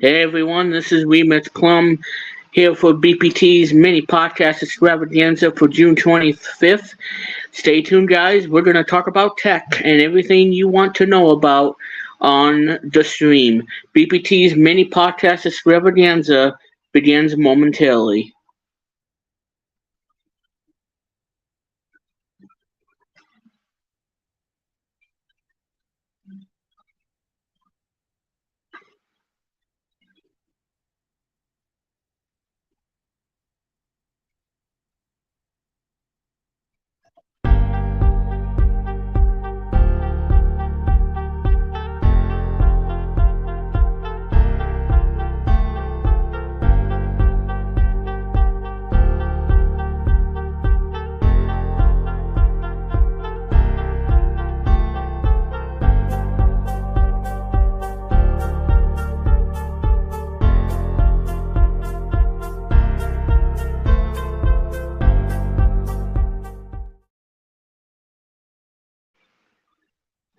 Hey everyone, this is Remix Plum here for BPT's mini podcast extravaganza for June 25th. Stay tuned, guys. We're going to talk about tech and everything you want to know about on the stream. BPT's mini podcast extravaganza begins momentarily.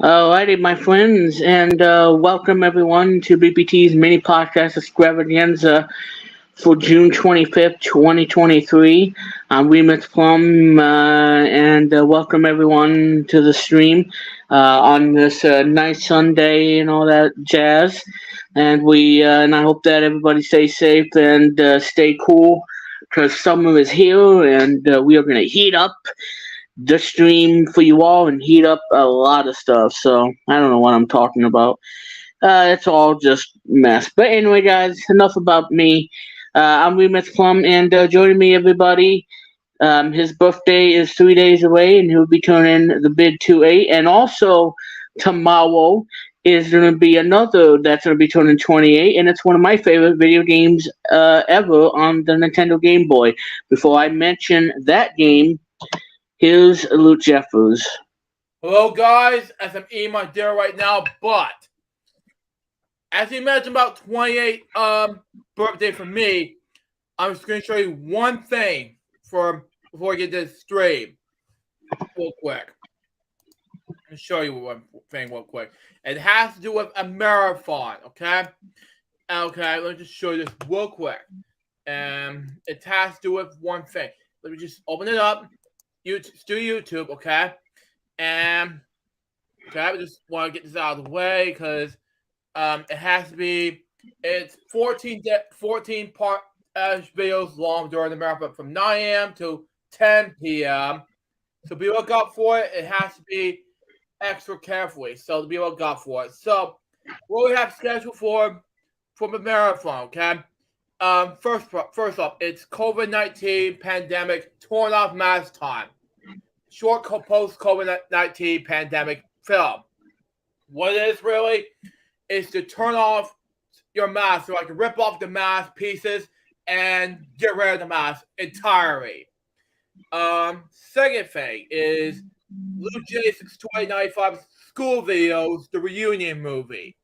Alrighty, my friends, and welcome everyone to BPT's mini podcast extravaganza for June 25th, 2023. I'm Remix Plum, and welcome everyone to the stream on this nice Sunday and all that jazz. And I hope that everybody stays safe and stay cool because summer is here and we are going to heat up the stream for you all and heat up a lot of stuff. So I don't know what I'm talking about. It's all just mess. But anyway, guys, enough about me. I'm Remix Plum, and joining me, everybody. His birthday is 3 days away, and he'll be turning the big 2-8. And also, tomorrow is going to be another that's going to be turning 28, and it's one of my favorite video games ever on the Nintendo Game Boy. Before I mention that game, here's Luke Jeffers. Hello, guys. As I'm eating my dinner right now, but as you mentioned about 28 birthday for me, I'm just going to show you one thing before I get this stream, real quick. I'll show you one thing real quick. It has to do with a marathon. Okay. Okay. Let me just show you this real quick. It has to do with one thing. Let me just open it up. YouTube. Okay. And okay, I just want to get this out of the way because it has to be. It's 14 part videos long during the marathon from 9 a.m. to 10 p.m. So be look out for it. It has to be extra carefully. So be look out for it. So what we have scheduled for the marathon, okay? First up, it's COVID-19 pandemic torn off mask time. Short post COVID-19 pandemic film. What it is really is to turn off your mask, so I can rip off the mask pieces and get rid of the mask entirely. Second thing is Luke J 62095 school videos, the reunion movie.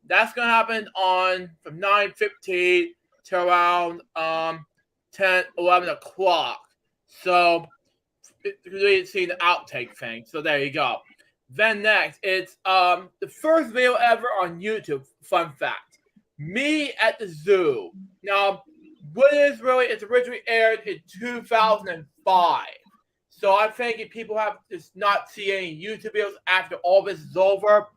That's gonna happen on from 9:15 to around 11 o'clock. So we seen the outtake thing. So there you go. Then next, it's the first video ever on YouTube. Fun fact: me at the zoo. Now, what it is really? It's originally aired in 2005. So I'm thinking people have just not see any YouTube videos after all this is over.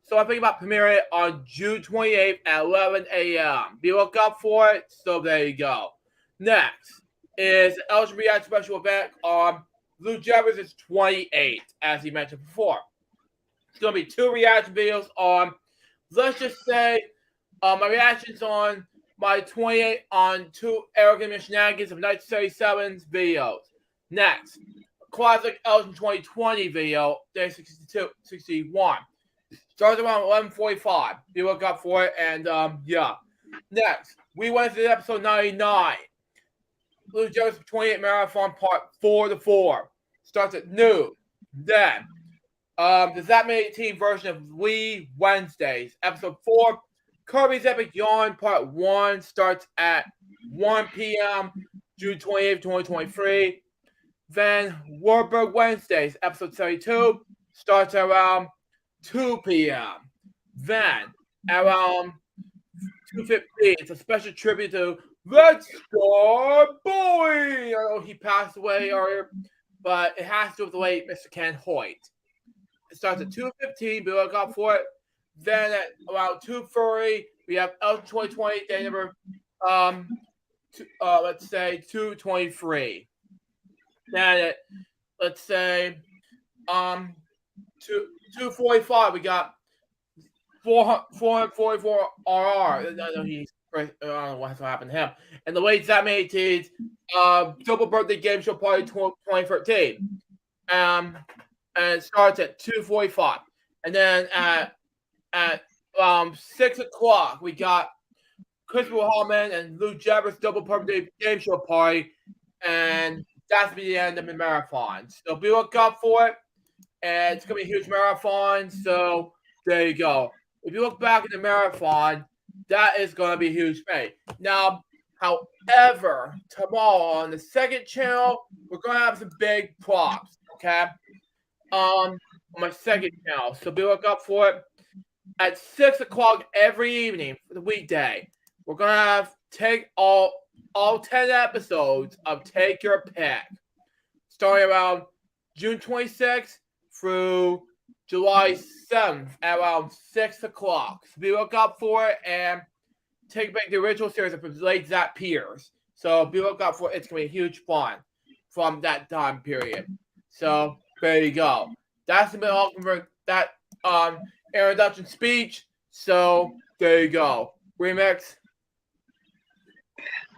So I'm thinking about premiering it on June 28th at 11 a.m. Be look up for it. So there you go. Next is the Elgin React special event on Blue Jabbers is 28, as he mentioned before. It's going to be 2 reaction videos on, let's just say, my reactions on my 28 on 2 Arrogant Shenanigans of 1977's videos. Next, classic Elgin 2020 video, day 61. Starts around 11:45. Be look up for it, and yeah. Next, we went to episode 99. Blue Jays 28 Marathon Part 4 to 4. Starts at noon. Then, the Zapman 18 version of Wii Wednesdays. Episode 4, Kirby's Epic Yarn Part 1 starts at 1 p.m. June 28th, 2023. Then, Warburg Wednesdays. Episode 72 starts around 2 p.m. Then, around 215. It's a special tribute to Red Star Boy. I know he passed away earlier, but it has to do with the late Mr. Ken Hoyt. It starts at 2:15. Be looking out for it. Then at around 2:30, we have Elton 2020 day number, let's say 223. Then at, let's say, 2:45, we got 444 RR. I don't know what's happened to him. And the late Zach 18's double birthday game show party 2013. And it starts at 2:45. And then at 6 o'clock, we got Christopher Hallman and Lou Jabber's double birthday game show party. And that's be the end of the marathon. So be looking out for it. And it's going to be a huge marathon. So there you go. If you look back at the marathon, that is going to be a huge thing. Now, however, tomorrow on the second channel, we're going to have some big props, okay? On my second channel. So be looking out for it. At 6 o'clock every evening for the weekday, we're going to have take all 10 episodes of Take Your Pick, starting around June 26th through July 7th at around 6 o'clock. So be looking out for it and take back the original series of late Zach Peters. So be looking out for it. It's going to be huge fun from that time period. So there you go. That's been all for that introduction speech. So there you go. Remix.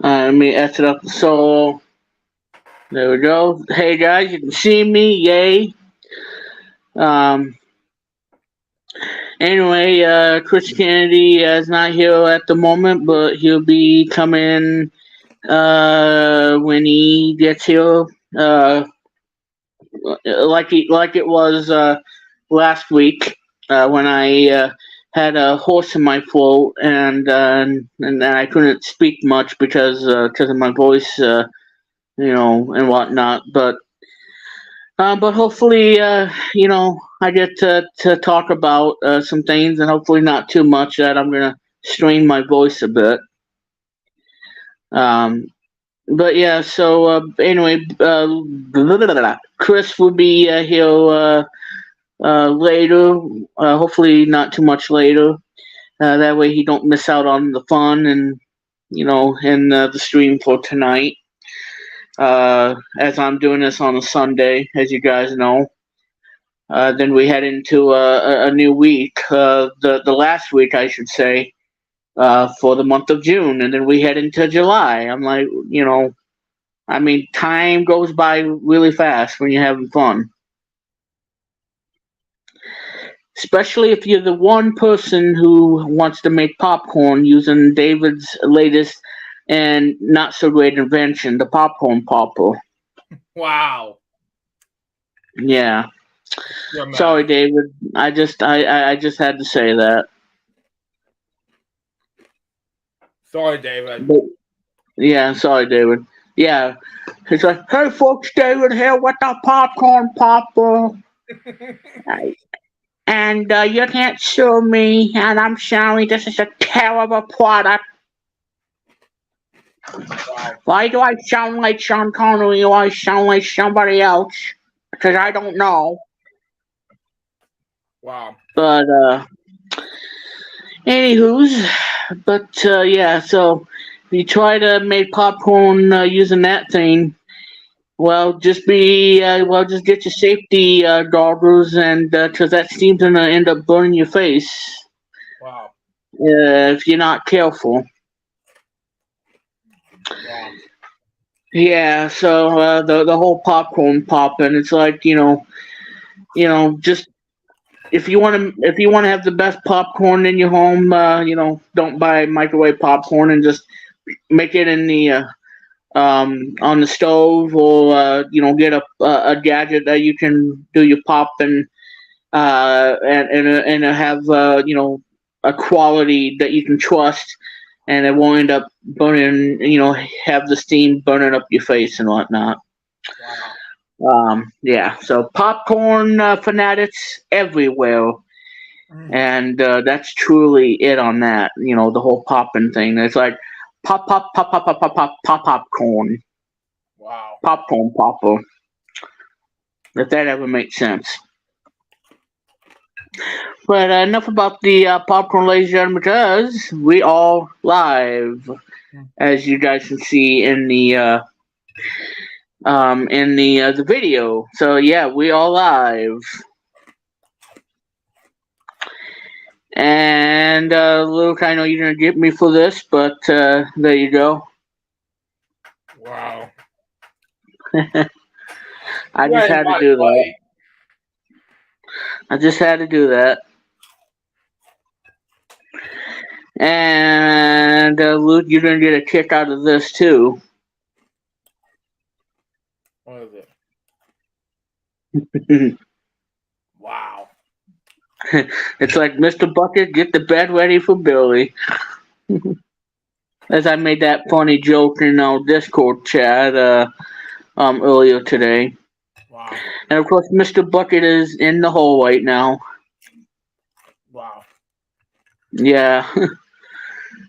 Let me X it up. So there we go. Hey guys, you can see me. Yay. Anyway, Chris Kennedy is not here at the moment, but he'll be coming when he gets here. Like it was last week when I had a horse in my throat and I couldn't speak much because of my voice, and whatnot. But hopefully, I get to talk about some things, and hopefully not too much that I'm gonna strain my voice a bit. But yeah, so anyway, Chris will be here later. Hopefully not too much later. That way he don't miss out on the fun and the stream for tonight. As I'm doing this on a Sunday, as you guys know. Then we head into a new week, the last week, I should say, for the month of June, and then we head into July. I'm like, time goes by really fast when you're having fun. Especially if you're the one person who wants to make popcorn using David's latest and not so great invention, the popcorn popper. Wow. Yeah. Sorry, David. I just had to say that. Sorry, David. But, yeah, sorry, David. Yeah. It's like, hey folks, David here with the popcorn popper. And you can't sue me, and I'm sorry, this is a terrible product. Wow. Why do I sound like Sean Connery or I sound like somebody else? Because I don't know. Wow. But, anywho's, yeah, so if you try to make popcorn using that thing, just get your safety goggles, and because that steam's gonna end up burning your face. Wow. If you're not careful. Wow. Yeah, so the whole popcorn pop, and it's like just if you want to have the best popcorn in your home, don't buy microwave popcorn and just make it in the on the stove, or get a gadget that you can do your pop and have a quality that you can trust, and it won't end up burning, have the steam burning up your face and whatnot. Wow. Yeah, so popcorn fanatics everywhere. And that's truly it on that. The whole popping thing. It's like pop, pop, pop, pop, pop, pop, pop, pop, popcorn, Wow. popcorn popper. If that ever makes sense. But enough about the popcorn, ladies and gentlemen, because we are live, as you guys can see in the video. So yeah, we are live. And Luke, I know you're gonna get me for this, but there you go. Wow. I just had to do that. I just had to do that. And Luke, you're gonna get a kick out of this too. What is it? Wow. It's like, Mr. Bucket, get the bed ready for Billy. As I made that funny joke in our Discord chat earlier today. Wow. And of course, Mr. Bucket is in the hole right now. Wow. Yeah.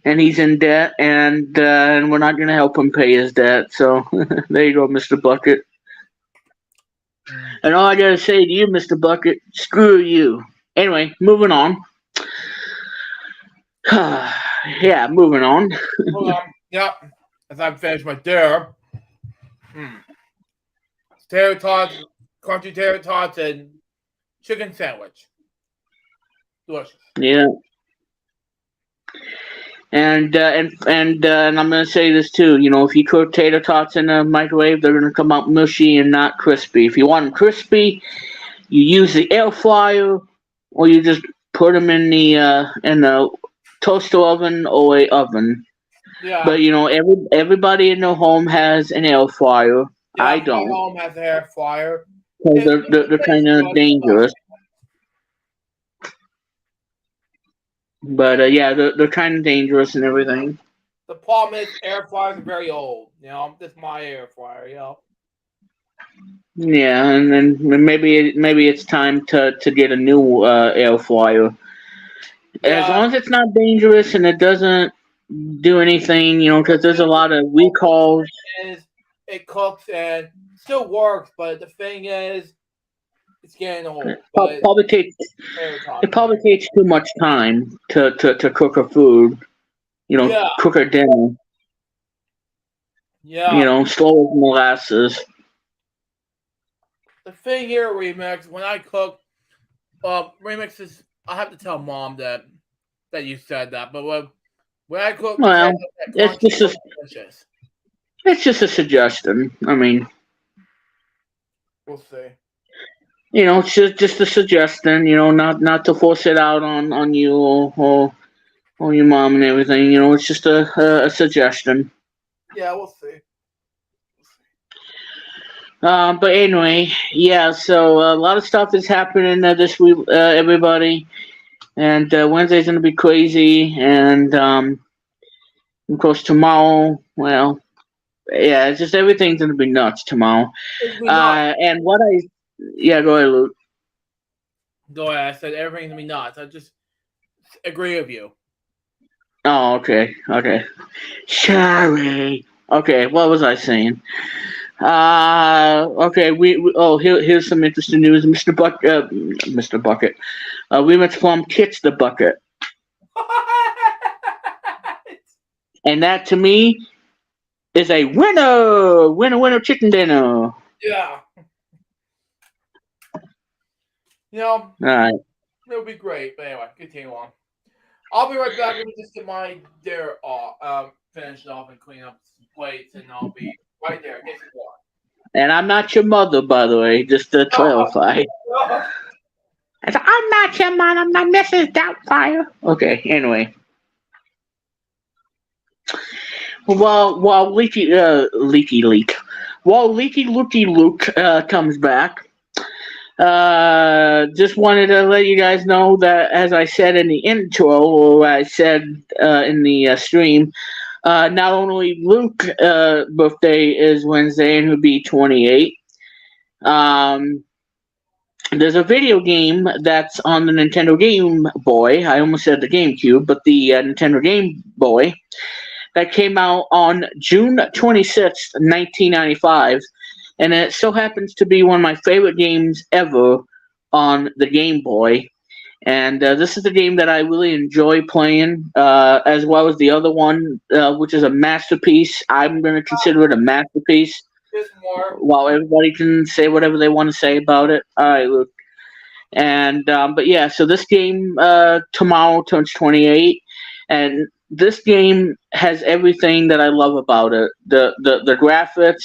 And he's in debt, and we're not going to help him pay his debt. So there you go, Mr. Bucket. And all I got to say to you, Mr. Bucket, screw you. Anyway, moving on. Yeah, moving on. Hold on. Yep. As I finish my dinner. Tater tots, crunchy tater tots, and chicken sandwich. Delicious. Yeah. And I'm gonna say this too. If you cook tater tots in the microwave, they're gonna come out mushy and not crispy. If you want them crispy, you use the air fryer, or you just put them in the toaster oven or a oven. Yeah. But everybody in their home has an air fryer. Yeah, I don't. My home has an air fryer. They're kind of dangerous. But yeah, they're kind of dangerous and everything. The problem is air fryers are very old. This is my air fryer. Yeah, and then maybe it's time to get a new air fryer. Yeah. As long as it's not dangerous and it doesn't do anything, because there's a lot of recalls. It cooks and still works, but the thing is, it's getting old. It probably takes too much time to cook a food. Cook a dinner. Yeah. Slow as molasses. The thing here, Remix, when I cook, Remix is. I have to tell Mom that you said that, but when I cook, well, it's just a suggestion. I mean, we'll see. It's just a suggestion. Not to force it out on you or your mom and everything. It's just a suggestion. Yeah, we'll see. But anyway, yeah. So a lot of stuff is happening this week, everybody. And Wednesday's gonna be crazy, and of course tomorrow. Well, yeah, it's just everything's gonna be nuts tomorrow. And what yeah, go ahead, Luke. Go ahead. I said everything's gonna be nuts. I just agree with you. Oh, okay. Sorry. Okay, what was I saying? Okay. Here's some interesting news. Mr. Bucket. Remix Plum kicks the bucket. And that to me is a winner chicken dinner. Yeah. All right. It would be great, but anyway, continue on. I'll be right back. Let me just get my dinner finished off and clean up some plates, and I'll be right there. Get some water. And I'm not your mother, by the way, just to clarify. I'm not your mom. I'm not Mrs. Doubtfire. Okay. Anyway. While Leaky Luke comes back, just wanted to let you guys know that, as I said in the intro, or I said in the stream, not only Luke's birthday is Wednesday and he'll be 28, there's a video game that's on the Nintendo Game Boy. I almost said the GameCube, but the Nintendo Game Boy that came out on June 26th, 1995, and it so happens to be one of my favorite games ever on the Game Boy. And this is the game that I really enjoy playing, as well as the other one, which is a masterpiece. I'm going to consider it a masterpiece. There's more. While everybody can say whatever they want to say about it. All right, Luke. And but yeah, so this game tomorrow turns 28, and this game has everything that I love about it: the graphics,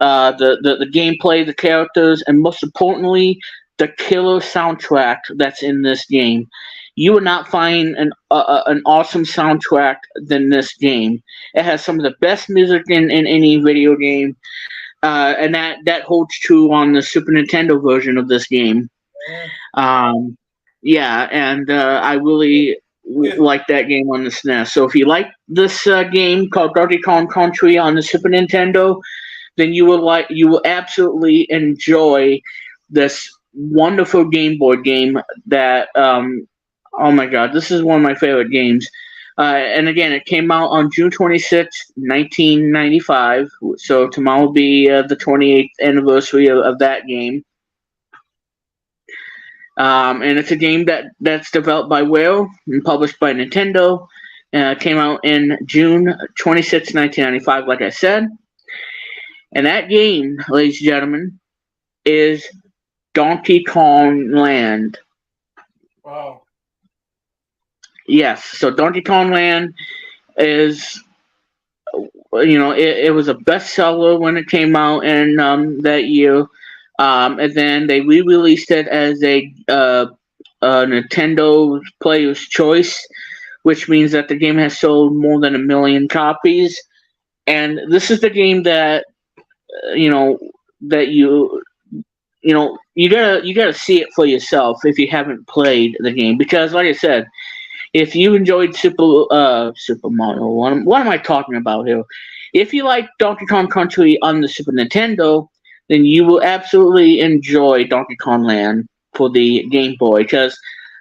the gameplay, the characters, and most importantly, the killer soundtrack that's in this game. You would not find an awesome soundtrack than this game. It has some of the best music in any video game, and that holds true on the Super Nintendo version of this game. Um, yeah, and I really like that game on the SNES. So if you like this game called Donkey Kong Country on the Super Nintendo, then you will absolutely enjoy this wonderful Game Boy game. That oh my God, this is one of my favorite games. And again, it came out on June 26th, 1995. So tomorrow will be the 28th anniversary of that game. And it's a game that's developed by Whale and published by Nintendo. Came out in June 26th, 1995, like I said. And that game, ladies and gentlemen, is Donkey Kong Land. Wow. Yes, so Donkey Kong Land is, it was a bestseller when it came out in that year. And then they re-released it as a Nintendo Player's Choice, which means that the game has sold more than 1 million copies. And this is the game that that you gotta see it for yourself if you haven't played the game, because like I said, if you enjoyed Super Mario, what am I talking about here? If you like Donkey Kong Country on the Super Nintendo, then you will absolutely enjoy Donkey Kong Land for the Game Boy, because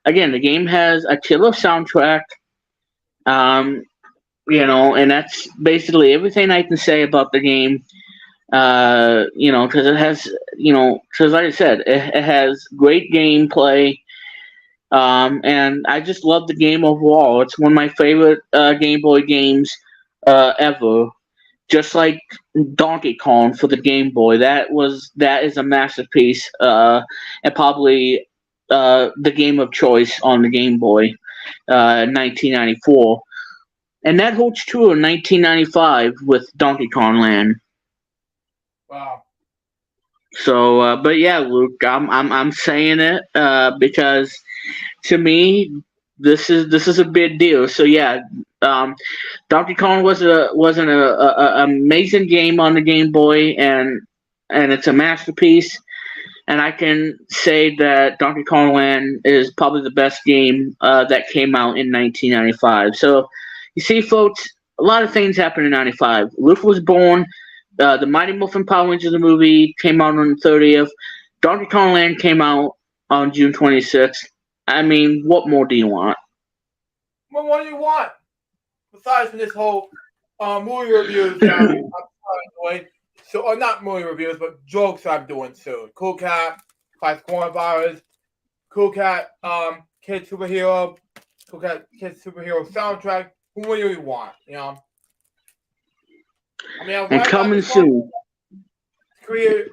again, the game has a killer soundtrack. And that's basically everything I can say about the game. Because it has, because like I said, it has great gameplay. And I just love the game overall. It's one of my favorite Game Boy games ever. Just like Donkey Kong for the Game Boy, that is a masterpiece, and probably the game of choice on the Game Boy, 1994, and that holds true in 1995 with Donkey Kong Land. Wow. So, but yeah, Luke, I'm saying it because to me, this is a big deal. So yeah, Donkey Kong was an amazing game on the Game Boy, and it's a masterpiece. And I can say that Donkey Kong Land is probably the best game that came out in 1995. So you see, folks, a lot of things happened in '95. Luke was born. The Mighty Morphin Power Rangers the movie came out on the 30th. Donkey Kong Land came out on June 26th. I mean, what more do you want? What more do you want? Besides from this whole movie reviews that I'm doing, so not movie reviews, but jokes I'm doing too. Cool Cat, Five Coronavirus, Cool Cat, Kid Superhero, Cool Cat Kid Superhero soundtrack. What more do you want? I mean, and coming soon.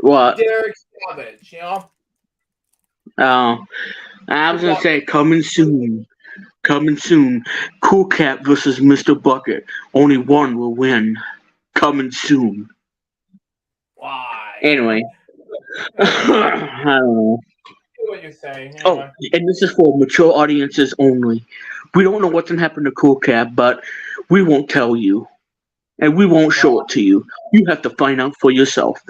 What? Derek Savage, Oh, I was gonna say coming soon. Coming soon. Cool Cat versus Mr. Bucket. Only one will win. Coming soon. Why? Anyway. I don't know. What you're saying. Anyway. Oh, and this is for mature audiences only. We don't know what's gonna happen to Cool Cat, but we won't tell you. And we won't show it to you. You have to find out for yourself.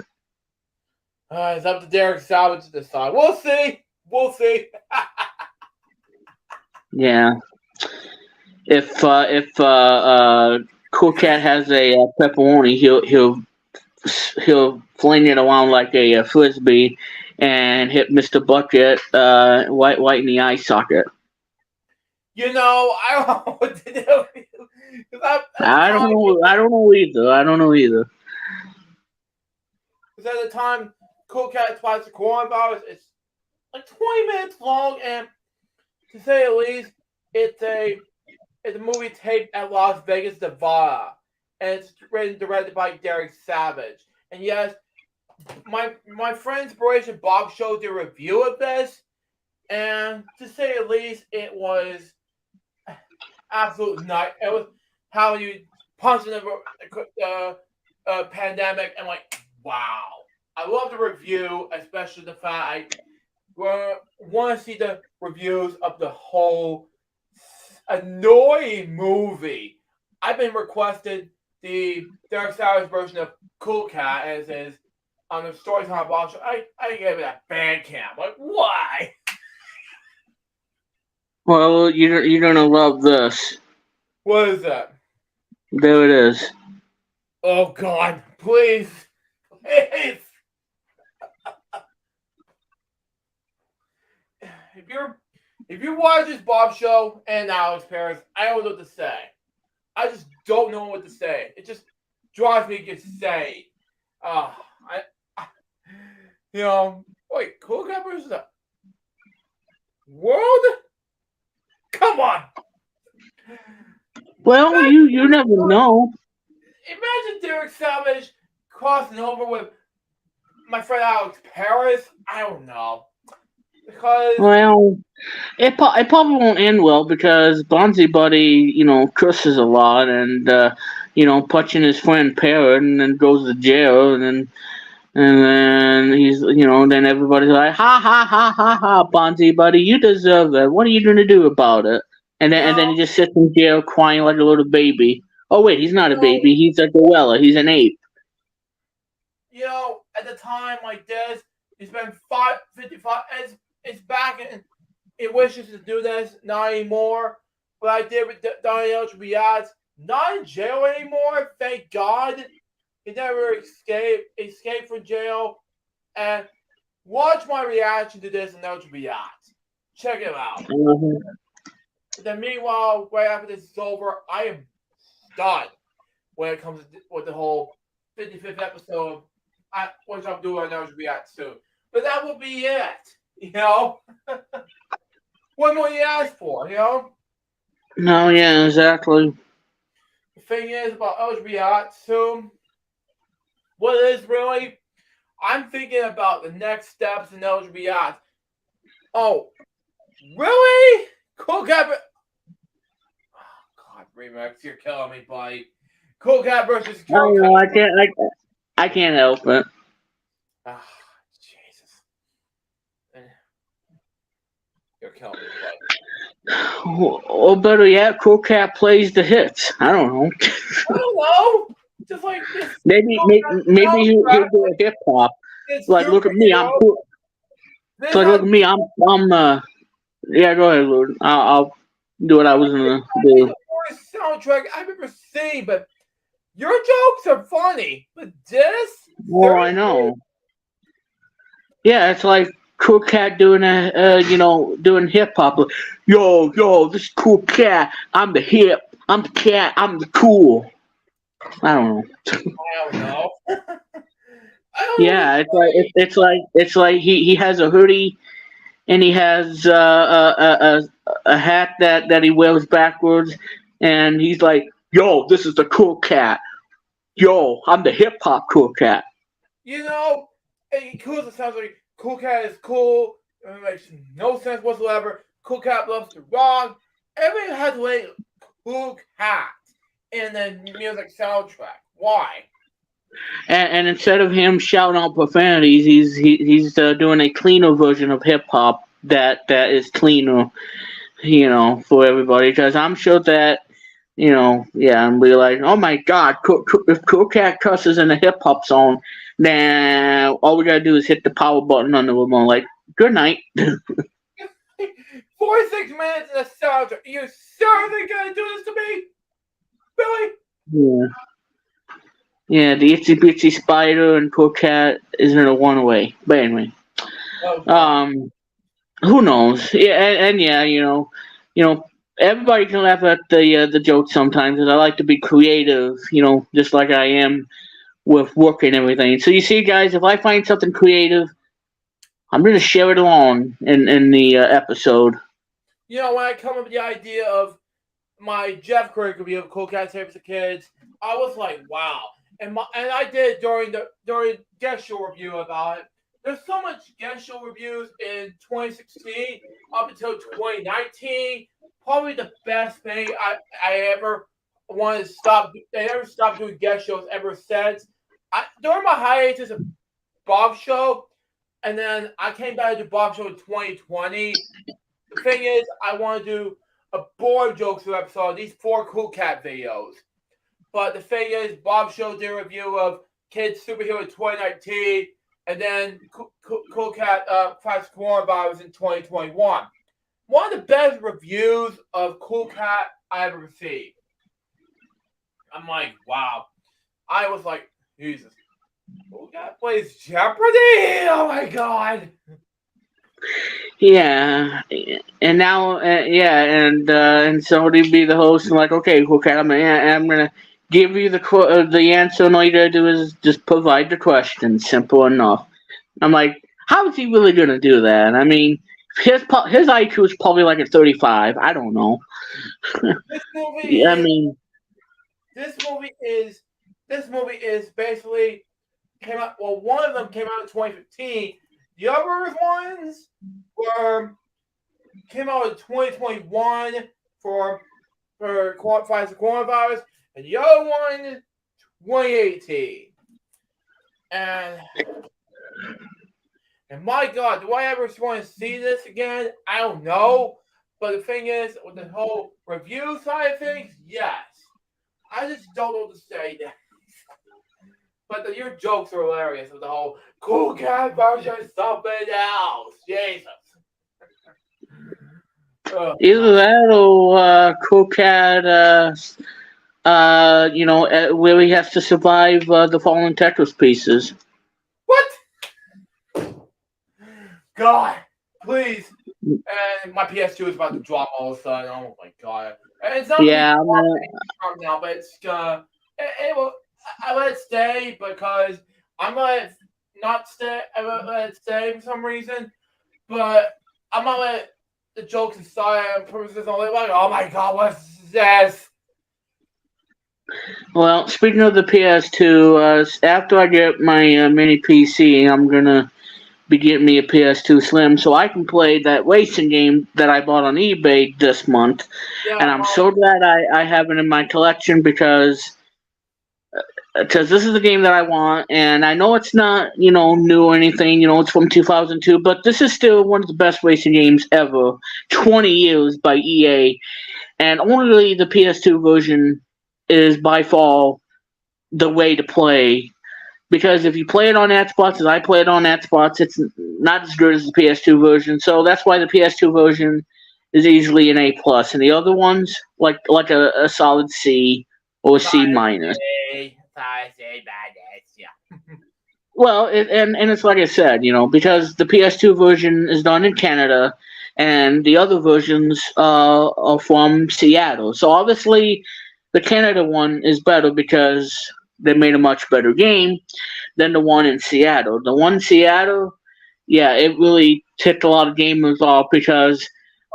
It's up to Derek Savage to decide. We'll see. We'll see. Yeah. If Cool Cat has a pepperoni, he'll fling it around like a frisbee and hit Mr. Bucket right in the eye socket. You know, I don't know what to do. Because I don't know. I don't know either. Because at the time, Cool Cat fights the coronavirus. It's like 20 minutes long, and to say the least, it's a movie taped at Las Vegas, Nevada, and it's written and directed by Derek Savage. And yes, my friend Inspiration Bob showed the review of this, and to say the least, it was absolute nut. It was how you punch in the pandemic, and like, wow. I love the review, especially the fact I want to see the reviews of the whole annoying movie. I've been requested the Derek Savage version of Cool Cat as is on the Storytime Box. I gave it a fan cam. Like, why? Well, you're gonna love this. What is that? There it is. Oh God! Please, please. If you watch this Bob show and Alex Paris, I don't know what to say. I just don't know what to say. It just drives me insane. Wait, Cool Cat versus the World? Come on. Well, you never know. Imagine Derek Savage crossing over with my friend Alex Paris. I don't know. Because Well, it probably won't end well because Bonzi Buddy, curses a lot and punching his friend Parrot and then goes to jail and then he's then everybody's like ha ha ha ha ha Bonzi Buddy, you deserve it. What are you gonna do about it? And then he just sits in jail crying like a little baby. Oh wait, he's not a baby. He's a gorilla. He's an ape. At the time like this, it's been 55. It's back and it wishes to do this, not anymore. But I did with Daniel Biatz, not in jail anymore, thank God. He never escaped from jail. And watch my reaction to this in Elch Biatz. Check it out. Mm-hmm. Then meanwhile, right after this is over, I am stunned when it comes to with the whole 55th episode, which I'm doing on Elch Biatz soon. But that will be it. What more you ask for, No, yeah, exactly. The thing is about Elzbiat, what it is really, I'm thinking about the next steps in Elzbiat. Oh, really? Cool Cat. Oh God, Remix, you're killing me, buddy. Cool Cat versus Cool Cat. No, I can't help it. Jesus. You're killing me, buddy. Or better yet, Cool Cat plays the hits. I don't know. I don't know. Just like this. Maybe he'll do a hip hop. Like, look at me, I'm cool. So look at me, I'm yeah, go ahead, Lord. I'll do what I was gonna do. The worst soundtrack I've ever seen, but your jokes are funny. But this, well, I know. Yeah, it's like Cool Cat doing doing hip hop. Yo, this is Cool Cat. I'm the hip. I'm the cat. I'm the cool. I don't know. I don't know. Yeah, it's like he has a hoodie and he has a hat that he wears backwards, and he's like, "Yo, this is the Cool Cat. Yo, I'm the hip hop Cool Cat." It sounds like Cool Cat is cool. It makes no sense whatsoever. Cool Cat loves to rock. Everything has to wait. Cool Cat in the music soundtrack. Why? And instead of him shouting out profanities, he's doing a cleaner version of hip hop that is cleaner, for everybody. Because I'm sure that, and we're like, oh my God, if Cool Cat cusses in a hip hop song, then all we gotta do is hit the power button on the remote. Like, good night. 46 minutes in the soundtrack. Are you seriously gonna do this to me? Really? Yeah. Yeah, the Itsy Bitsy Spider and Cool Cat is in a one-way. But anyway. Oh, God. Um, who knows? Yeah, and yeah, you know, everybody can laugh at the jokes sometimes, and I like to be creative, just like I am with work and everything. So you see, guys, if I find something creative, I'm gonna share it along in the episode. When I come up with the idea of my Jeff Curry review of Cool Cat Tapes for Kids, I was like, wow. And I did during guest show review about it. There's so much guest show reviews in 2016 up until 2019. Probably the best thing I ever wanted to stop. I never stopped doing guest shows ever since. During my hiatus of Bob Show, and then I came back to Bob Show in 2020. The thing is, I want to do a board jokes episode. These 4 Cool Cat videos. But the thing is, Bob Show did a review of Kids Superhero in 2019, and then Cool Cat fights coronavirus in 2021. One of the best reviews of Cool Cat I ever received. I'm like, wow. I was like, Jesus. Cool Cat plays Jeopardy? Oh my God. Yeah, and now, and somebody be the host and like, okay, I'm gonna give you the answer, and all you gotta do is just provide the question. Simple enough. I'm like, how is he really gonna do that? I mean, his IQ is probably like a 35. I don't know. This movie Yeah, I is mean, this movie is basically came out. Well, one of them came out in 2015. The other ones came out in 2021 for fights of coronavirus, and the other one 2018. And my God, do I ever want to see this again? I don't know. But the thing is, with the whole review side of things, yes. I just don't know what to say now. But your jokes are hilarious with the whole Cool Cat version something else. Jesus. either that or Cool Cat, where he has to survive the fallen Tetris pieces. What? God, please. And my PS2 is about to drop all of a sudden. Oh my God. And it's not Yeah, now, but it's it will. I let it stay because I'm gonna not stay. I let it stay for some reason, but I'm gonna let the jokes aside and purposes only. Like, oh my God, what's this? well, speaking of the PS2, after I get my mini PC, I'm gonna be getting me a PS2 Slim so I can play that racing game that I bought on eBay this month. Yeah, And I'm so glad I have it in my collection because this is the game that I want. And I know it's not, new or anything, it's from 2002, but this is still one of the best racing games ever. 20 years by EA. And only the PS2 version is by far the way to play. Because if you play it on Xbox, as I play it on Xbox, it's not as good as the PS2 version. So that's why the PS2 version is easily an A plus, and the other ones like a solid C or a C minus. Yeah. Well, and it's like I said, because the PS2 version is done in Canada, and the other versions are from Seattle. So obviously, the Canada one is better because they made a much better game than the one in Seattle. The one in Seattle, yeah, it really ticked a lot of gamers off because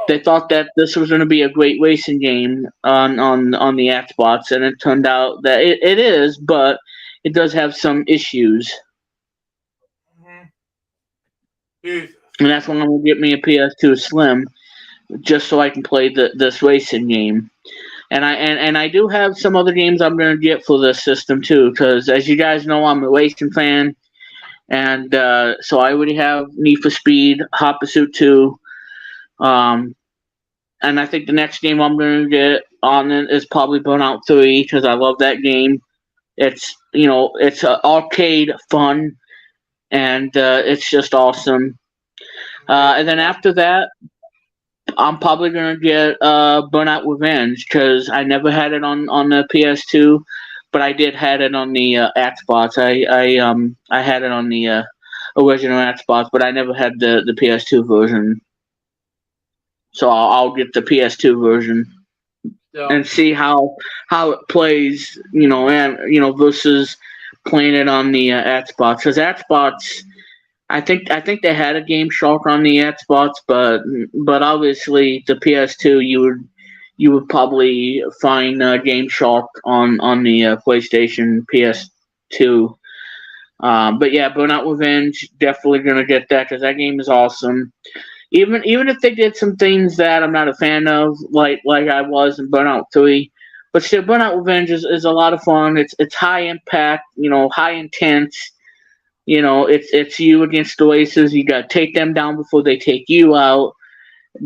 they thought that this was going to be a great racing game on the Xbox, and it turned out that it is, but it does have some issues. Jesus. And that's why I'm going to get me a PS2 Slim, just so I can play this racing game. And I do have some other games I'm going to get for this system too, because as you guys know, I'm a racing fan, and so I already have Need for Speed, Hot Pursuit 2, and I think the next game I'm going to get on it is probably Burnout 3 because I love that game. It's it's arcade fun, and it's just awesome. And then after that, I'm probably gonna get Burnout Revenge because I never had it on the PS2, but I did had it on the Xbox. I had it on the original Xbox, but I never had the PS2 version. So I'll get the PS2 version So, and see how it plays, and versus playing it on the Xbox. Because Xbox, I think they had a Game Shark on the Xbox, but obviously the PS2 you would probably find Game Shark on the PlayStation PS2. But yeah, Burnout Revenge, definitely gonna get that because that game is awesome. Even if they did some things that I'm not a fan of, like I was in Burnout 3, but still, Burnout Revenge is a lot of fun. It's high impact, high intense. It's you against the races. You gotta take them down before they take you out.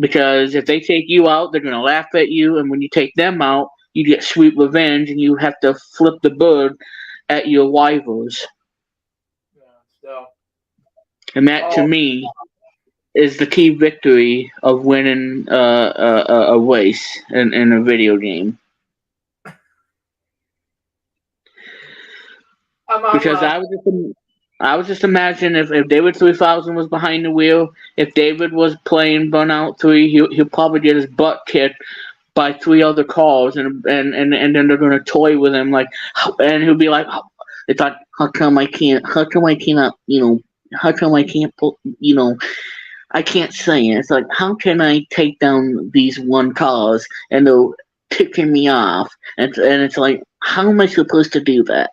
Because if they take you out, they're gonna laugh at you, and when you take them out, you get sweet revenge, and you have to flip the bird at your rivals. yeah, so, And that, to oh, me, is the key victory of winning a race in a video game. I'm not Because gonna. I was just imagine if David 3000 was behind the wheel, if David was playing Burnout 3, he'll probably get his butt kicked by three other cars, and then they're gonna toy with him and he'll be like, it's like, how come I can't put, I can't say it. It's like, how can I take down these one cars and they're ticking me off? And it's like, how am I supposed to do that?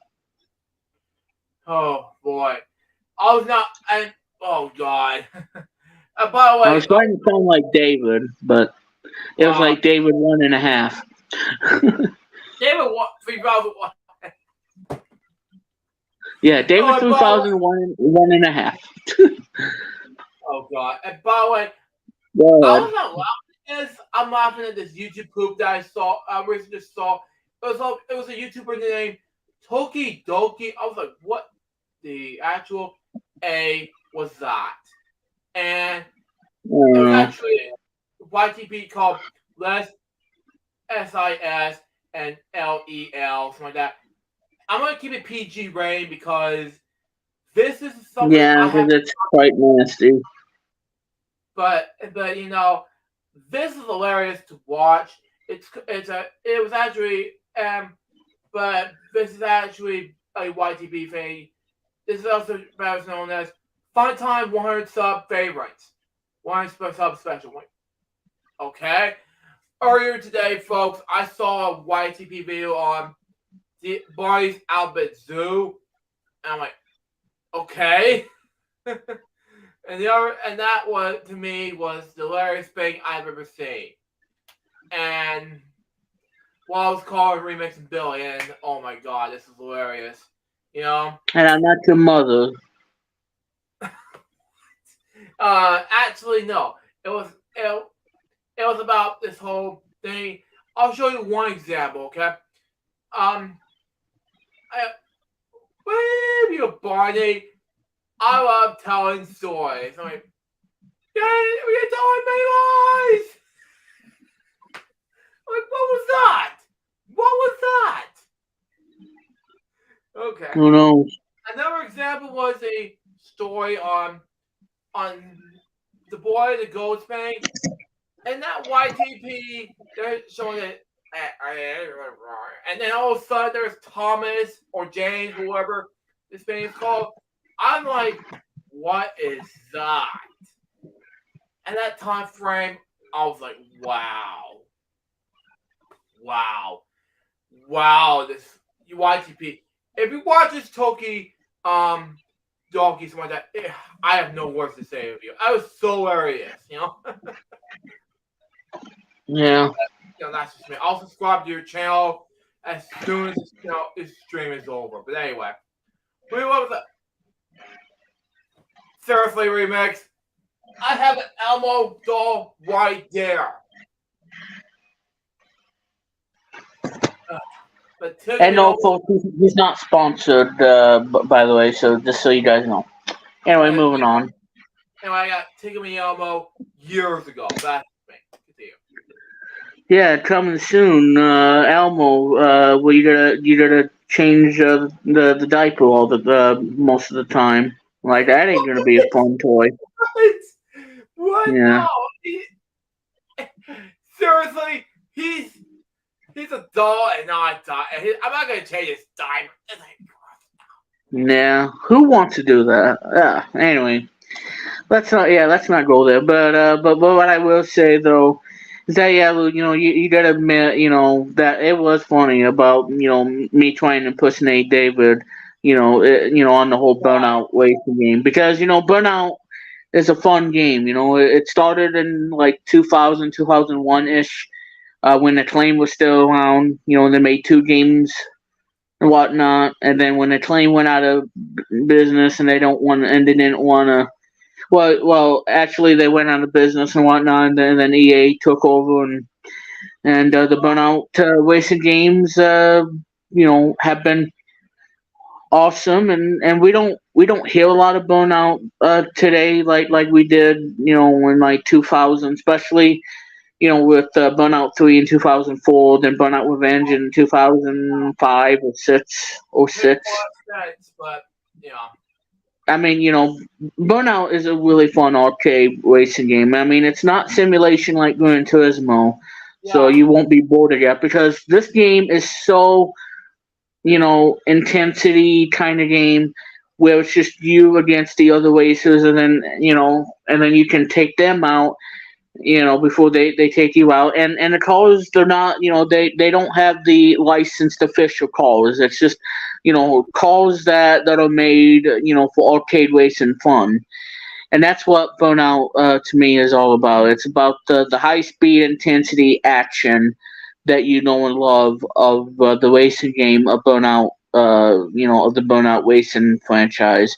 Oh boy, I was not. And oh god. By the I way, was trying to sound like David, but it was uh, like David 1.5. David, what 3001? Yeah, David Oh, and by the way, 3001 1.5. oh god. And by the way, I God. was not laughing at this. I'm laughing at this YouTube poop that I saw. I recently just saw. It was a YouTuber named Toki Doki. I was like, what the actual A was that? And it was Uh, actually a YTP called Les SIS and LEL, something like that. I'm gonna keep it PG rating because this is something yeah, I because have. it's quite nasty. But this is hilarious to watch. It was actually but this is actually a YTB thing. This is also better known as Fun Time 100 Sub Favorites. 100 Sub Special. Okay? Earlier today, folks, I saw a YTP video on the Barney's Outfit Zoo. And I'm like, okay. And that was, to me, was the hilarious thing I've ever seen. And while I was calling remixing Billy, and oh my god, this is hilarious. And I'm not your mother. Actually, no. It was about this whole thing. I'll show you one example, okay? Baby Barney, I love telling stories. I'm like, you're telling me lies. Like, what was that? What was that? Okay. Who knows? Another example was a story on the boy, the Ghost Bank, and that YTP. They're showing it, and then all of a sudden there's Thomas or James, whoever this thing is called. I'm like, what is that? And that time frame, I was like, wow. This YTP. If you watch this Toki, Donkey, something like that, I have no words to say of you. I was so hilarious, Yeah. That's just me. I'll subscribe to your channel as soon as this stream is over. But anyway, what was that? Seriously, remix. I have an Elmo doll right there. And no, folks, he's not sponsored, by the way, so just so you guys know. Anyway, moving on. Anyway, I got Tickle Elmo years ago. That's me. Continue. Yeah, coming soon, Elmo. Well, you gotta change the diaper all the most of the time. Like that ain't gonna be a fun toy. What? What? Yeah. No. Seriously, he's a doll and not a die. I'm not gonna change his diamond. It's like, Yeah. Who wants to do that? Anyway, let's not go there. But what I will say though is that yeah, Lou, you gotta admit, that it was funny about me trying to impersonate David, on the whole Burnout racing game because Burnout is a fun game. It started in like 2000, 2001 ish, when Acclaim was still around. They made two games and whatnot, and then when Acclaim went out of business and they didn't want to. Actually, they went out of business and whatnot, and then EA took over, and the Burnout racing games, have been awesome, and we don't hear a lot of Burnout today like we did, in like 2000, especially with Burnout 3 in 2004, then Burnout Revenge in 2005 or six or makes six. a lot of sense, but I mean, Burnout is a really fun arcade racing game. I mean, it's not simulation like Gran Turismo, so yeah, you won't be bored of it because this game is so, intensity kind of game where it's just you against the other racers, and then you can take them out, before they take you out. And the cars, they're not, they don't have the licensed official cars. It's just, cars that are made, for arcade racing fun. And that's what Burnout, to me, is all about. It's about the high speed, intensity, action that you know and love of the racing game of Burnout, of the Burnout racing franchise.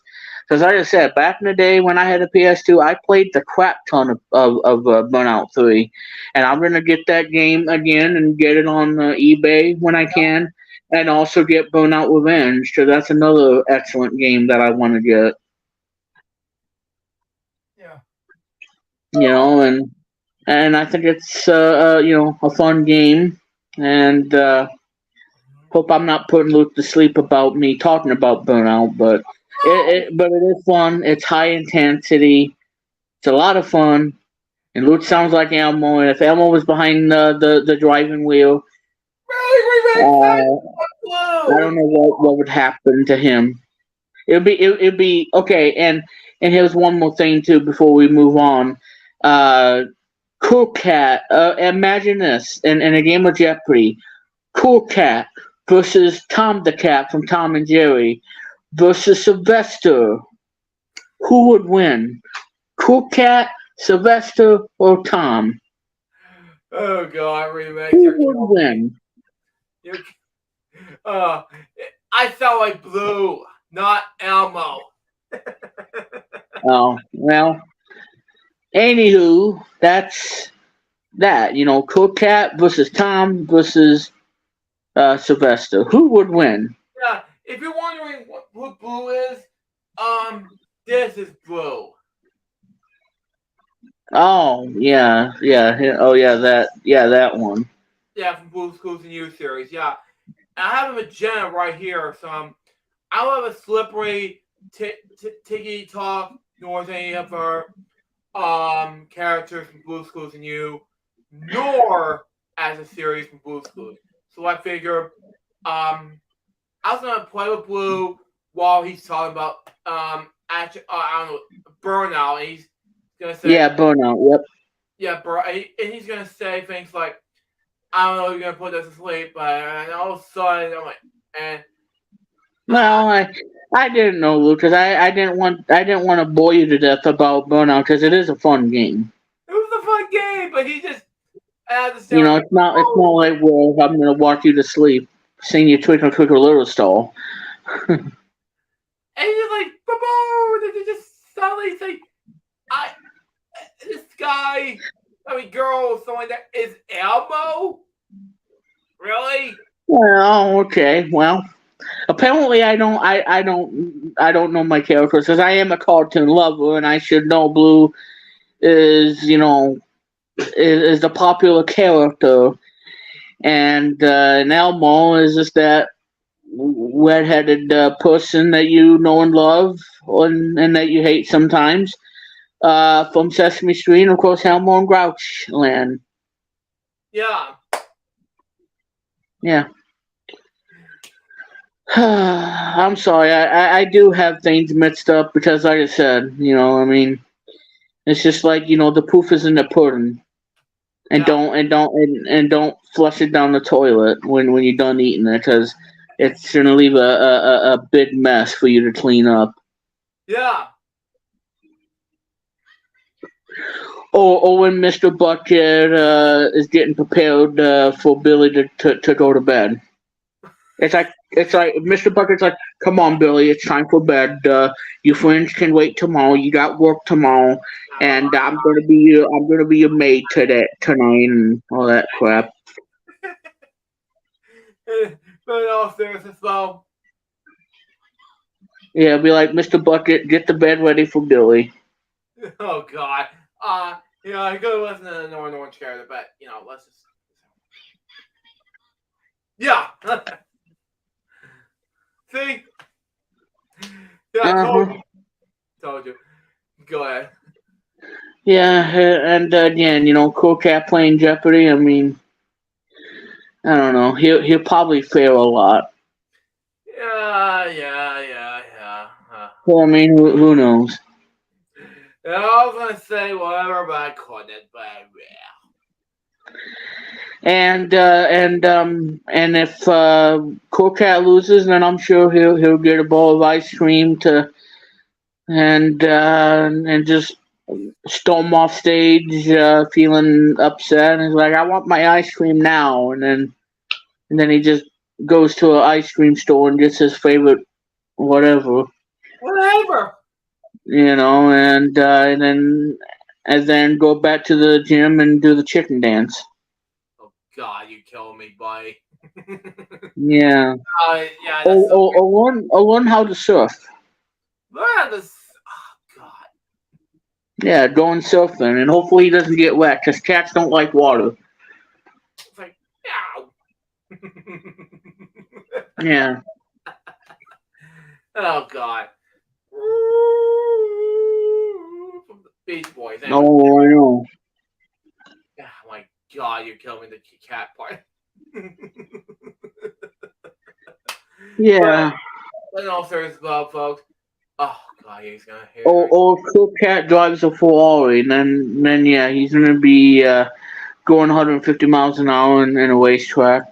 Because like I said, back in the day when I had a PS2, I played the crap ton of Burnout 3. And I'm going to get that game again and get it on eBay when I can. And also get Burnout Revenge, because that's another excellent game that I want to get. yeah. And I think it's a fun game, and hope I'm not putting Luke to sleep about me talking about Burnout, but it is fun. It's high intensity. It's a lot of fun, and Luke sounds like Elmo. And if Elmo was behind the driving wheel, Really, I don't know what would happen to him. It'd be okay. And here's one more thing too before we move on. Uh, Cool Cat. Imagine this in a game of Jeopardy. Cool Cat versus Tom the Cat from Tom and Jerry versus Sylvester. Who would win? Cool Cat, Sylvester, or Tom? Oh God, remix. Who would win? You're, uh, I sound like Blue, not Elmo. Oh, well. Anywho, that's that. Cool Cat versus Tom versus Sylvester. Who would win? Yeah, if you're wondering what Blue is, this is Blue. Oh, yeah. Oh, that one. Yeah, from Blue's Clues and You series. Yeah, and I have a magenta right here. So I don't have a slippery Tiki Talk nor any of her characters from Blue's Clues and You, nor as a series from Blue's Clues. So I figure I was gonna play with Blue while he's talking about actually I don't know, Burnout, and he's gonna say Burnout. Yep. yeah, and he's gonna say things like I don't know, you're gonna put us to sleep, but and all of a sudden I'm like, and Well, I didn't know, Luke, because I didn't want to bore you to death about Burnout because it is a fun game. it was a fun game, but he just at the same It's not like, well, I'm gonna walk you to sleep, sing you Twinkle Twinkle Little Star. and he's just like, boom, and they just suddenly say, this guy, girl, someone like that is Elmo? Really? Well, okay. Well, apparently I don't know my characters because I am a cartoon lover and I should know Blue is the popular character, and Elmo is just that redheaded person that you know and love, and that you hate sometimes. From Sesame Street, and of course, Elmo and Grouch Land. Yeah. Yeah. I'm sorry, I do have things mixed up because, like I said, I mean, it's just like the proof is in the pudding, and Yeah. don't flush it down the toilet when you're done eating it, because it's gonna leave a big mess for you to clean up. Yeah. Or when Mr. Bucket is getting prepared for Billy to go to bed. It's like Mr. Bucket's like, come on, Billy, it's time for bed. Your friends can wait tomorrow. You got work tomorrow, and I'm gonna be your maid tonight and all that crap. But in all seriousness, though, Yeah, be like, Mr. Bucket, get the bed ready for Billy. oh god, I could listen to no one cared, but let's just, yeah. See, yeah, I Uh told huh. you, told you. Go ahead. Yeah, and again, Cool Cat playing Jeopardy. I mean, I don't know. He'll probably fail a lot. Yeah. So I mean, who knows? Yeah, I was gonna say whatever, but I couldn't. But yeah. And if Cool Cat loses, then I'm sure he'll get a bowl of ice cream to and just storm off stage, feeling upset. And he's like, "I want my ice cream now!" And then he just goes to an ice cream store and gets his favorite whatever, Whatever. and then go back to the gym and do the chicken dance. Oh God, you killing me, buddy. Yeah. Yeah, Or, that's so or, or learn how to surf. man, this. Oh God. Yeah, going surfing, and hopefully he doesn't get wet, because cats don't like water. It's like, ow. Yeah. Oh God. From the Beach Boys. Anyway, Oh, I know. oh my God, you're killing me the cat part. Yeah. But in all seriousness, folks. Oh God, he's gonna hear Or if Cool Cat drives a Ferrari, then yeah, he's gonna be going 150 miles an hour in a racetrack.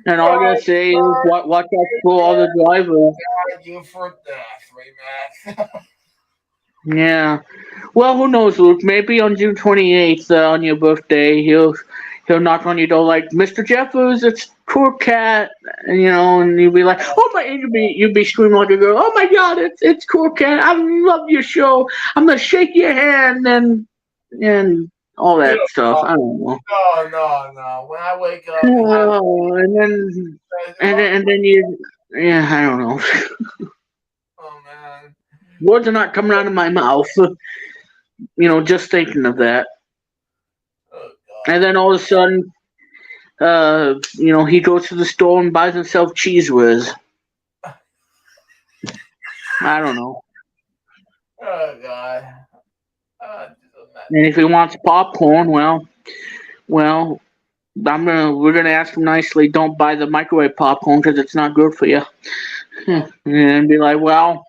And all I gotta Oh say is, God, watch out for all the drivers. you for that, 3 Max. Yeah. Well, who knows, Luke? Maybe on June 28th, on your birthday, he'll knock on your door like, Mr. Jeffers, it's Cool Cat, and you'll be like, oh my, and you'll be screaming like a girl, oh my God, it's Cool Cat, I love your show, I'm gonna shake your hand and all that stuff. I don't know. No. When I wake up, Oh, and then yeah, I don't know. oh man. Words are not coming out of my mouth. Just thinking of that. Oh And then all of a sudden, he goes to the store and buys himself cheese whiz. I don't know. God. And if he wants popcorn, well, we're gonna ask him nicely. Don't buy the microwave popcorn because it's not good for you. And be like, well,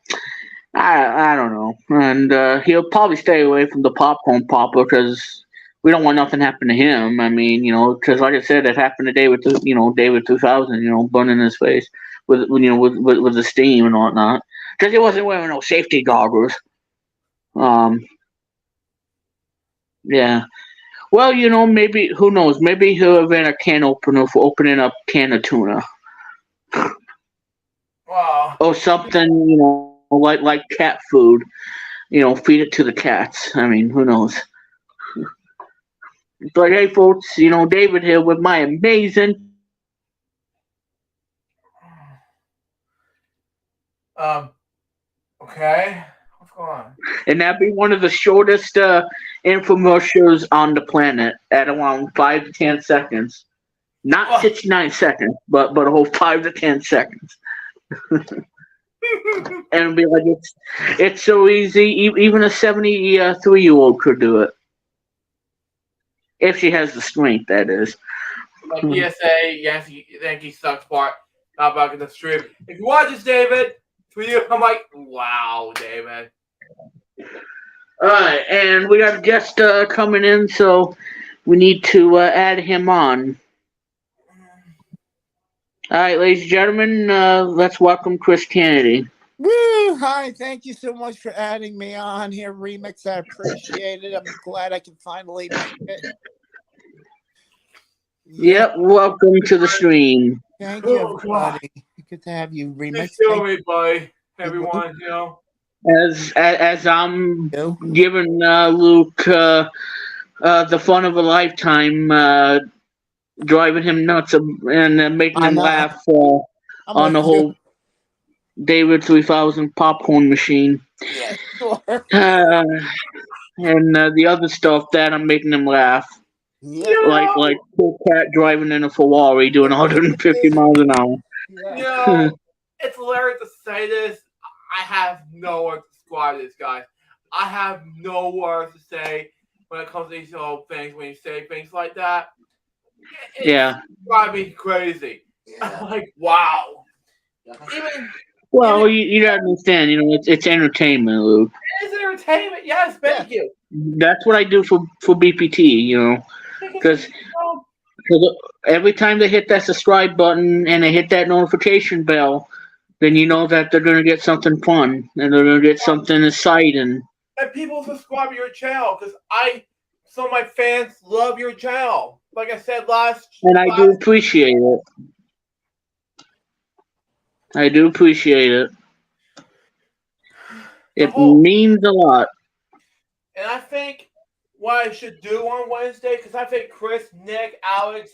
I don't know. And he'll probably stay away from the popcorn popper because we don't want nothing to happen to him. I mean, because like I said, it happened to David 2000, burning his face with the steam and whatnot. Because he wasn't wearing no safety goggles. Um, yeah. Well, maybe, who knows? Maybe he'll invent a can opener for opening up can of tuna Wow. or something, like cat food. Feed it to the cats. I mean, who knows? But hey, folks, David here with my amazing. Um. Okay. What's And that'd be one of the shortest infomercials on the planet at around 5 to 10 seconds. Not 69 seconds, but a whole 5 to 10 seconds. And it'd be like, it's so easy. Even a 73-year-old could do it. If she has the strength, that is. Like PSA, Yankee sucks part. Not back in the stream. If you watch this, David, for you, I'm like, wow, David. Alright, and we got a guest coming in, so we need to add him on. Alright, ladies and gentlemen, let's welcome Chris Kennedy. Woo! Hi, thank you so much for adding me on here, Remix. I appreciate it. I'm glad I can finally make it. Yep, welcome to the stream. Thank you, everybody. Good to have you, Remix. Thanks to everybody, everyone, you know. As I'm giving Luke the fun of a lifetime, driving him nuts and making him laugh on the whole David 3000 popcorn machine. Yeah, sure. And the other stuff that I'm making him laugh. Yeah. Like Cool Cat driving in a Ferrari doing 150 miles an hour. Yeah. It's hilarious to say this. I have no words to describe this, guys. I have no words to say when it comes to these things, when you say things like that. It's driving me crazy. I'm like, wow. You gotta understand, it's entertainment, Luke. It is entertainment, yes, thank you. That's what I do for BPT, because every time they hit that subscribe button and they hit that notification bell, then you know that they're gonna get something fun and they're gonna get something exciting. And people subscribe to your channel because some of my fans love your channel. Like I said and I do appreciate it. I do appreciate it. It means a lot. And I think what I should do on Wednesday, because I think Chris, Nick, Alex,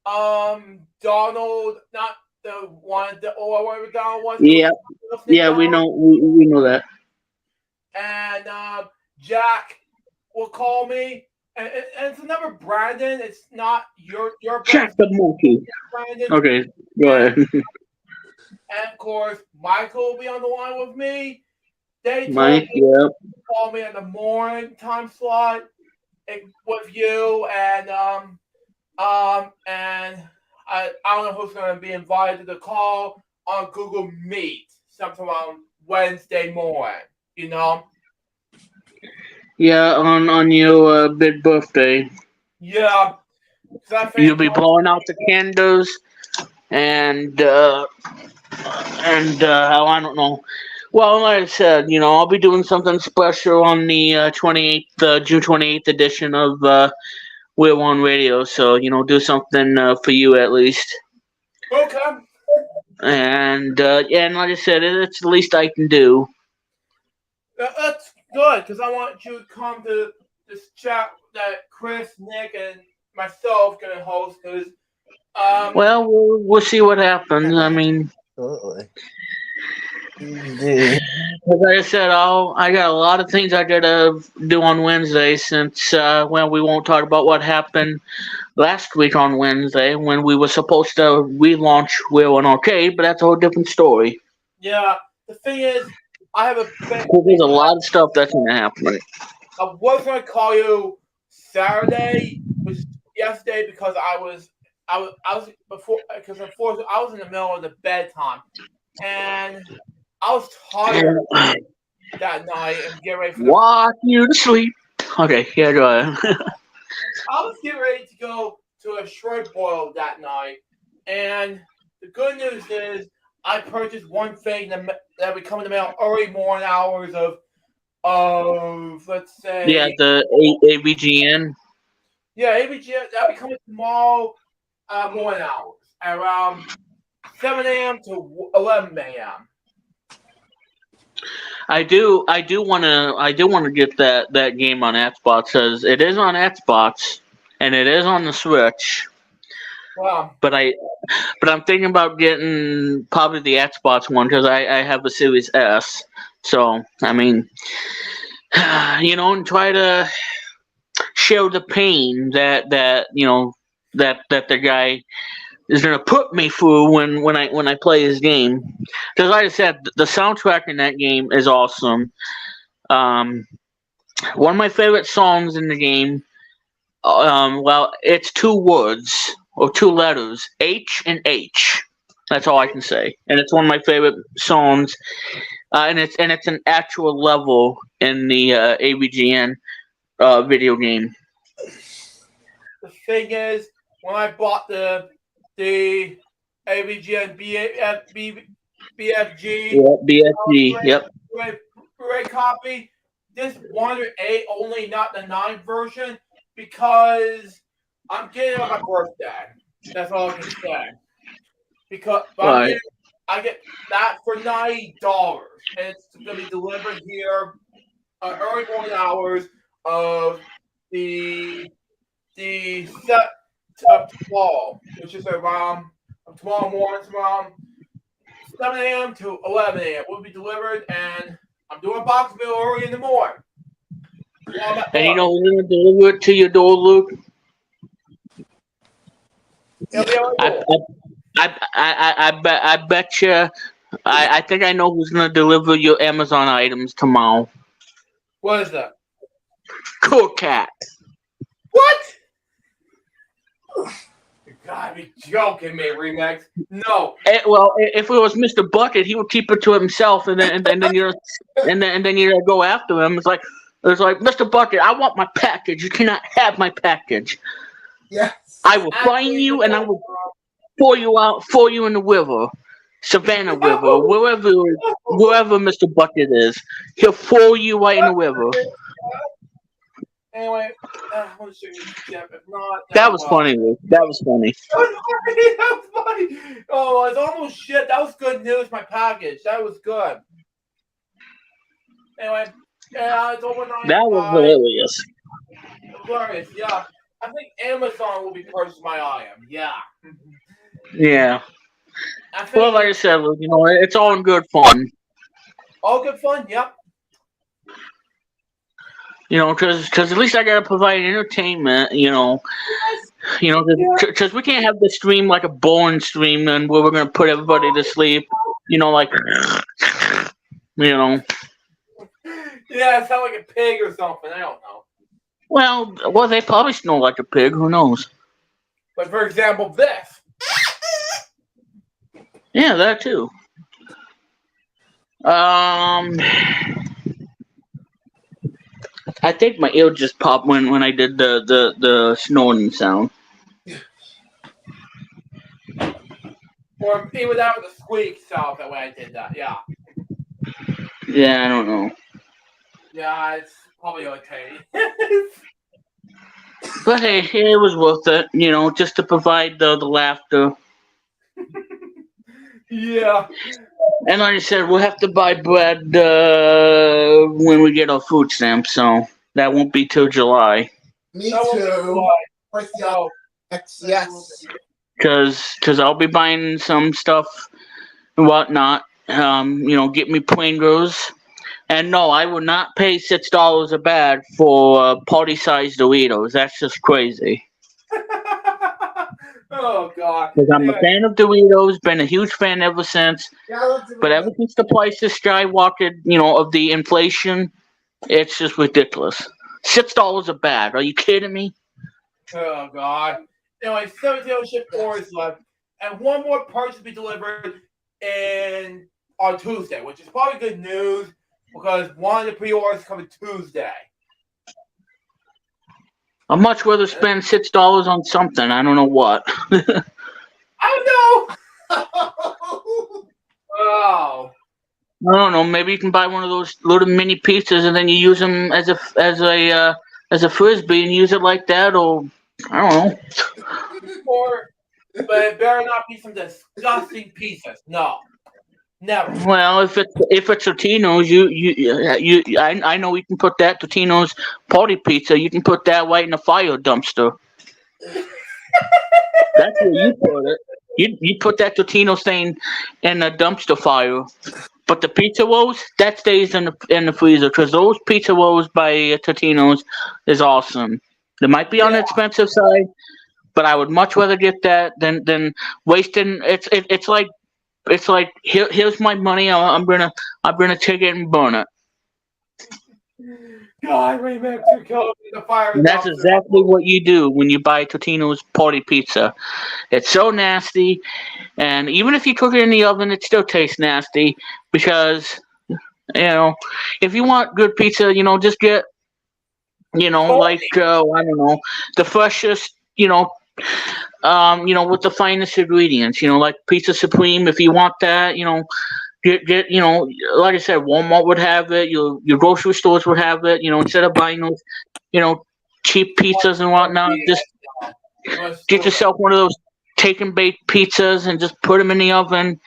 Donald, not the one, whatever Donald was. Yeah, we know that. And Jack will call me. And it's another Brandon. It's not your Jack the monkey. Brandon. Okay, go ahead. And of course, Michael will be on the line with me. They Mike, call me in the morning time slot with you, and I don't know who's going to be invited to the call on Google Meet sometime on Wednesday morning. Yeah, on your big birthday. Yeah. You'll be blowing out the candles and I don't know. Well, like I said, I'll be doing something special on the 28th, June 28th edition of We're One Radio. So, do something for you at least. Okay. And and like I said, it's the least I can do. That's good, because I want you to come to this chat that Chris, Nick, and myself can host. Because well, we'll see what happens. I mean, like I said, I got a lot of things I gotta do on Wednesday since we won't talk about what happened last week on Wednesday when we were supposed to relaunch We're One Arcade, but that's a whole different story. Yeah, the thing is, I have there's a lot of stuff that's gonna happen. I was gonna call you Saturday, which is yesterday, because I was before, because unfortunately I was in the middle of the bedtime, and I was tired that night and get ready for walk you to sleep. Okay, yeah, go ahead. I was getting ready to go to a shrimp boil that night, and the good news is I purchased one thing that would come in the mail early morning hours of let's say the ABGN. Yeah, ABGN that would come in tomorrow morning hours around 7 a.m. to 11 a.m. I do want to get that game on Xbox, because it is on Xbox and it is on the Switch. Wow. But I'm thinking about getting probably the Xbox one, because I have the Series S, So I mean, and try to share the pain that the guy is gonna put me through when I play his game. Because like I said, the soundtrack in that game is awesome. Um, One of my favorite songs in the game. Well, it's two words or two letters, H and H. That's all I can say, and it's one of my favorite songs. And it's an actual level in the AVGN video game. The thing is, when I bought the AVGN BFG Yeah, BFG. Yep. Blu-ray copy, this wanted A only, not the 9 version, because I'm getting it on my birthday. That's all I can say. Because Right. I get that for $90, and it's gonna be delivered here early morning hours of the set of tomorrow, which is around tomorrow morning, around 7 a.m. to 11 a.m. will be delivered, and I'm doing a box bill early in the morning. And you know who's gonna deliver it to your door, Luke? It'll be on the door. I bet you. I think I know who's gonna deliver your Amazon items tomorrow. What is that? Cool Cat. What? You gotta be joking me, Remix. No. Well, if it was Mr. Bucket, he would keep it to himself, and then you go after him. It's like Mr. Bucket, I want my package. You cannot have my package. Yes. I will find you, and I will pour you in the river, Savannah River, wherever Mr. Bucket is. He'll throw you right in the river. Anyway, I want to show you Jeff. If not, That was funny, Luke. That was funny. That was funny. Oh, it's almost shit. That was good news. My package. That was good. Anyway, yeah, it's over 9. That was hilarious. Hilarious, yeah. I think Amazon will be purchasing my item. Yeah. Yeah. I think Well, like I said, Luke, it's all in good fun. all good fun. Yep. Because at least I gotta provide entertainment. Because we can't have the stream like a boring stream, and where we're gonna put everybody to sleep. Like. Yeah, it sounds like a pig or something. I don't know. Well, they probably snore like a pig. Who knows? But for example, this. Yeah, that too. I think my ear just popped when I did the snoring sound. Or even that with the squeak sound the way I did that. Yeah. Yeah, I don't know. Yeah, it's probably okay. But hey, it was worth it, just to provide the laughter. Yeah. And like I said, we'll have to buy bread when we get our food stamps, so that won't be till July. Me That won't be too. July. No. Yes. Because I'll be buying some stuff and whatnot. Get me Pringles. And no, I will not pay $6 a bag for party-sized Doritos. That's just crazy. Oh, God. Because I'm a fan of Doritos, been a huge fan ever since. But ever since the prices skyrocketed, of the inflation, it's just ridiculous. $6 a bag. Are you kidding me? Oh, God. Anyway, 17 ship 4 is left. And one more purchase will be delivered on Tuesday, which is probably good news because one of the pre-orders coming Tuesday. I'd much rather spend $6 on something. I don't know what. I don't know. Oh. I don't know. Maybe you can buy one of those little mini pizzas and then you use them as a frisbee and use it like that, or I don't know. But it better not be some disgusting pizzas. No, never. Well, if it's Totino's, I know you can put that Totino's party pizza. You can put that right in the fire dumpster. That's where you put it. You put that Totino thing in the dumpster fire. But the pizza rolls, that stays in the freezer because those pizza rolls by Totino's is awesome. They might be on the expensive side, but I would much rather get that than wasting. It's like here's my money. I'm gonna take it and burn it. God, remix are killing me. The fire And that's dumpster. exactly what you do when you buy Totino's party pizza. It's so nasty, and even if you cook it in the oven, it still tastes nasty because if you want good pizza, just get like I don't know, the freshest, with the finest ingredients, like Pizza Supreme. If you want that, get like I said, Walmart would have it. Your grocery stores would have it. Instead of buying those, cheap pizzas and whatnot, just get yourself one of those take and bake pizzas and just put them in the oven,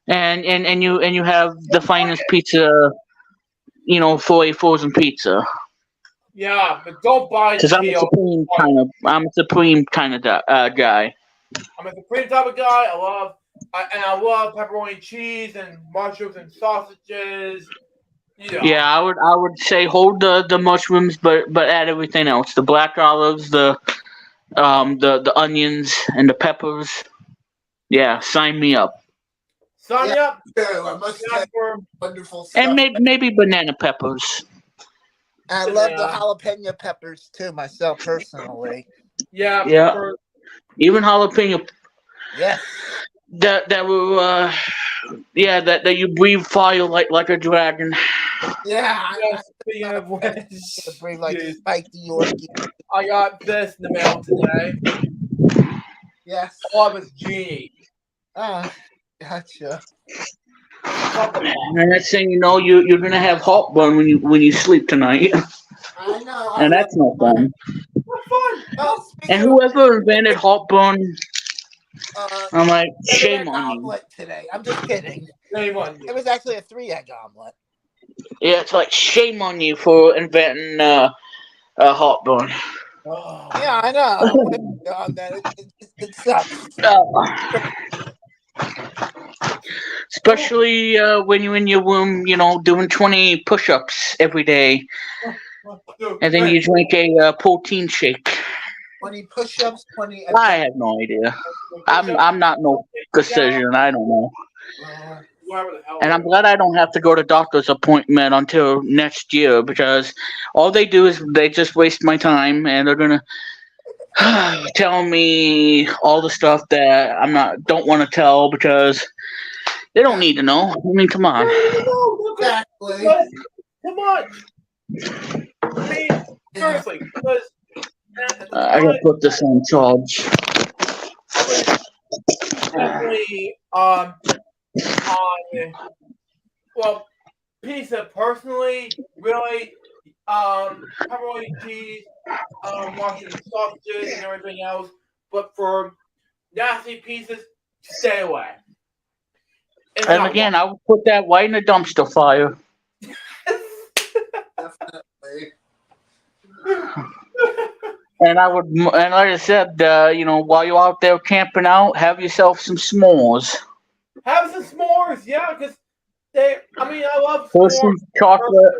and you have the finest pizza, for a frozen pizza. Yeah, but don't buy Because I'm a supreme kind of guy. I'm a supreme type of guy. I love pepperoni cheese and mushrooms and sausages. Yeah, I would say hold the mushrooms, but add everything else: the black olives, the onions, and the peppers. Yeah, sign me up. Sign me up. I must say, wonderful stuff. And maybe banana peppers. I love the jalapeno peppers too, myself personally. Yeah. Even jalapeno. Yes. That will that you breathe fire like a dragon. Yeah. Speaking of which, breathe like Spike the Yorkie. I got this in the mail today. Yes. Oh, it was Genie. Gotcha. And that's saying you're gonna have heartburn when you sleep tonight. I know. And that's no fun. What fun! Well, And whoever invented heartburn, I'm like, shame on you. Omelet today. I'm just kidding. Shame on you. It was actually a 3-egg omelet. Yeah, it's like shame on you for inventing heartburn. Oh. Yeah, I know. It sucks. Especially when you're in your room, doing 20 push-ups every day, and then you drink a protein shake. 20 push-ups, 20. I have no idea. I'm not no precision. I don't know. And I'm glad I don't have to go to doctor's appointment until next year because all they do is they just waste my time and they're gonna tell me all the stuff that don't want to tell because they don't need to know. I mean, come on. Exactly. Come on. I mean, seriously, because I gotta put this on charge. Definitely, pizza personally, really, pepperoni cheese, washing sausages and everything else. But for nasty pizzas, stay away. And again, I would put that right in the dumpster fire. Definitely. And like I said, while you're out there camping out, have yourself some s'mores. Have some s'mores, yeah, because I love Or s'mores. some chocolate.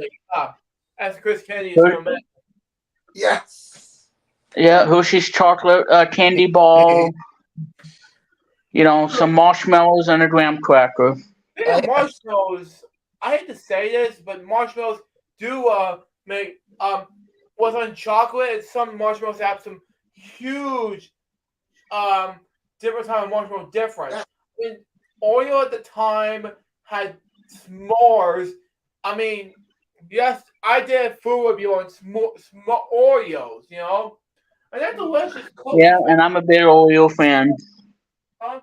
As Chris Kennedy is going to Yes. Yeah, Hershey's chocolate candy ball. Some marshmallows and a graham cracker. Yeah, marshmallows. I hate to say this, but marshmallows do make what's on chocolate. Some marshmallows have some huge different type of marshmallow difference. I mean, Oreo at the time had s'mores. I mean, yes, I did food review on small Oreos, and they're delicious. Yeah, and I'm a big Oreo fan. Huh?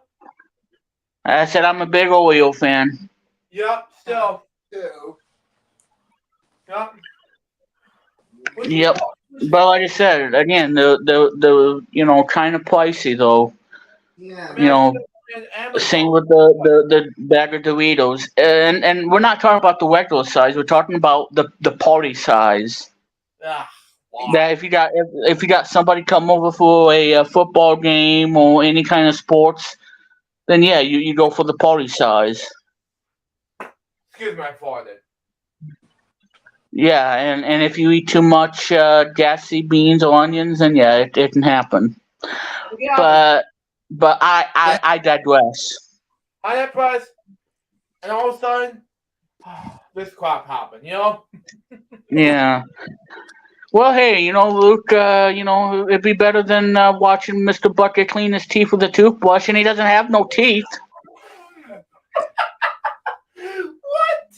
I said I'm a big Oreo fan. Yep, still. Yep. Yep. But like I said, again, the kind of pricey though. Yeah. Same with the bag of Doritos, and we're not talking about the regular size. We're talking about the party size. That if you got somebody come over for a football game or any kind of sports, then yeah, you go for the party size. Excuse me, I farted. Yeah, and if you eat too much gassy beans or onions, then yeah, it can happen. Yeah, But I digress. I had press, and all of a sudden, this crap happened. You know? Yeah. Well, hey, Luke, it'd be better than watching Mr. Bucket clean his teeth with a toothbrush, and he doesn't have no teeth. What?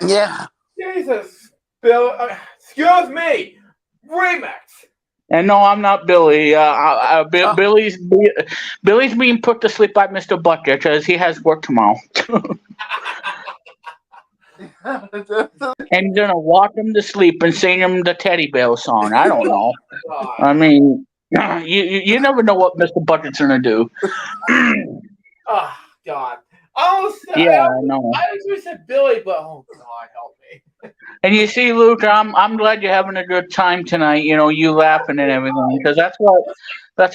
Yeah. Jesus, Bill. Excuse me. Remix. And no, I'm not Billy. Oh. Billy's being put to sleep by Mr. Bucket because he has work tomorrow. And you're gonna walk him to sleep and sing him the Teddy Bear song. I don't know. God. I mean, you never know what Mr. Bucket's gonna do. Oh, God. Yeah, I know. I always said Billy, but oh, God, help me. And you see, Luke, I'm glad you're having a good time tonight. You laughing and everything, because that's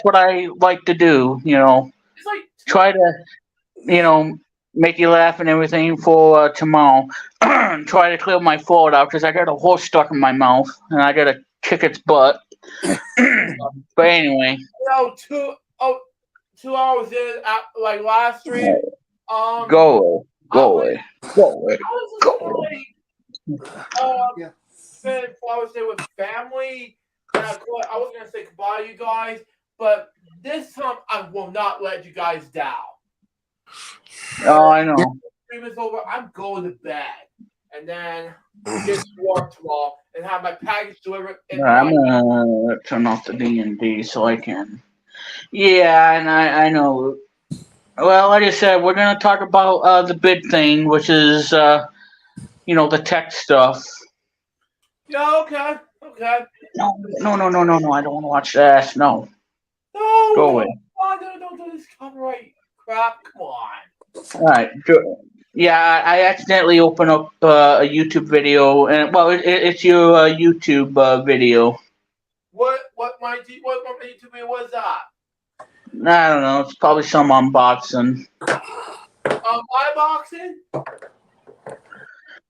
what I like to do. It's like Try to make you laugh and everything for tomorrow. Try to clear my throat out because I got a horse stuck in my mouth and I gotta kick its butt. But anyway, 2 hours in, like last stream. go away. I was just like, spending Father's Day with family. And I was gonna say goodbye to you guys, but this time I will not let you guys down. Oh, I know. Stream is over. I'm going to bed, and then get to work tomorrow and have my package delivered. I'm gonna turn off the D&D so I can. Yeah, and I know, Luke. Well, like I said, we're gonna talk about the big thing, which is the tech stuff. Yeah, okay. No, I don't want to watch that. No, No, go away. Don't do this copyright crap. Come on. All right, good. Yeah, I accidentally opened up a YouTube video, and well, it's your YouTube video. What my YouTube video was that? I don't know. It's probably some unboxing. Unboxing?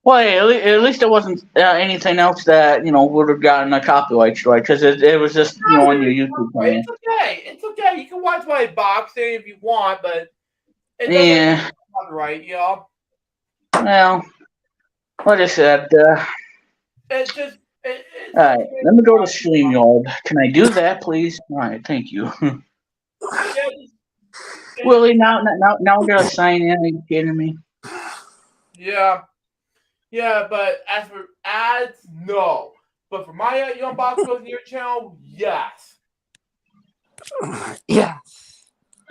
Well, hey, at least there wasn't anything else that would have gotten a copyright strike because it was just on your YouTube channel. It's okay. You can watch my boxing if you want, but it doesn't Yeah. copyright, you know. Well, like I said, It's just. all right. Let me go to StreamYard. Can I do that, please? All right, thank you. Willie, now I gotta sign in. Are you kidding me? Yeah, but as for ads, no. But for my Young Box goes in your channel, yes. Yeah.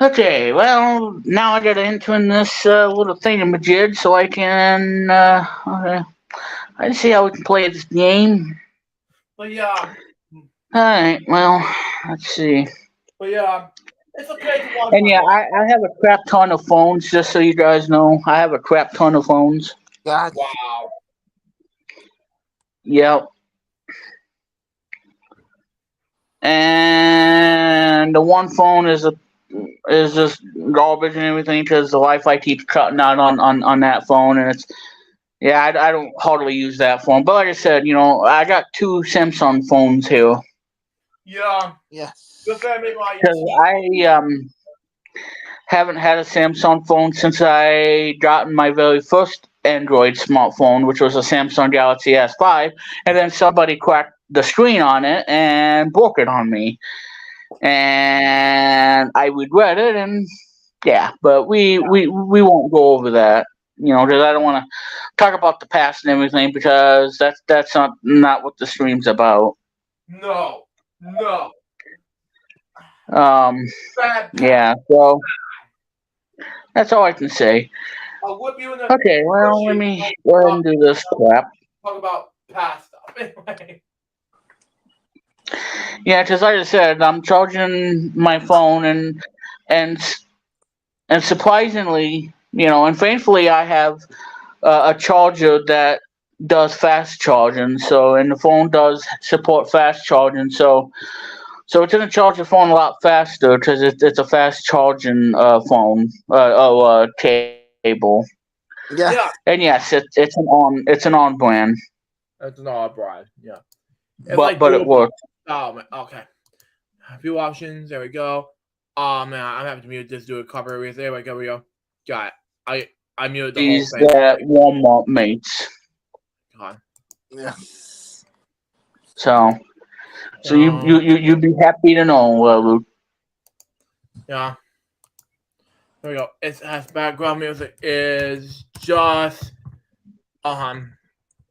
Okay, well, now I gotta enter in this little thingamajig so I can, okay. I see how we can play this game. But yeah. Alright, well, let's see. But yeah, it's okay to watch. And yeah, I have a crap ton of phones, just so you guys know. I have a crap ton of phones. Gotcha. Wow. Yep. And the one phone is just garbage and everything because the Wi-Fi keeps cutting out on that phone, and I don't hardly use that phone. But like I said, I got 2 Samsung phones here. Yeah. Yes. Just gotta make my. Because I haven't had a Samsung phone since I got my very first Android smartphone, which was a Samsung Galaxy S5, and then somebody cracked the screen on it and broke it on me. And I regret it, and yeah, but we won't go over that, because I don't want to talk about the past and everything, because that's not what the stream's about. No. Bad. Yeah, so that's all I can say. I'll whip you in the. Okay, well, let me go ahead and do this crap. Talk about past stuff. Anyway. Yeah, because like I said, I'm charging my phone, and surprisingly, and thankfully, I have a charger that does fast charging. So, and the phone does support fast charging. So it's gonna charge the phone a lot faster because it's a fast charging phone case. label. Yeah. And yes, it's an on brand. It's an odd brand. Yeah. It's But it dual- works. Oh man. Okay. A few options. There we go. Oh man, I'm having to mute this. Do a cover with. There we go. We go. Got it. I muted the whole These thing. that Walmart mates. God. Yeah. So you'd be happy to know, Luke. Yeah. There we go. It has background music. Is just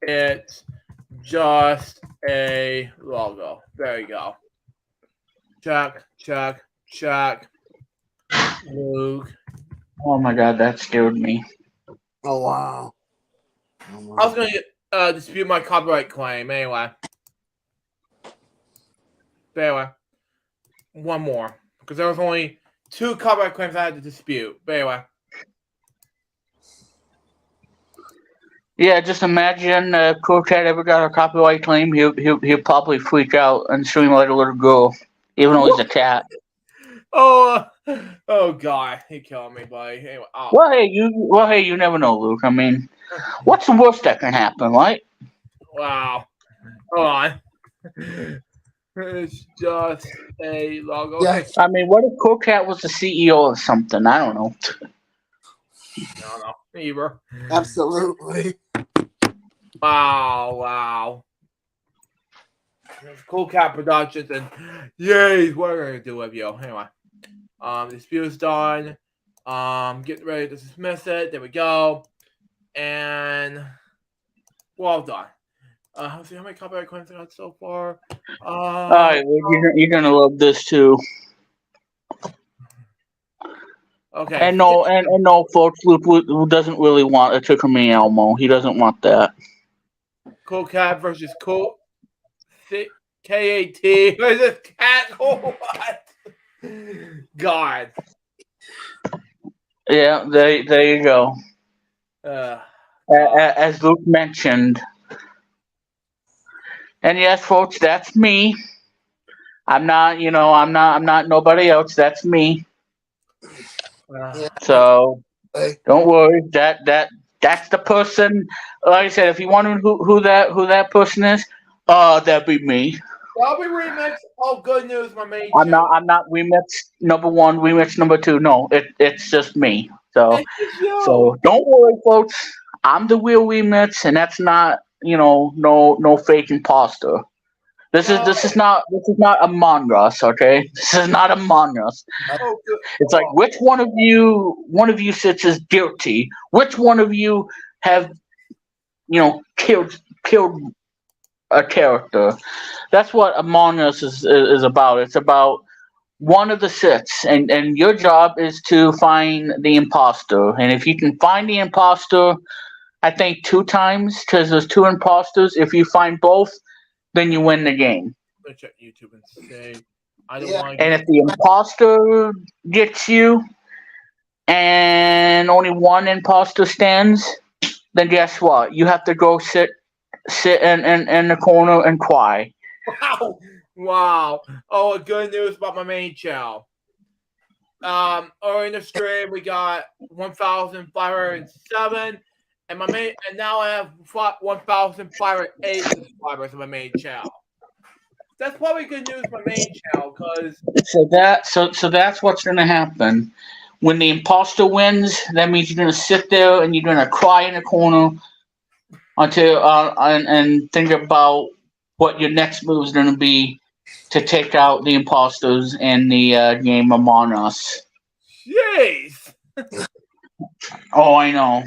it's just a logo. There you go. Check. Luke. Oh my God, that scared me. Oh wow. I was gonna dispute my copyright claim anyway. But anyway, one more because there was only 2 copyright claims I had to dispute. But anyway, Yeah, just imagine if Crocat ever got a copyright claim, he'll probably freak out and scream like a little girl, even though he's a cat. oh God, he killed me, buddy. Anyway, Well, hey, you never know, Luke. I mean, what's the worst that can happen, right? Wow. Hold on. It's just a logo. Yeah. Okay. I mean, what if Crocat was the CEO of something? I don't know. No, either. Absolutely. Wow. It's Cool Cat Productions and yay, what are we gonna do with you? Anyway. Dispute is done. Get ready to dismiss it. There we go. And well done. Let's see how many copyright claims I got so far. All right, well, you're gonna love this too. Okay. And no, folks, Luke doesn't really want a Ticker Me Elmo. He doesn't want that. Cool Cat versus Cool KAT. What is this cat? Oh, what? God. Yeah, there you go. As Luke mentioned. And yes, folks, that's me. I'm not nobody else. That's me. So don't worry. That's the person. Like I said, if you wonder who that person is, that'd be me. I'll be remixed. Oh, good news, my main. I'm not remix number 1, remix number 2. No, it's just me. So don't worry, folks. I'm the real remix, and that's not no fake imposter. This is not Among Us, okay? This is not Among Us. Oh, good. It's like which one of you sits as guilty? Which one of you have killed a character? That's what Among Us is about. It's about one of the six, and your job is to find the imposter. And if you can find the imposter, I think 2 times, because there's 2 imposters. If you find both, then you win the game. Let's check YouTube and say I don't want. And if the imposter gets you, and only 1 imposter stands, then guess what? You have to go sit in the corner and cry. Wow. Oh, good news about my main channel. Early in the stream we got 1,507, and now I have 1,508 subscribers on my main channel. That's probably good news for my main channel, because so that's what's gonna happen. When the imposter wins, that means you're gonna sit there and you're gonna cry in the corner until and think about what your next move is gonna be to take out the imposters in the game Among Us. Jeez. Oh, I know.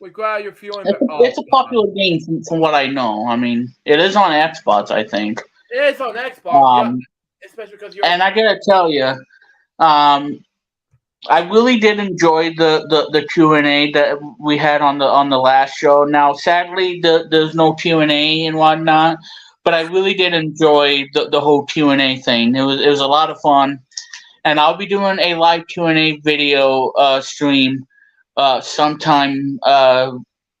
We're glad you're feeling. It's a popular game from what I know. I mean, it is on Xbox, I think. It is on Xbox, yeah. Especially because you're. And I gotta tell you, I really did enjoy the Q&A that we had on the last show. Now, sadly, there's no Q&A and whatnot, but I really did enjoy the whole Q&A thing. It was a lot of fun, and I'll be doing a live Q&A video stream sometime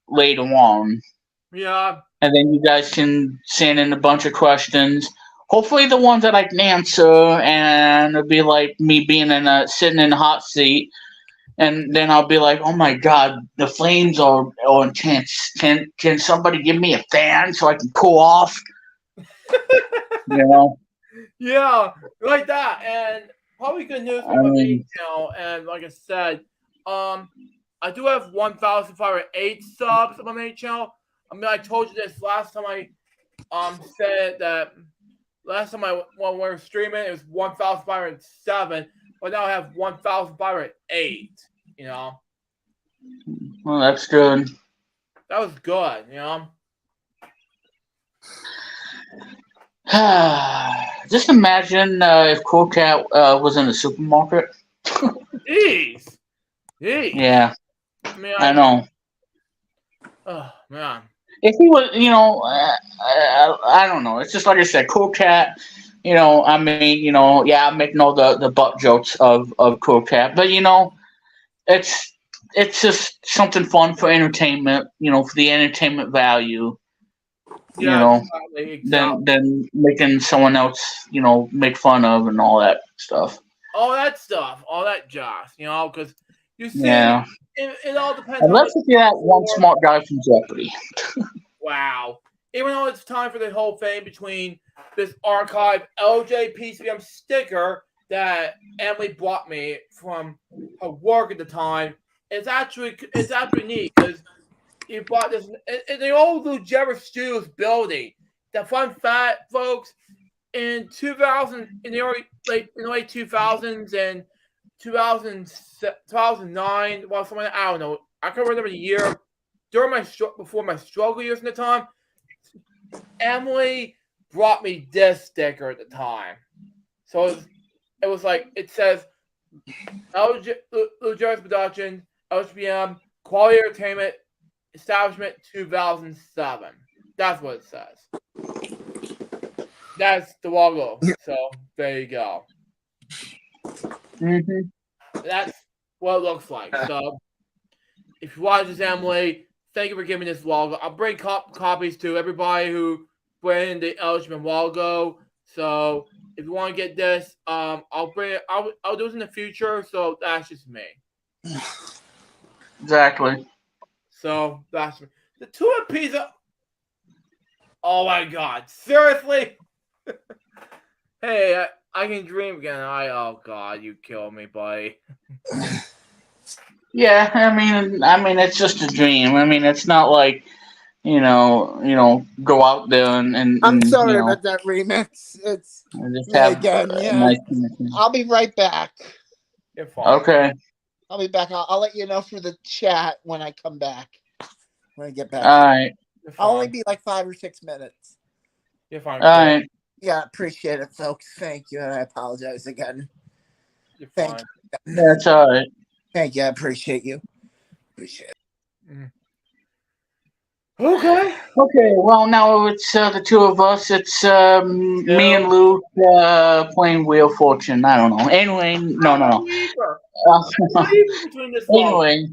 later on. Yeah. And then you guys can send in a bunch of questions. Hopefully the ones that I can answer, and it'll be like me being sitting in a hot seat And then I'll be like, oh my god, the flames are intense. Can somebody give me a fan so I can cool off? You know, Yeah, like that. And probably good news I for my main mean, channel. And like I said, I do have 1,508 subs on my main channel. I mean, I told you this last time I said that last time when we were streaming it was 1,507, but now I have 1,508. You know, well, that's good. that was good. You know, Just imagine if Cool Cat was in the supermarket. jeez, jeez. Yeah, I mean, I know. oh man, If he was, I don't know. It's just like I said, Cool Cat. I mean, yeah, I'm making all the butt jokes of Cool Cat, but it's it's just something fun for entertainment. For the entertainment value. You yeah, know, exactly. than making someone else, make fun of and all that stuff. All that stuff, all that jazz, because you see, Yeah, it all depends on unless the if you're that one war. smart guy from Jeopardy. Wow. Even though it's time for the whole thing between this archive LJ PCM sticker that Emily brought me from her work at the time, it's actually neat because he bought this in the old Lou Jebber Studios building. The fun fact, folks, in 2000, in the late 2000s and 2009, well, something I don't know. I can't remember the year. Before my struggle years in the time, Emily brought me this sticker at the time. So it was like it says Lujar's Production, HBM, Quality Entertainment Establishment 2007. That's what it says. That's the logo. So there you go. Mm-hmm. That's what it looks like. So if you watch this, Emily, thank you for giving me this logo. I'll bring copies to everybody who bring the Elishman logo. So if you want to get this, I'll bring it. I'll do this in the future. So that's just me. Exactly. So that's me. The two pizza. Oh my god! Seriously? Hey, I can dream again. Oh god, you kill me, buddy. Yeah, I mean, it's just a dream. I mean, it's not like go out there I'm and sorry about that remix. It's just me have again. a Yeah. nice connection. I'll be right back. You're fine. Okay. I'll be back. I'll let you know through the chat when I come back. When I get back. All right. I'll only be like 5 or 6 minutes. You're fine. All right. Yeah, appreciate it, folks. Thank you, and I apologize again. You're Thank fine. you. That's all right. Thank you. I appreciate you. Appreciate it. Mm. Okay. Okay. Well, now it's the two of us. It's me and Luke playing Wheel of Fortune. I don't know. Anyway, no. Between this long. Anyway.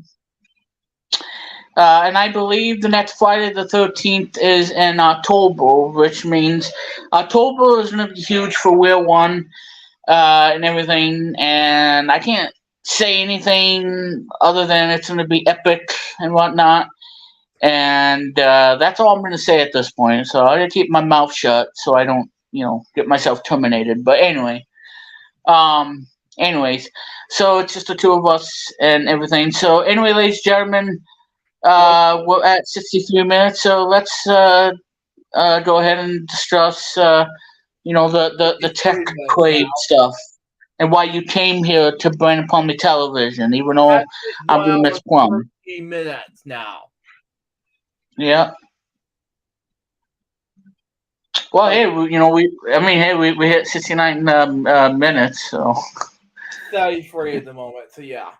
And I believe the next Friday the 13th is in October, which means October is going to be huge for Wheel 1 and everything. And I can't say anything other than it's going to be epic and whatnot. And that's all I'm going to say at this point. So I got to keep my mouth shut so I don't, get myself terminated. But anyway, anyways, so it's just the two of us and everything. So anyway, ladies and gentlemen, we're at 63 minutes, so let's go ahead and discuss, the tech crave stuff and why you came here to Brandon Plumley Television, even though I'm going to miss Plum. 13 minutes now. Yeah. Well, hey, we hit 69 minutes, so. 33 at the moment, so yeah.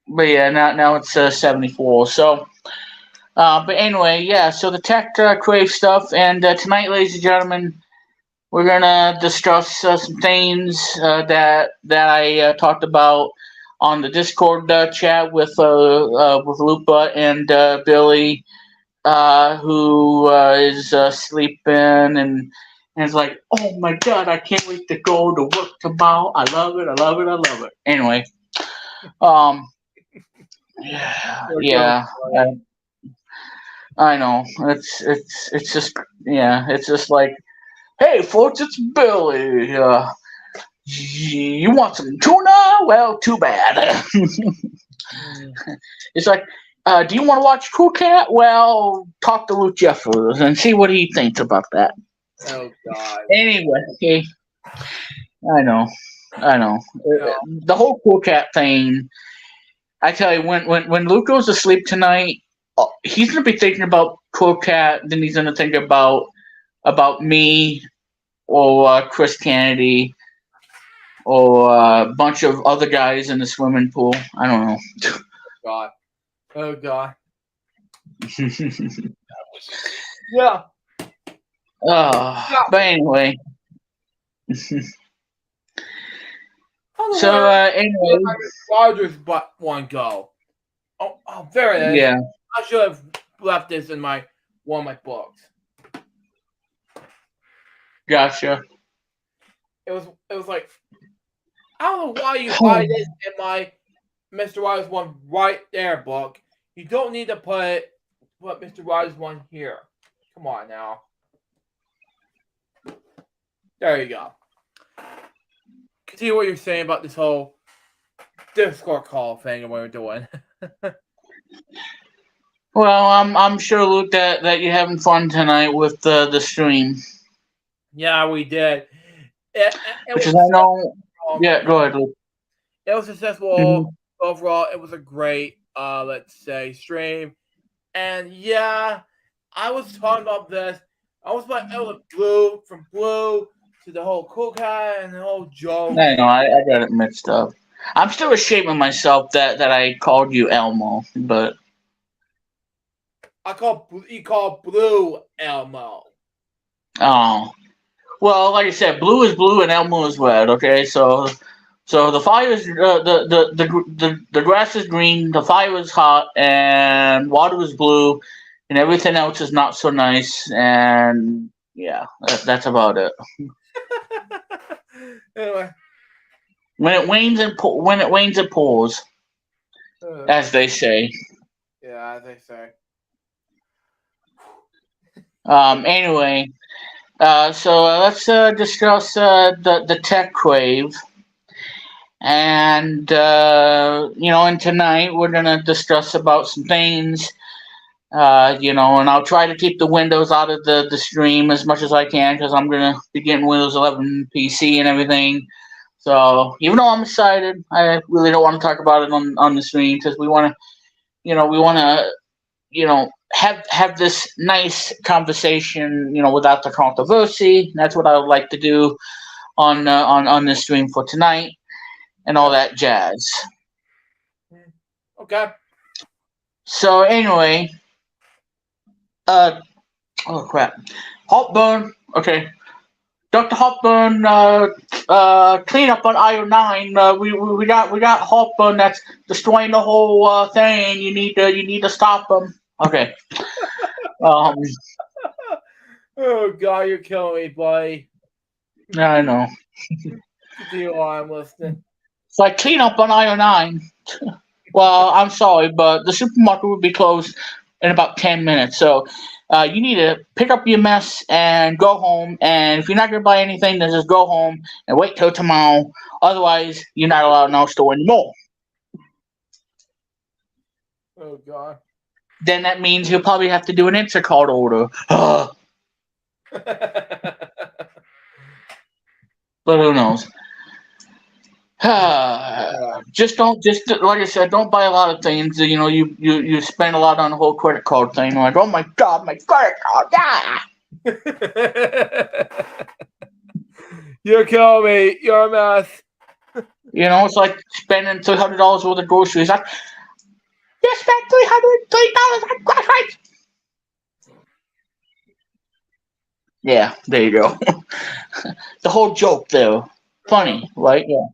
But yeah, now it's 74. So, but anyway, yeah. So the tech crave stuff, and tonight, ladies and gentlemen, we're gonna discuss some things that I talked about on the Discord chat with Lupa and Billy, who is sleeping and it's like, oh my god, I can't wait to go to work tomorrow. I love it. Anyway, Yeah, I know. It's just it's just like, hey, folks, it's Billy. You want some tuna? Well, too bad. It's like, do you want to watch Cool Cat? Well, talk to Luke Jeffers and see what he thinks about that. Oh God. Anyway, okay, I know. No. The whole Cool Cat thing. I tell you, when Luke goes to sleep tonight, he's gonna be thinking about Cool Cat. Then he's gonna think about me or Chris Kennedy or a bunch of other guys in the swimming pool. I don't know. God. Oh God. Yeah. But anyway. So anyway, Dodgers but one go. Oh, there it is. yeah, I should have left this in one of my books. gotcha. It was like, I don't know why you hide it in my Mr. Rogers one right there book. You don't need to put Mr. Rogers one here. Come on now. There you go. Continue what you're saying about this whole Discord call thing and what we're doing. Well, I'm sure, Luke, that you're having fun tonight with the stream. Yeah, we did. It Because was I know. Yeah, go ahead, Luke. It was successful overall. It was a great, let's say, stream. And yeah, I was talking about this. I was like, it was Blue, from Blue to the whole Cool Cat and the whole joke. I know, I got it mixed up. I'm still ashamed of myself that I called you Elmo, but He called Blue Elmo. oh, well, like I said, blue is blue and Elmo is red. Okay, so the fire is the grass is green, the fire is hot, and water is blue, and everything else is not so nice. And yeah, that's about it. Anyway. When it wanes, it pours, as they say. Yeah, as they say. Anyway, so let's discuss the tech crave, and and tonight we're gonna discuss about some things. And I'll try to keep the Windows out of the stream as much as I can because I'm gonna be getting Windows 11 PC and everything. So even though I'm excited, I really don't want to talk about it on the stream because we want to, have this nice conversation, without the controversy. That's what I would like to do on this stream for tonight and all that jazz. Okay. So anyway, oh crap, Hotburn. Okay. Dr. Hopburn, clean up on aisle 9. We got Hopburn that's destroying the whole thing. You need to stop him. Okay. Oh God, you're killing me, buddy. Yeah, I know. I'm listening. It's like clean up on aisle 9. Well, I'm sorry, but the supermarket will be closed in about 10 minutes. So you need to pick up your mess and go home. And if you're not going to buy anything, then just go home and wait till tomorrow. Otherwise, you're not allowed in our store anymore. Oh, God. Then that means you'll probably have to do an Instacart order. But who knows? Just like I said, don't buy a lot of things. You spend a lot on the whole credit card thing. Like, oh my God, my credit card, yeah. You're killing me. You're a mess. It's like spending $300 worth of groceries. You spent $303 on groceries. Yeah, there you go. The whole joke there. Funny, right? Yeah.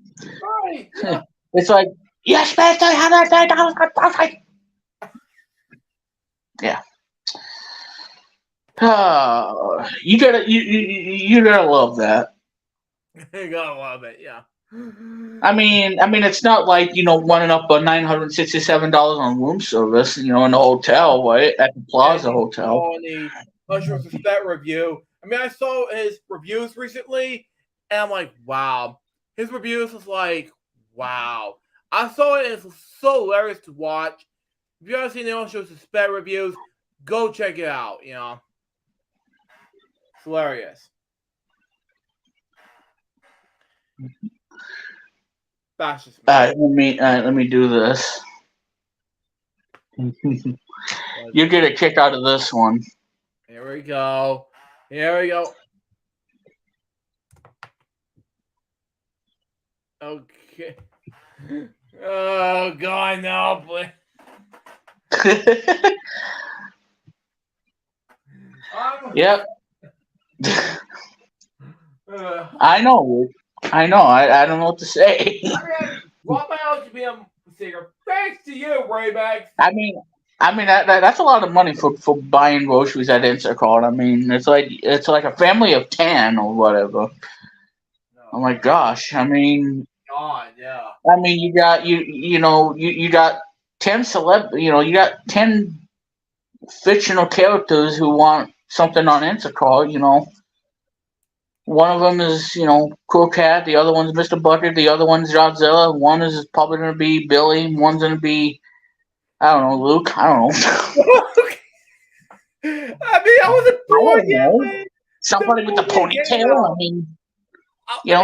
Right. Yeah. It's like, you spent $303 on groceries. Yeah. You gotta love that. You gotta love it, yeah. I mean, it's not like running up $967 on room service, in the hotel, right, at the And Plaza he's Hotel. on the Unsure Suspect review. I mean, I saw his reviews recently, and I'm like, wow. His reviews was like, wow. I saw it, and it's so hilarious to watch. If you haven't seen the Unsure Suspect reviews, go check it out, It's hilarious. That's just me. Let me do this. You get a kick out of this one. Here we go. Okay. Oh God, no, please. Yep. I know. I don't know what to say. What my LGBM sticker? Thanks to you, Rayback. I mean, that's a lot of money for buying groceries at Instacart. I mean, it's like a family of 10 or whatever. Oh my gosh! I mean, God, yeah. I mean, you got you got 10 you got 10 fictional characters who want something on Instacart. One of them is, Cool Cat. The other one's Mr. Bucket. The other one's Godzilla. One is probably going to be Billy. One's going to be, I don't know, Luke. I don't know. I mean, I wasn't born yet, man. Somebody with a ponytail. I mean,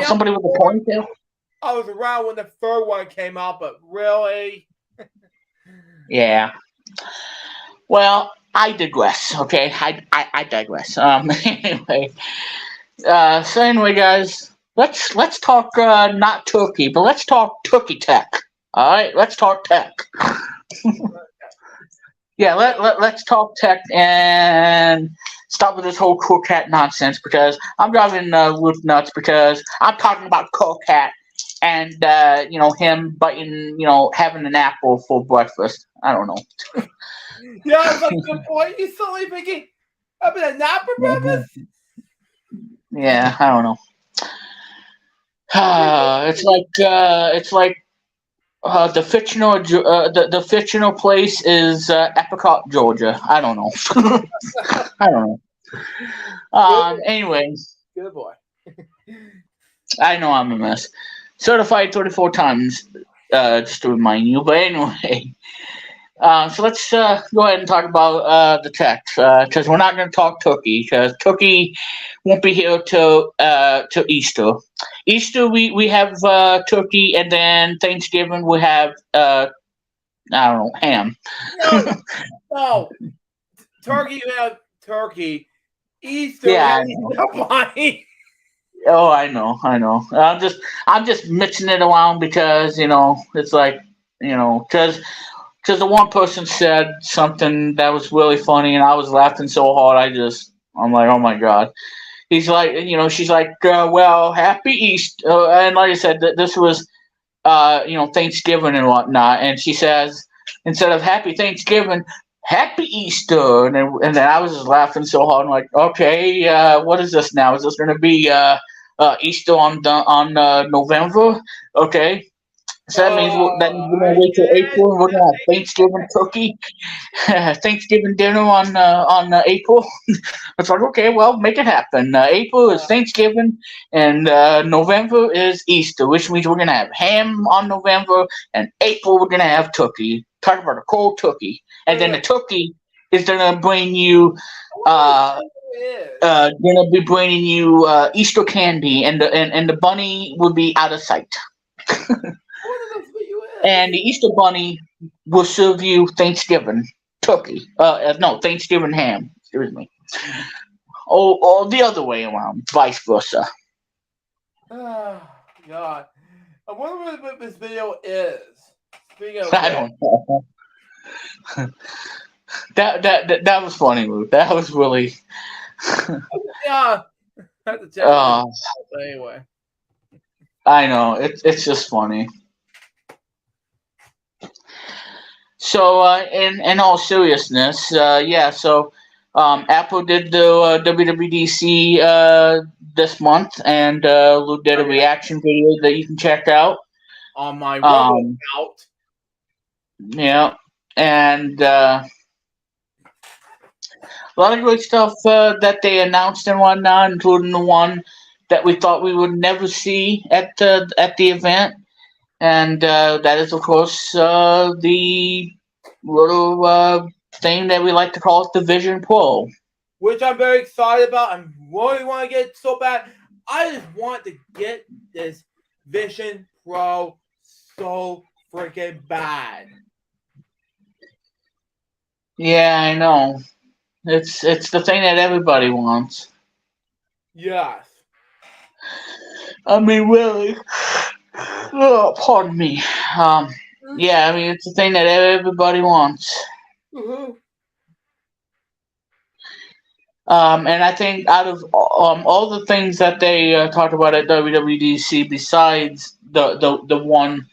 somebody with a ponytail. I was around when the third one came out, but really? Yeah. Well, I digress. Okay, I digress. Anyway. So anyway, guys, let's talk not Turkey, but let's talk Turkey tech. All right, let's talk tech. Yeah, let's talk tech and stop with this whole Cool Cat nonsense, because I'm driving Luke nuts, because I'm talking about Cool Cat and him biting, having an apple for breakfast. I don't know. Yeah, I was like, good point. You suddenly thinking having a nap for breakfast? Yeah, I don't know. It's like the fictional place is Epcot, Georgia. I don't know. I don't know. Anyways, good boy. I know I'm a mess. Certified 34 times, just to remind you. But anyway. So let's go ahead and talk about the tech, because we're not going to talk Turkey, because Turkey won't be here till Easter. Easter we have turkey, and then Thanksgiving we have I don't know, ham. No. Turkey, you have turkey. Easter, yeah. Oh, I know. I'm just mixing it around because it's like because the one person said something that was really funny, and I was laughing so hard. I'm like, oh my god. He's like, she's like, well, happy Easter, and like I said, this was, Thanksgiving and whatnot, and she says, instead of happy Thanksgiving, happy Easter, and then I was just laughing so hard. I'm like, okay, what is this now? Is this going to be Easter on November? Okay. So that means we're gonna wait till April, and we're gonna have Thanksgiving cookie, Thanksgiving dinner on April. It's like, okay, well, make it happen. April is Thanksgiving, and November is Easter, which means we're gonna have ham on November, and April we're gonna have turkey. Talk about a cold turkey, and then the turkey is gonna bring you. Gonna be bringing you Easter candy, and the bunny will be out of sight. And the Easter Bunny will serve you Thanksgiving turkey. No, Thanksgiving ham. Excuse me. Or the other way around, vice versa. Oh, God. I wonder what this video is. I don't know. That was funny, Luke. That was really. Yeah. Anyway. I know. It's just funny. So, in all seriousness, yeah. So, Apple did the WWDC this month, and Luke did a reaction video that you can check out. On my Rumble account. Yeah, and a lot of great stuff that they announced and whatnot, including the one that we thought we would never see at the event, and that is, of course, the little thing that we like to call it the Vision Pro. Which I'm very excited about. I really want to get it so bad. I just want to get this Vision Pro so freaking bad. Yeah, I know. It's the thing that everybody wants. Yes. I mean, really. Oh, pardon me. Yeah, I mean, it's the thing that everybody wants. Mm-hmm. And I think out of all the things that they talked about at WWDC, besides the one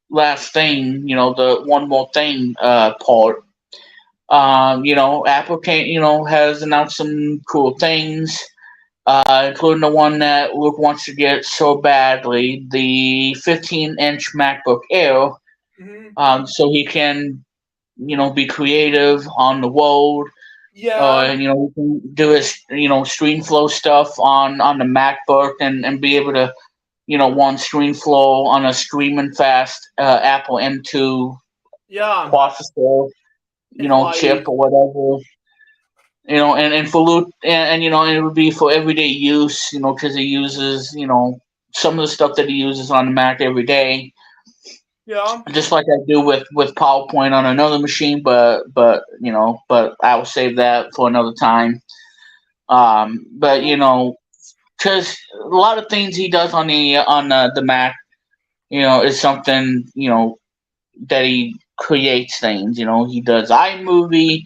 last thing, the one more thing part, Apple has announced some cool things, including the one that Luke wants to get so badly, the 15-inch MacBook Air, so he can, be creative on the road. Yeah. And we can do his StreamFlow stuff on the MacBook and be able to one StreamFlow on a streaming fast Apple M2 processor, chip or whatever. And for Luke, and it would be for everyday use, because he uses some of the stuff that he uses on the Mac every day. Yeah. Just like I do with PowerPoint on another machine, but I will save that for another time. But because a lot of things he does on the Mac, is something that he creates things. He does iMovie,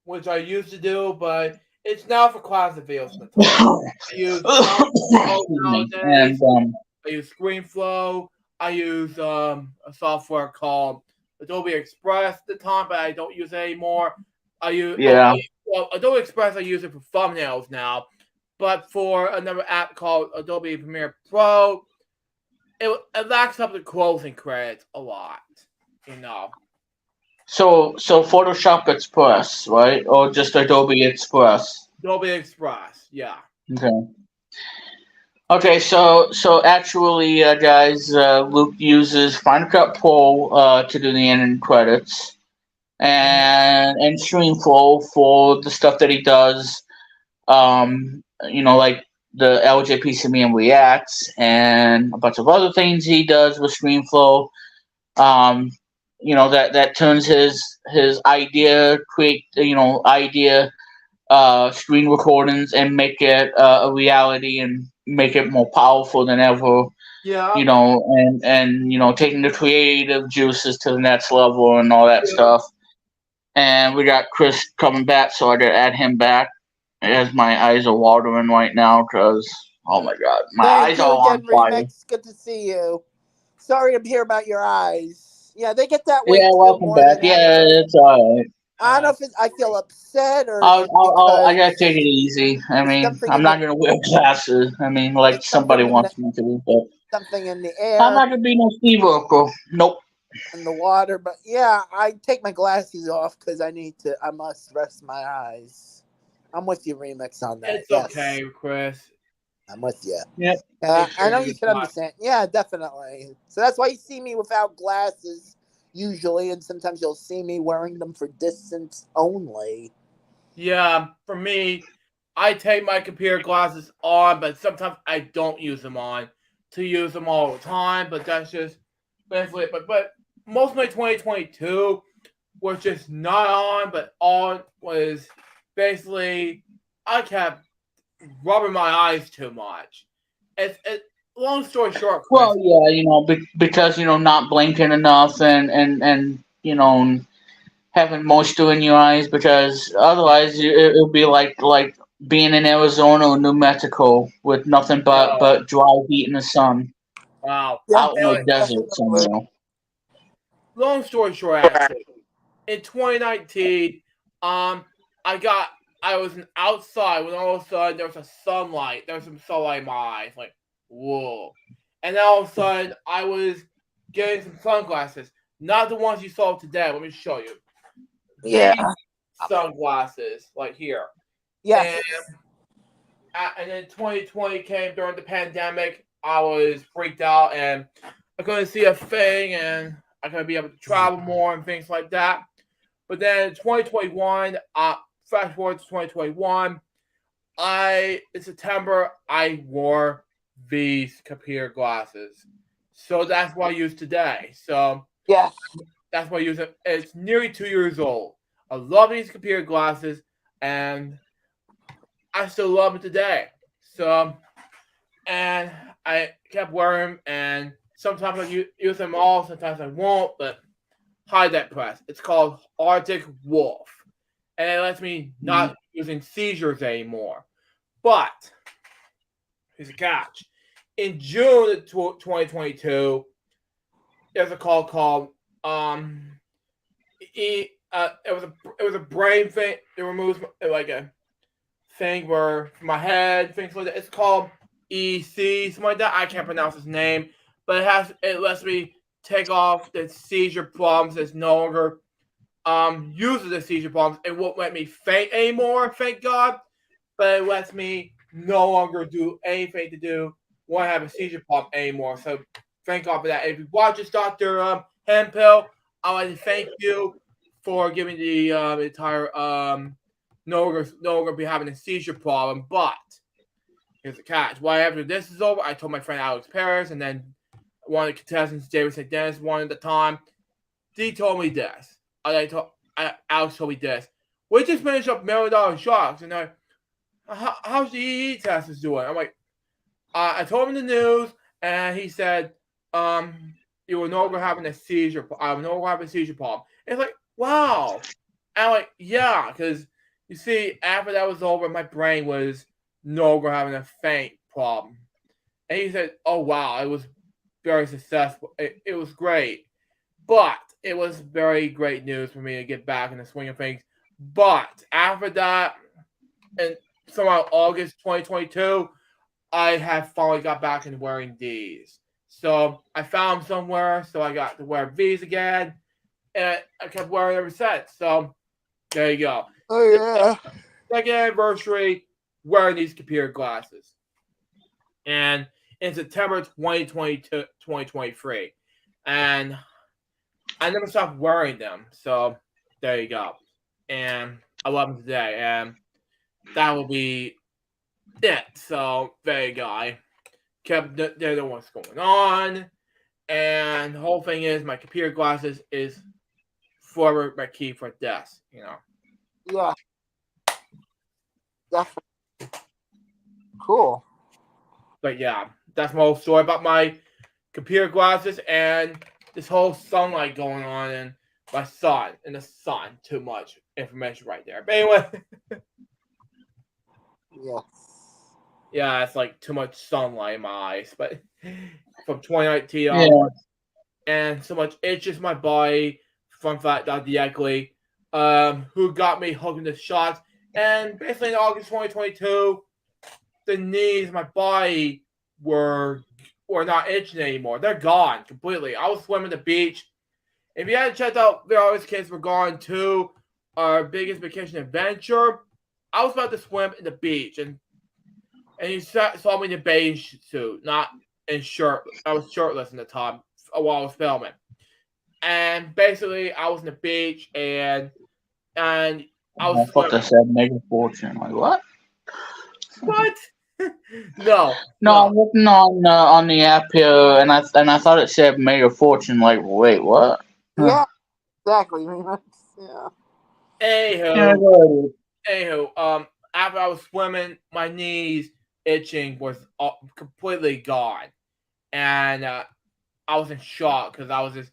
which I used to do, but it's now for classic videos. I use nowadays. I use ScreenFlow. I use a software called Adobe Express at the time, but I don't use it anymore. I use Adobe Express. I use it for thumbnails now, but for another app called Adobe Premiere Pro, it lacks up the closing credits a lot. So Photoshop Express, right, or just Adobe Express? Adobe Express, yeah. Okay, so actually, guys, Luke uses Final Cut Pro to do the end credits, and StreamFlow for the stuff that he does. Like the LJPCM and Reacts, and a bunch of other things he does with StreamFlow. That turns his idea screen recordings and make it a reality and make it more powerful than ever. Yeah. And taking the creative juices to the next level and all that stuff. And we got Chris coming back, so I gotta add him back. As my eyes are watering right now, because oh my god, my eyes are on fire. Remix. Good to see you. Sorry to hear about your eyes. Yeah, they get that way. Yeah, welcome back. Yeah, it's alright. I don't know if I feel upset or. I gotta take it easy. I mean, I'm not gonna wear glasses. I mean, like somebody wants me to, but something in the air. I'm not gonna be no Steve Urkel. Nope. In the water, but yeah, I take my glasses off because I must rest my eyes. I'm with you, Remix, on that. It's okay, Chris. I'm with you. Yep. I know you can understand. Yeah, definitely. So that's why you see me without glasses usually, and sometimes you'll see me wearing them for distance only. Yeah, for me, I take my computer glasses on, but sometimes I don't use them on to use them all the time. But that's just basically. But most of my 2022 was just not on, but on was. Basically, I kept rubbing my eyes too much. It's long story short. Chris, well, yeah, because not blinking enough and having moisture in your eyes, because otherwise it'll be like being in Arizona or New Mexico with nothing but dry heat in the sun. Wow, out in the desert somewhere. Long story short, actually, in 2019. I was outside when all of a sudden there was some sunlight in my eyes, like whoa. And then all of a sudden I was getting some sunglasses. Not the ones you saw today. Let me show you. Yeah. These sunglasses, like here. Yes. And then 2020 came during the pandemic. I was freaked out and I couldn't see a thing and I couldn't be able to travel more and things like that. But then 2021, fast forward to 2021, in September, I wore these computer glasses. So that's what I use today. So Yes. that's what I use it. It's nearly 2 years old. I love these computer glasses and I still love them today. So, and I kept wearing them and sometimes I use them all, sometimes I won't, but hide that press. It's called Arctic Wolf. And it lets me not using seizures anymore. But here's a catch. In June of 2022, there's a call called it was a brain thing. It removes like a thing where my head, things like that. It's called EC, something like that. I can't pronounce his name, but it lets me take off the seizure problems. It's no longer uses the seizure problems. It won't let me faint anymore, thank God. But it lets me no longer do anything to do when I have a seizure problem anymore. So thank God for that. If you watch this, Dr. Hempel, I want to thank you for giving the entire no longer be having a seizure problem. But here's the catch. Right after this is over, I told my friend Alex Paris and then one of the contestants, David St. Dennis, one at the time. He told me this. Alex told me this. We just finished up $1 million sharks, and how's the EE test is doing? I'm like, I told him the news, and he said, you were no longer having a seizure. I was no longer having a seizure problem. And it's like, wow. And I'm like, yeah, because you see, after that was over, my brain was no longer having a faint problem. And he said, oh wow, it was very successful. It was great. But it was very great news for me to get back in the swing of things. But after that, and somehow August 2022, I have finally got back into wearing these. So I found them somewhere, so I got to wear these again, and I kept wearing them ever since. So there you go. Oh yeah. Second anniversary wearing these computer glasses, and in September 2022, 2023, and I never stopped wearing them. So there you go. And I love them today. And that will be it. So there you go. I kept there know what's going on. And the whole thing is my computer glasses is forever my key for death, Yeah. Definitely. Cool. But yeah, that's my whole story about my computer glasses and this whole sunlight going on and my son and the sun. Too much information right there. But anyway. Yes. Yeah, it's like too much sunlight in my eyes. But from 2019 onwards, and so much itches my body. Fun fact, Dr. Yeckley, who got me hooking the shots. And basically in August 2022, the knees, my body were not itching anymore. They're gone completely. I was swimming the beach. If you hadn't checked out the Always Kids Were Gone 2, our biggest vacation adventure, I was about to swim in the beach. And you saw me in a bathing suit, not in shirt. I was shirtless at the time while I was filming. And basically, I was in the beach and I was. I thought they said mega fortune. Like what? What? No. No, I'm looking on the app here, and I thought it said mega fortune. Like, wait, what? Yeah. Exactly. Yeah. Anywho, after I was swimming, my knees itching was completely gone, and I was in shock because I was just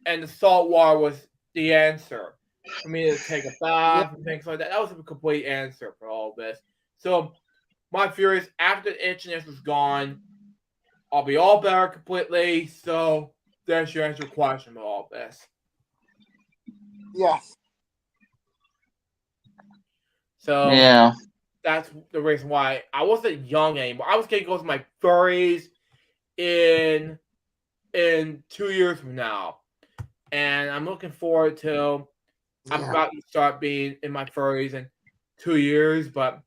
and the salt water was the answer for me to take a bath and things like that. That was a complete answer for all of this. So my fear is after the itchiness was gone, I'll be all better completely. So there's your answer question with all this. Yes. So Yeah. that's the reason why I wasn't young anymore. I was going to go to my furries in 2 years from now, and I'm looking forward to. I'm about to start being in my furries in 2 years, but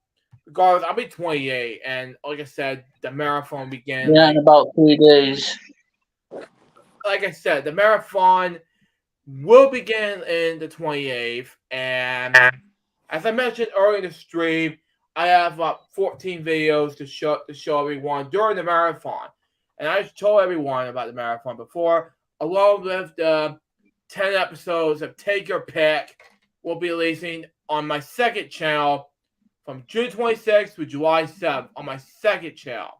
regardless, I'll be 28, and like I said, the marathon began. Yeah, in about 3 days. Like I said, the marathon will begin in the 28th, and as I mentioned earlier in the stream, I have 14 videos to show everyone during the marathon, and I told everyone about the marathon before, along with the 10 episodes of Take Your Pick will be releasing on my second channel from June 26th to July 7th on my second channel.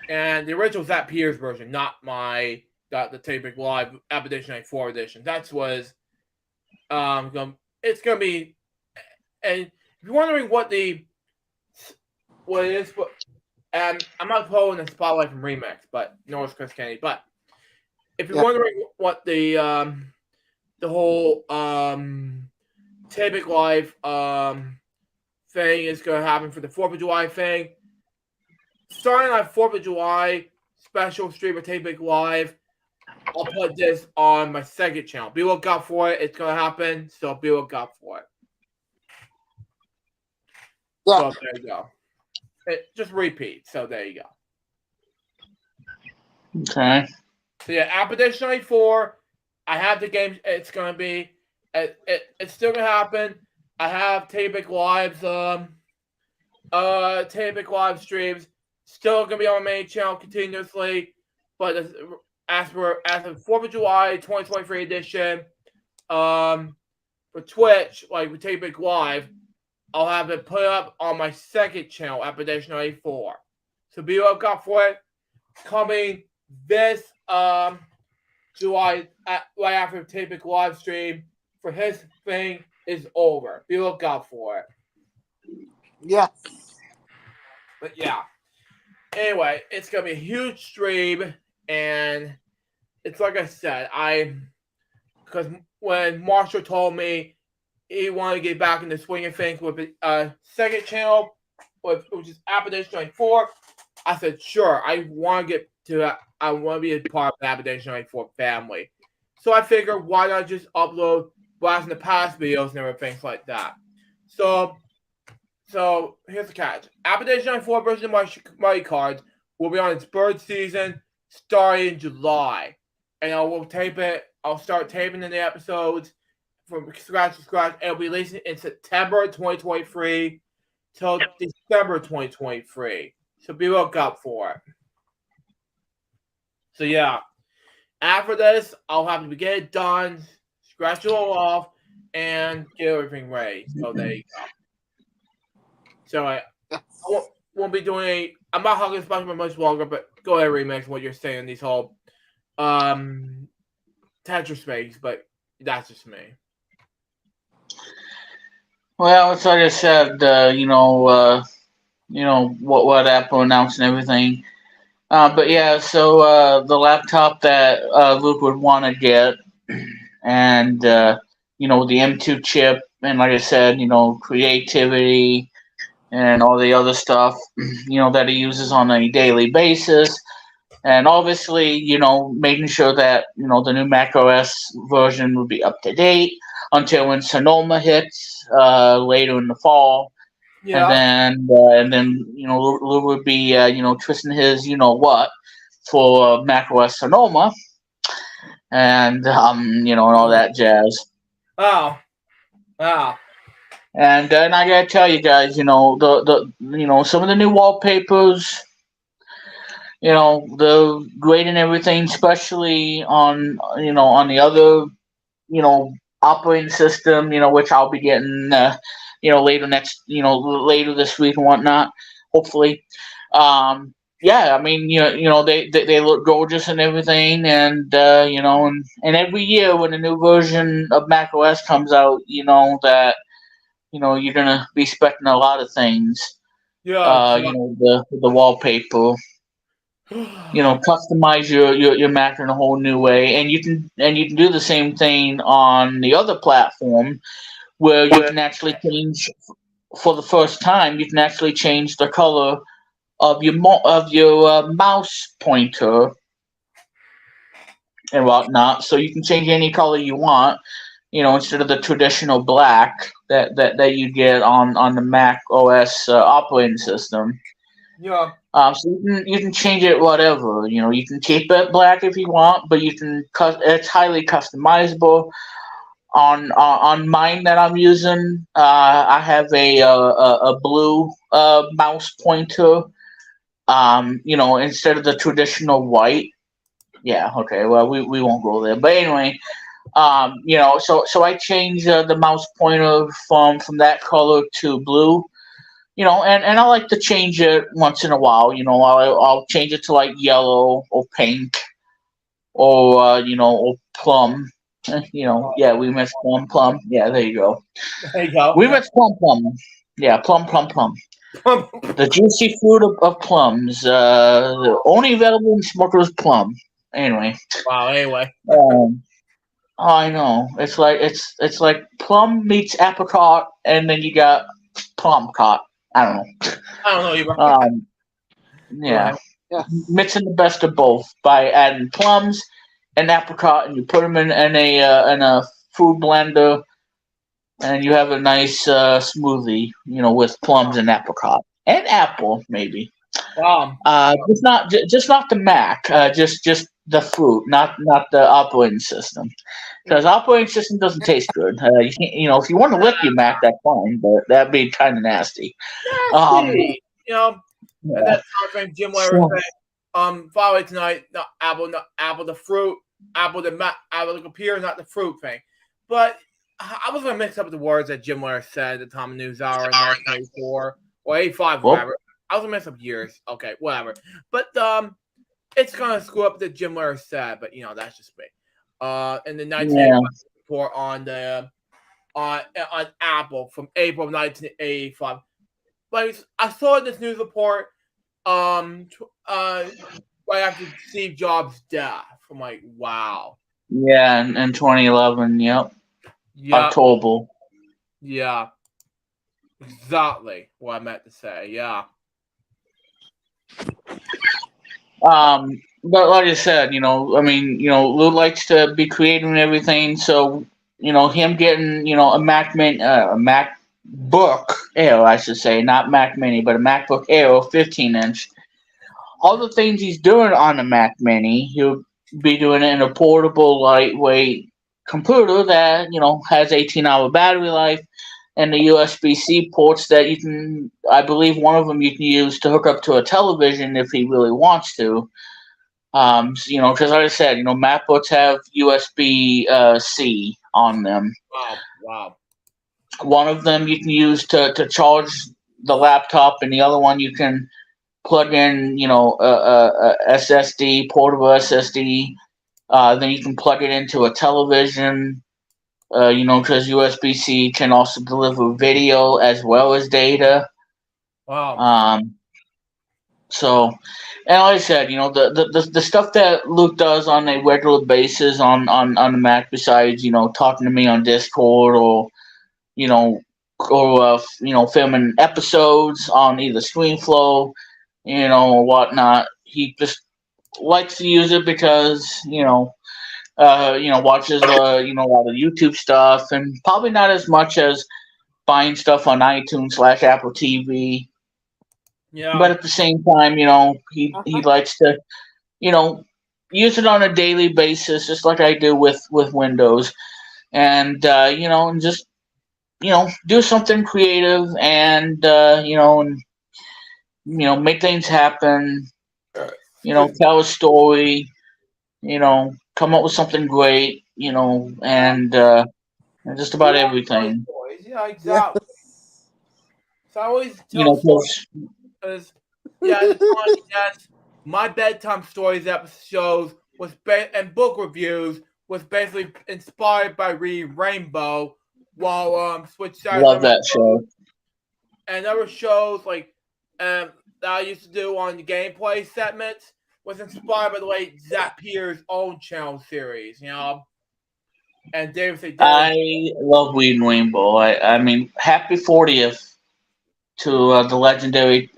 And the original Zach Peters version, not my the Take Your Pick Live Expedition 94 edition. That was it's gonna be, and if you're wondering what it is, and I'm not pulling the spotlight from Remix, but no, it's Chris Kennedy. But if you're wondering what the whole Take Your Pick Live thing is gonna happen for the 4th of July thing, starting on 4th of July special stream of Take Your Pick Live. I'll put this on my second channel. Be looking out for it. It's going to happen, so be looking out for it. Yeah. So there you go. Just repeat. So there you go. Okay. So yeah, Expedition 94. I have the game. It's going to be. It's still going to happen. I have Take Your Pick Live's Take Your Pick Live streams still going to be on my main channel continuously, but as of 4th of July 2023 edition, for Twitch, like with Take Your Pick Live, I'll have it put up on my second channel, Expedition 94. So be looking out for it. Coming this July, right after Take Your Pick Live stream, for his thing is over. Be looking out for it. Yeah. But yeah. Anyway, it's gonna be a huge stream. And it's like I said, because when Marshall told me he wanted to get back in the swing of things with a second channel, which is Expedition 24, I said, sure, I want to get to that. I want to be a part of the Expedition 24 family. So I figured, why not just upload blast in the past videos and everything like that. So here's the catch. Expedition 94 version of my cards will be on its third season, starting in July, and I will tape it. I'll start taping the episodes from scratch to scratch. It'll be releasing in September 2023 till December 2023. So be looking out for it. So yeah, after this, I'll have to get it done, scratch it all off, and get everything ready. So there you go. So I won't be doing I'm not hugging this much longer, but go ahead, Remix, what you're saying, these whole Tetris makes, but that's just me. Well, it's like I said, what Apple announced and everything. But yeah, so the laptop that Luke would want to get, and the M2 chip, and like I said, creativity and all the other stuff, that he uses on a daily basis. And obviously, making sure that, the new macOS version will be up to date until when Sonoma hits later in the fall. Yeah. And then, Lou would be, twisting his, for macOS Sonoma. And, and all that jazz. Wow. And I gotta tell you guys, the some of the new wallpapers, the great and everything, especially on the other operating system, which I'll be getting later later this week and whatnot, hopefully. Yeah, I mean, they look gorgeous and everything, and and every year when a new version of macOS comes out, that you're gonna be expecting a lot of things. Yeah. The wallpaper. Customize your Mac in a whole new way, and you can do the same thing on the other platform where you can actually change for the first time. You can actually change the color of your mouse pointer and whatnot. So you can change any color you want. Instead of the traditional black that you get on the Mac OS operating system. Yeah. So you can change it whatever. You can keep it black if you want, but you can it's highly customizable. On mine that I'm using, I have a blue mouse pointer. Instead of the traditional white. Yeah. Okay. Well, we won't go there. But anyway, so I change the mouse pointer from that color to blue. And I like to change it once in a while. I'll change it to like yellow or pink or plum. Yeah, we miss plum. Yeah, there you go. There you go. We miss plum. Yeah, plum. The juicy fruit of plums. Only available in Smucker's Plum. Anyway. Wow. Anyway. I know. It's like plum meets apricot, and then you got plum cot. I don't know. I don't know either. Yeah. Right. Yeah. Mixing the best of both by adding plums and apricot, and you put them in a food blender, and you have a nice smoothie. With plums and apricot and apple maybe. Just not the Mac. Just the fruit, not the operating system. Because operating system doesn't taste good. You can't, if you want to lick your Mac, that's fine, but that'd be kind of nasty. Nasty. And Yeah. that time Jim Larry said, finally tonight, not apple the fruit, apple the computer, not the fruit thing. But I was gonna mix up the words that Jim Larry said at the Tom News Hour in 1984 or 85, whatever. I was gonna mess up years. Okay, whatever. But it's gonna screw up the Jim Larry said, but that's just me. In the 1985 report on the on Apple from April of 1985. But I saw this news report right after Steve Jobs' death. I'm like, wow. Yeah, in 2011. Yep. October. Yeah. Exactly what I meant to say. Yeah. But like I said, Lou likes to be creative and everything. So, him getting, a MacBook Air, I should say, not Mac Mini, but a MacBook Air, 15-inch. All the things he's doing on the Mac Mini, he'll be doing it in a portable, lightweight computer that, has 18-hour battery life. And the USB-C ports that you can, I believe one of them you can use to hook up to a television if he really wants to. Because like I said, MacBooks have USB-C on them. Wow. One of them you can use to charge the laptop, and the other one you can plug in, a SSD, portable SSD. Then you can plug it into a television. Because USB-C can also deliver video as well as data. Wow. So, and like I said, the stuff that Luke does on a regular basis on the Mac, besides talking to me on Discord or filming episodes on either StreamFlow, or whatnot, he just likes to use it because watches a lot of YouTube stuff, and probably not as much as buying stuff on iTunes / Apple TV. Yeah. But at the same time, he likes to, use it on a daily basis, just like I do with Windows, and and just do something creative, and make things happen. Tell a story. Come up with something great. And just about everything. Yeah, exactly. So I always tell because my bedtime stories episodes and book reviews was basically inspired by reading Rainbow while Switch Stars. Love that show. And other shows like that I used to do on the gameplay segments was inspired by the late Zach Pierce's own channel series. And David say, I love Weed and Rainbow. I mean, happy 40th to the legendary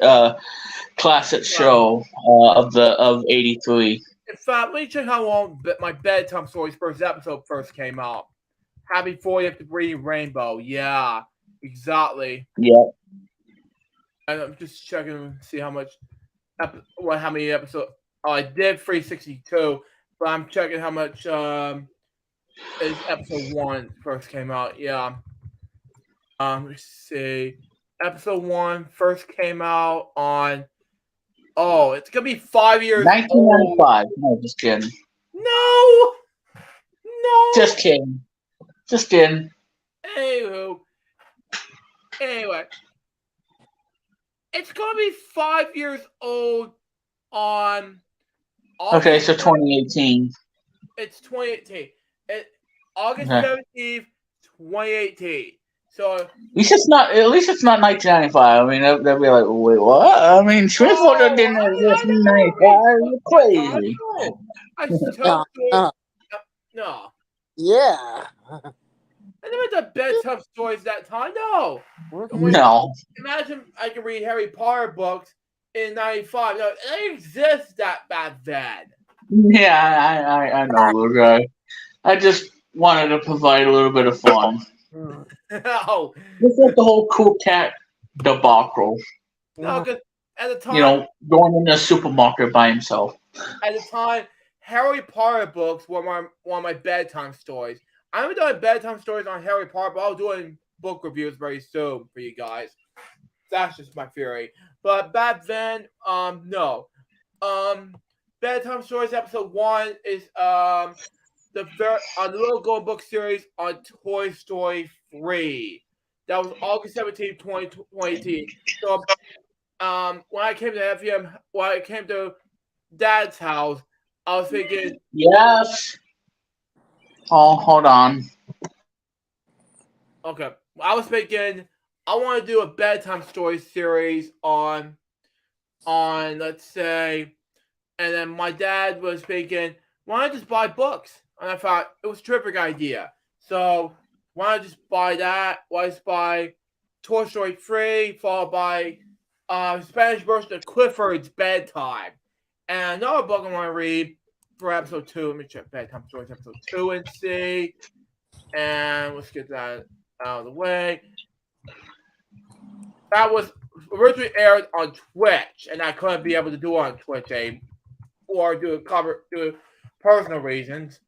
classic show of '83. in fact, let me check how long my bedtime stories first episode first came out. Happy 40th degree rainbow. Yeah, exactly. Yep. And I'm just checking to see how much, how many episodes. Oh, I did 362, but I'm checking how much is episode 1 first came out. Yeah. Let's see. Episode 1 first came out on. Oh, it's gonna be 5 years old. 1995. No, just kidding. No. Just kidding. Just kidding. Anywho. Anyway. It's gonna be 5 years old on August. Okay, so 2018. It's 2018. August Okay. 17th, 2018. So At least it's not 1995. I mean, they'll be like, wait, what? I mean, Springfield didn't exist in '95. You're crazy. I still no. Yeah. I never done bedtime stories that time. No. No. Imagine I can read Harry Potter books in '95. No, it didn't exist that back then. Yeah, I know, little guy. I just wanted to provide a little bit of fun. No. Just like the whole cool cat debacle. No, because at the time, You know, going in the supermarket by himself. At the time, Harry Potter books were one of my bedtime stories. I haven't done bedtime stories on Harry Potter, but I'll do doing book reviews very soon for you guys. That's just my theory. But back then, no. Bedtime stories episode 1 is the Little Gold Book series on Toy Story 3. That was August 17th, 2018. So when I came to FEM, when I came to Dad's house, I was thinking, yes. Oh, hold on. Okay, I was thinking I want to do a bedtime story series on let's say, and then my dad was thinking, why not just buy books? And I thought it was a terrific idea. So why not just buy that? Why just buy Toy Story 3 followed by Spanish version of Clifford's Bedtime, and another book I want to read for episode 2. Let me check bedtime stories episode 2 and see. And let's get that out of the way. That was originally aired on Twitch, and I couldn't be able to do it on Twitch or do personal reasons.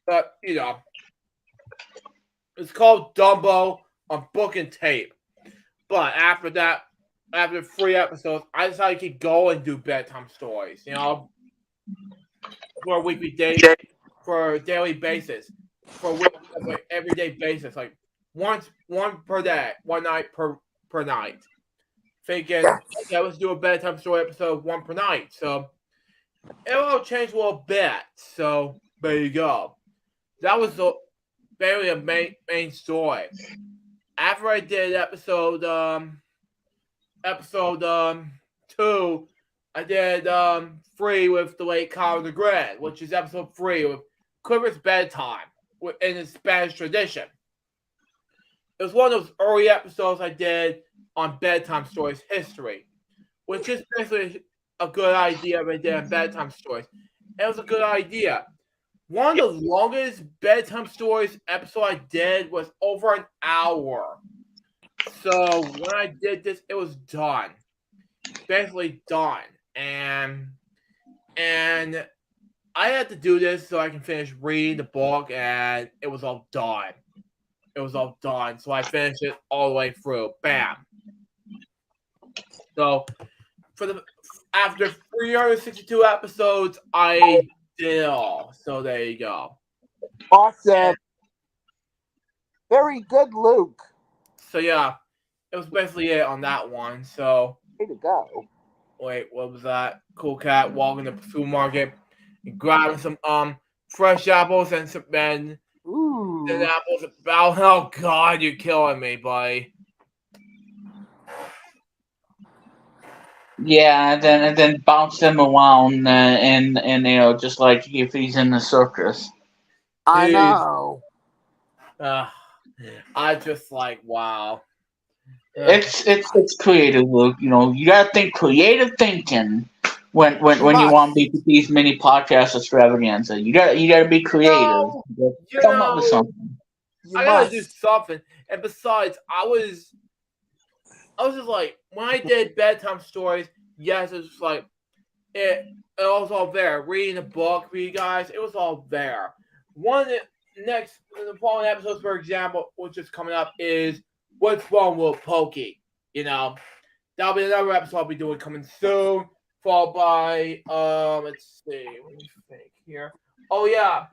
But you know, it's called Dumbo on Book and Tape. But after that, after 3 episodes, I decided to keep going and do bedtime stories. You know, for a weekly day, for a daily basis, for a everyday basis, like one per day, one night per night. Thinking, okay, let's do a bedtime story episode 1 per night. So it will change a little bit. So there you go. That was barely a main story. After I did episode 2, I did 3 with the late Kyle DeGrand, which is episode 3 with Clifford's Bedtime in the Spanish tradition. It was one of those early episodes I did on bedtime stories history, which is basically a good idea when I did on bedtime stories. It was a good idea. One of the longest bedtime stories episode I did was over an hour. So when I did this, it was done. Basically done. And I had to do this so I can finish reading the book, and it was all done. It was all done. So I finished it all the way through. Bam. So after 362 episodes, I did it all. So there you go. Awesome. Very good, Luke. So yeah, it was basically it on that one. So way to go. Wait, what was that? Cool cat walking to the supermarket and grabbing some fresh apples and some apples. Oh God, you're killing me, buddy. Yeah, and then bounce them around and you know, just like if he's in the circus. I know. I just like wow. It's creative, Luke. You know, you gotta think creative thinking when you want BPT's mini podcast extravaganza. You gotta be creative. Come up with something. You I gotta do must. something. And besides, I was just like when I did bedtime stories. Yes, it was like it was all there. Reading a book for you guys, it was all there. The following episodes, for example, which is coming up, is what's wrong with Pokey. You know, that'll be another episode I'll be doing coming soon. Followed by let's see, let me think here. Oh yeah,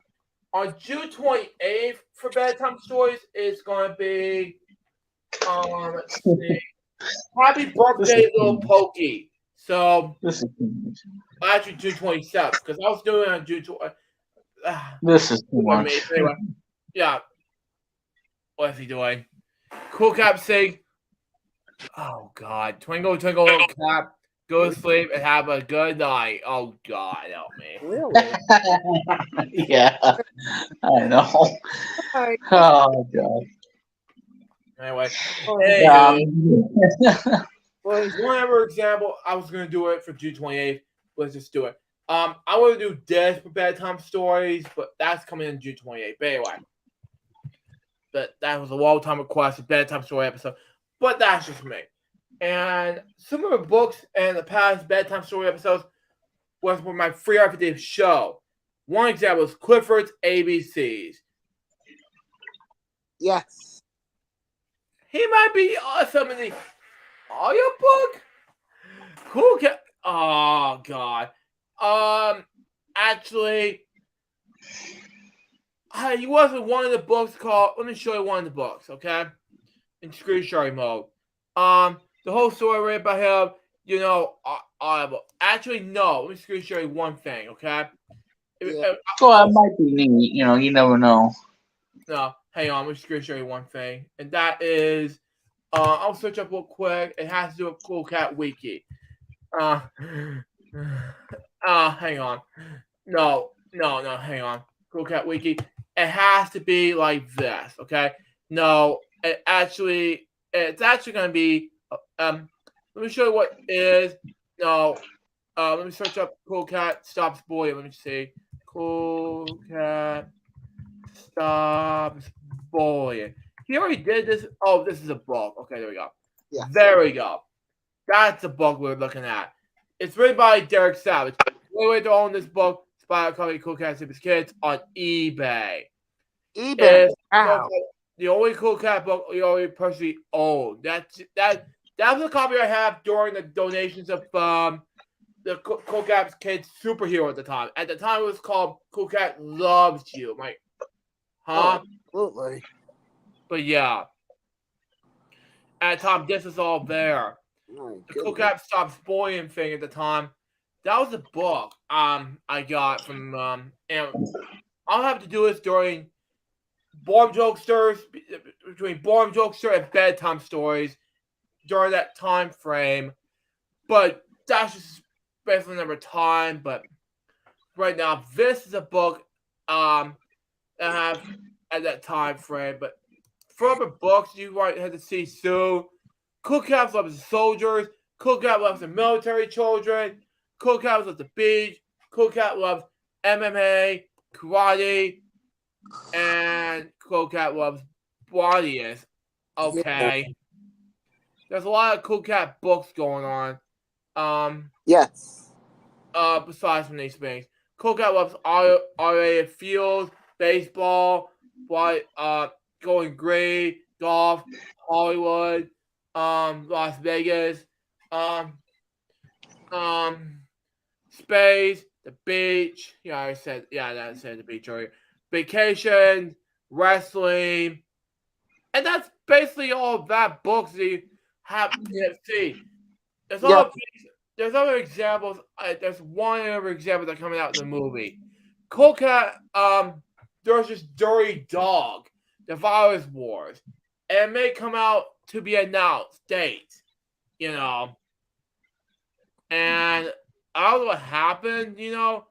on June 28th for bedtime stories, it's gonna be let's see, happy birthday, little Pokey. So This is too much. actually June 27th because I was doing it on June 20th. This is too much. Anyway, yeah. What is he doing? Cool Cap saying, "Oh God, twinkle twinkle little cap, go to sleep and have a good night." Oh God, help me. Really? Yeah, I know. Right. Oh God. Anyway, Well, one other example, I was gonna do it for June 28th. Let's just do it. I want to do this for bedtime stories, but that's coming in June 28th. But anyway, that was a long time request, a bedtime story episode. But that's just me. And some of the books and the past bedtime story episodes was for my free RPD show. One example is Clifford's ABCs. yes. He might be awesome in the audiobook. Cool cat. Oh God. Actually, he was in one of the books called. Let me show you one of the books, okay? In screenshotting mode. The whole story read about him. You know, actually no. Let me screenshot you one thing, okay? Yeah. Well, it might be neat. You know, you never know. No, hang on. Let me screenshot you one thing, and that is, I'll search up real quick. It has to do with Cool Cat Wiki. Hang on. No, hang on. Cool Cat Wiki. It has to be like this, okay? No, it's actually going to be, let me show you what it is. No, let me search up Cool Cat Stops Bullying. Let me see. Cool Cat Stops Bullying. He already did this. Oh, this is a book. Okay, there we go. Yes. There we go. That's the book we're looking at. It's written by Derek Savage. The way to own this book is by a company Cool Cat Sleepers Kids on eBay. eBay. Wow. The only Cool Cat book we already personally own. That was a copy I have during the donations of the Cool Cat Kids superhero at the time. At the time, it was called Cool Cat Loves You. I'm like, huh? Oh, absolutely. But yeah. At the time, this is all there. The Cool Cat Stops Bullying thing at the time. That was a book I got from and I'll have to do this during Born Jokesters, between Born Jokester and bedtime stories during that time frame. But that's just basically another time. But right now, this is a book that I have at that time frame. But for other books you might have to see soon, Cool Cat loves the soldiers. Cool Cat loves the military children. Cool Cat loves the beach. Cool Cat loves MMA, karate, and Cool Cat loves bodyist. Okay. Yeah. There's a lot of Cool Cat books going on. Yes. Besides from these things. Cool Cat loves RA fields, baseball, going great, golf, Hollywood, Las Vegas, space, the beach. Yeah, I said the beach earlier. Vacation, wrestling, and that's basically all of that books that you have to see. There's other examples. There's one other example that's coming out in the movie. Cool Cat, there's this dirty dog, the Virus Wars, and it may come out to be announced date, you know. And I don't know what happened, you know.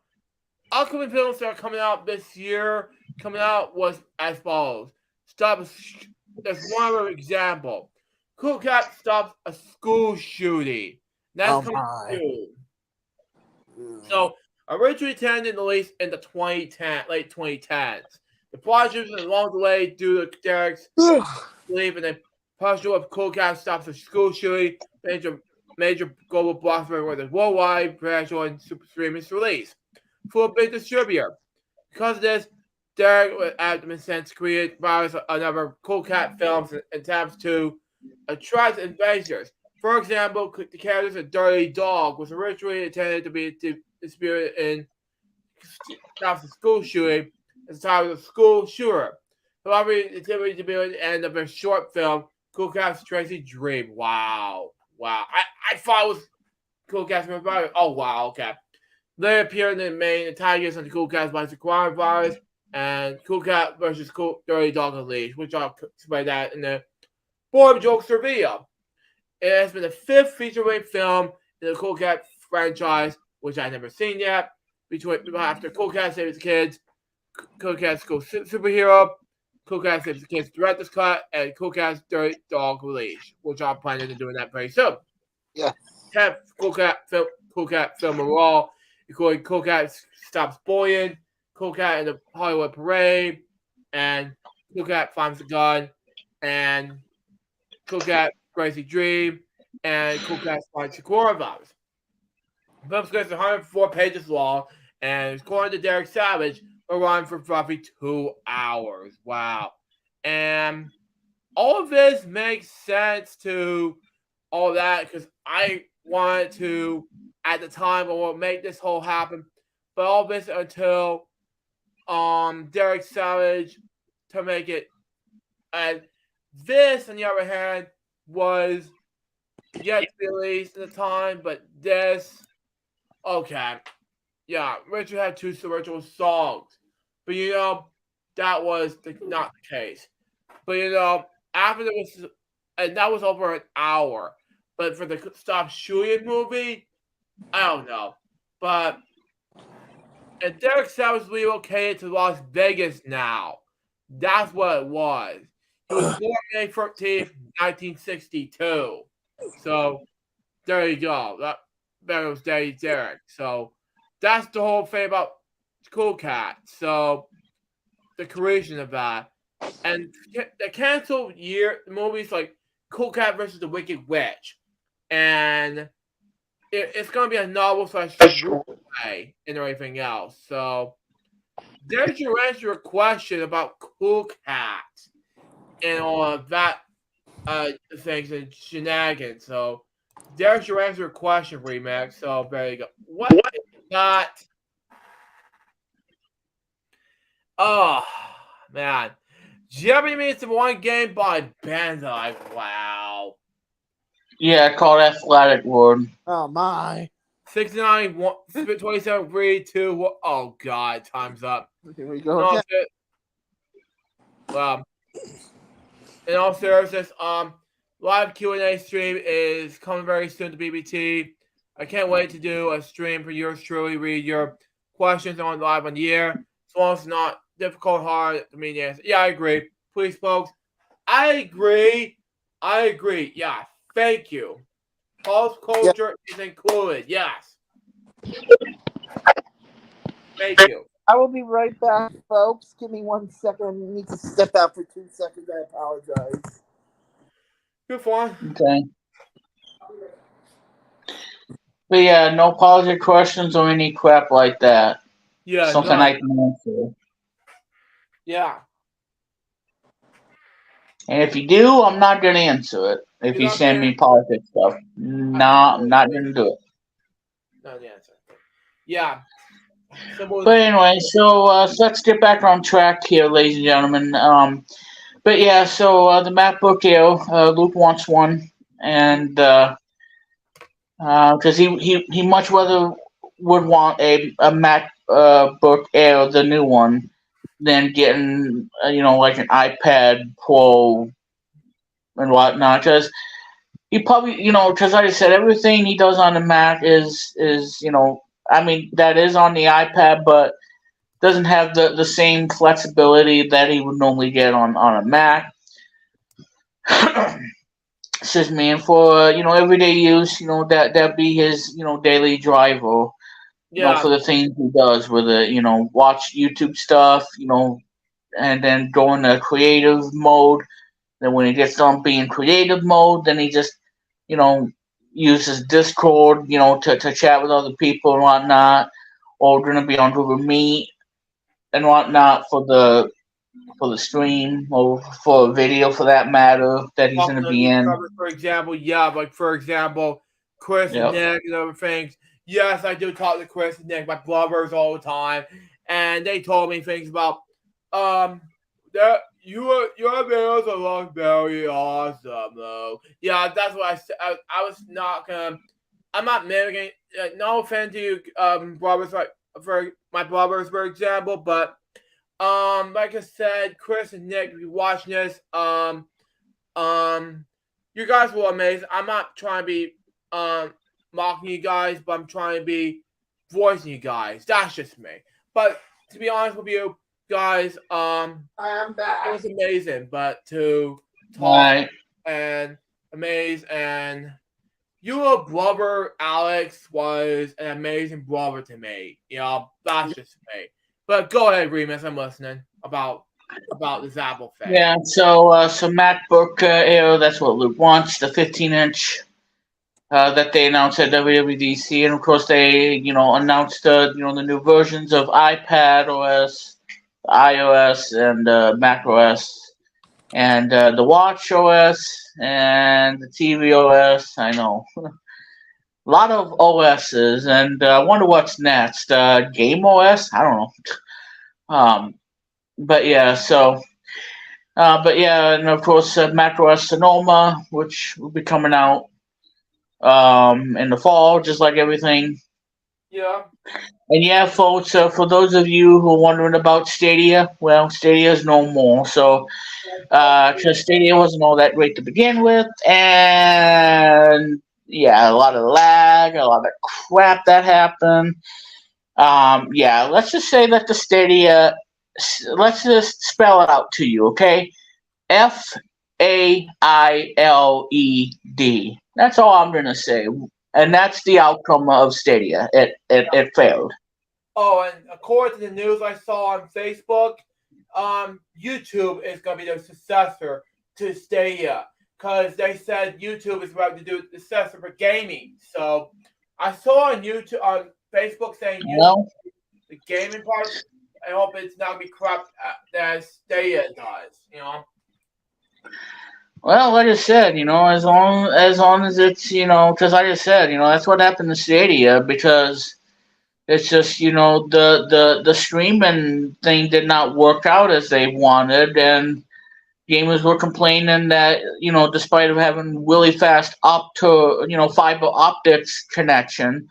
Upcoming films that are coming out this year coming out was as follows. There's one other example. Cool Cat stops a school shooting. That's coming soon. So, originally intended to release in the late 2010s. The project was a long delay due to Derek's belief in the potential of Cool Cat stops a school shooting, major global blockbuster with a worldwide potential and super streaming release for a big distributor. Because of this, Derek was Abdomen since created various another Cool Cat films and attempts to attract investors. For example, the characters of Dirty Dog was originally intended to be distributed in stops a school shooting as the title of the school shooter. However, it's typically to be at the end of a short film, Cool Cat's Tracy Dream. Wow. I thought it was Cool Cat's about it. Oh, wow, okay. They appeared in the main antagonists on the Cool Cat's by the coronavirus and Cool Cat versus Dirty Dog Unleashed, which I'll explain that in the Board Jokes Reveal. It has been the 5th feature-length film in the Cool Cat franchise, which I've never seen yet. After Cool Cat Saves the Kids, Cool Cat's School Superhero, Cool Cat Saves the Kids Director's Cut, and Cool Cat's Dirty Dog Release, which I'm planning on doing that very soon. Yeah. 10th Cool Cat film overall, including Cool Cat Stops Bullying, Cool Cat in the Hollywood Parade, and Cool Cat Finds the Gun, and Cool Cat Crazy Dream, and Cool Cat Finds the Coronavirus. The film script is 104 pages long, and according to Derek Savage, will run for roughly 2 hours. Wow. And all of this makes sense to all that because I wanted to, at the time, I want to make this whole happen. But all this until Derek Savage to make it. And this, on the other hand, was yet to be released at the time, but this, okay. Yeah, Richard had 2 original songs. But, that was not the case. But, after this, and that was over an hour. But for the Stop Shooting movie, I don't know. But, and Derek Savage relocated to Las Vegas now. That's what it was. He was born May 13th, 1962. So, there you go. That was Daddy Derek. So, that's the whole thing about Cool Cat. So, the creation of that. And the canceled movies like Cool Cat versus the Wicked Witch. And it's going to be a novel / screenplay and everything else. So, there's your answer to your question about Cool Cat and all of that things and shenanigans. So, there's your answer to your question, Remix. So, there you go. What is not? Oh, man. Jeopardy means the one game by Bandai. Wow. Yeah, called Athletic World. Oh, my. 69, 27, 3, 2, 1. Oh, God. Time's up. Here we go. In all seriousness, live Q&A stream is coming very soon to BPT. I can't wait to do a stream for yours truly, read your questions on live on the air. As long as it's not difficult, hard to mean the answer. Yeah, I agree. Please, folks. I agree. Yeah, thank you. Pulse culture is included. Yes. Thank you. I will be right back, folks. Give me 1 second. I need to step out for 2 seconds. I apologize. Good fun. Okay. But yeah, no apology questions or any crap like that. Yeah. Something I can answer. Yeah. And if you do, I'm not going to answer it. If you send me politics stuff. No, I'm not going to do it. No, the answer. Yeah. But anyway, so let's get back on track here, ladies and gentlemen. But yeah, so the MacBook Air, Luke wants one, and because he much rather would want a MacBook Air, the new one, than getting like an iPad Pro and whatnot. Because he probably because like I said, everything he does on the Mac is I mean, that is on the iPad, but doesn't have the same flexibility that he would normally get on a Mac. Excuse me, and for everyday use, that be his daily driver. Yeah. For the things he does with it, watch YouTube stuff, and then go into creative mode. Then when he gets done being creative mode, then he just, you know, uses Discord, to chat with other people and whatnot, or gonna be on Google Meet and whatnot for the stream or for a video for that matter that he's gonna be in. For example, yeah, like for example, Chris and Yep. Nick and other things. Yes, I do talk to Chris and Nick, my brothers, all the time, and they told me things about that your videos are very awesome though. Yeah, that's what I said. I was not gonna. I'm not mimicking. No offense to you, brothers, like for my brothers, for example, but like I said, Chris and Nick, if you're watching this, you guys were amazing. I'm not trying to be mocking you guys, but I'm trying to be voicing you guys. That's just me. But to be honest with you guys, I am back. it was amazing. But to talk Right. and amaze and your brother Alex was an amazing brother to me. That's just me. But go ahead, Remus. I'm listening about this Apple thing. Yeah. So MacBook Air. That's what Luke wants. The 15-inch. That they announced at WWDC, and of course they, announced, the new versions of iPad OS, iOS, and Mac OS, and the Watch OS, and the TV OS. I know, a lot of OSs, and I wonder what's next. Game OS? I don't know. But yeah, and of course Mac OS Sonoma, which will be coming out in the fall, just like everything. Yeah. And yeah, folks, for those of you who are wondering about Stadia, well, Stadia is no more. So, because Stadia wasn't all that great to begin with, and yeah, a lot of lag, a lot of crap that happened. Yeah, let's just say that the Stadia, let's just spell it out to you, okay? FAILED. That's all I'm gonna say, and that's the outcome of Stadia. It failed. Oh, and according to the news I saw on Facebook, YouTube is going to be the successor to Stadia because they said YouTube is about to do the successor for gaming. So I saw on Facebook saying YouTube, the gaming part. I hope it's not going to be crap as Stadia does. Well, like I said, as long as it's, because like I said, that's what happened to Stadia, because it's just, the streaming thing did not work out as they wanted, and gamers were complaining that, despite of having really fast fiber optics connection,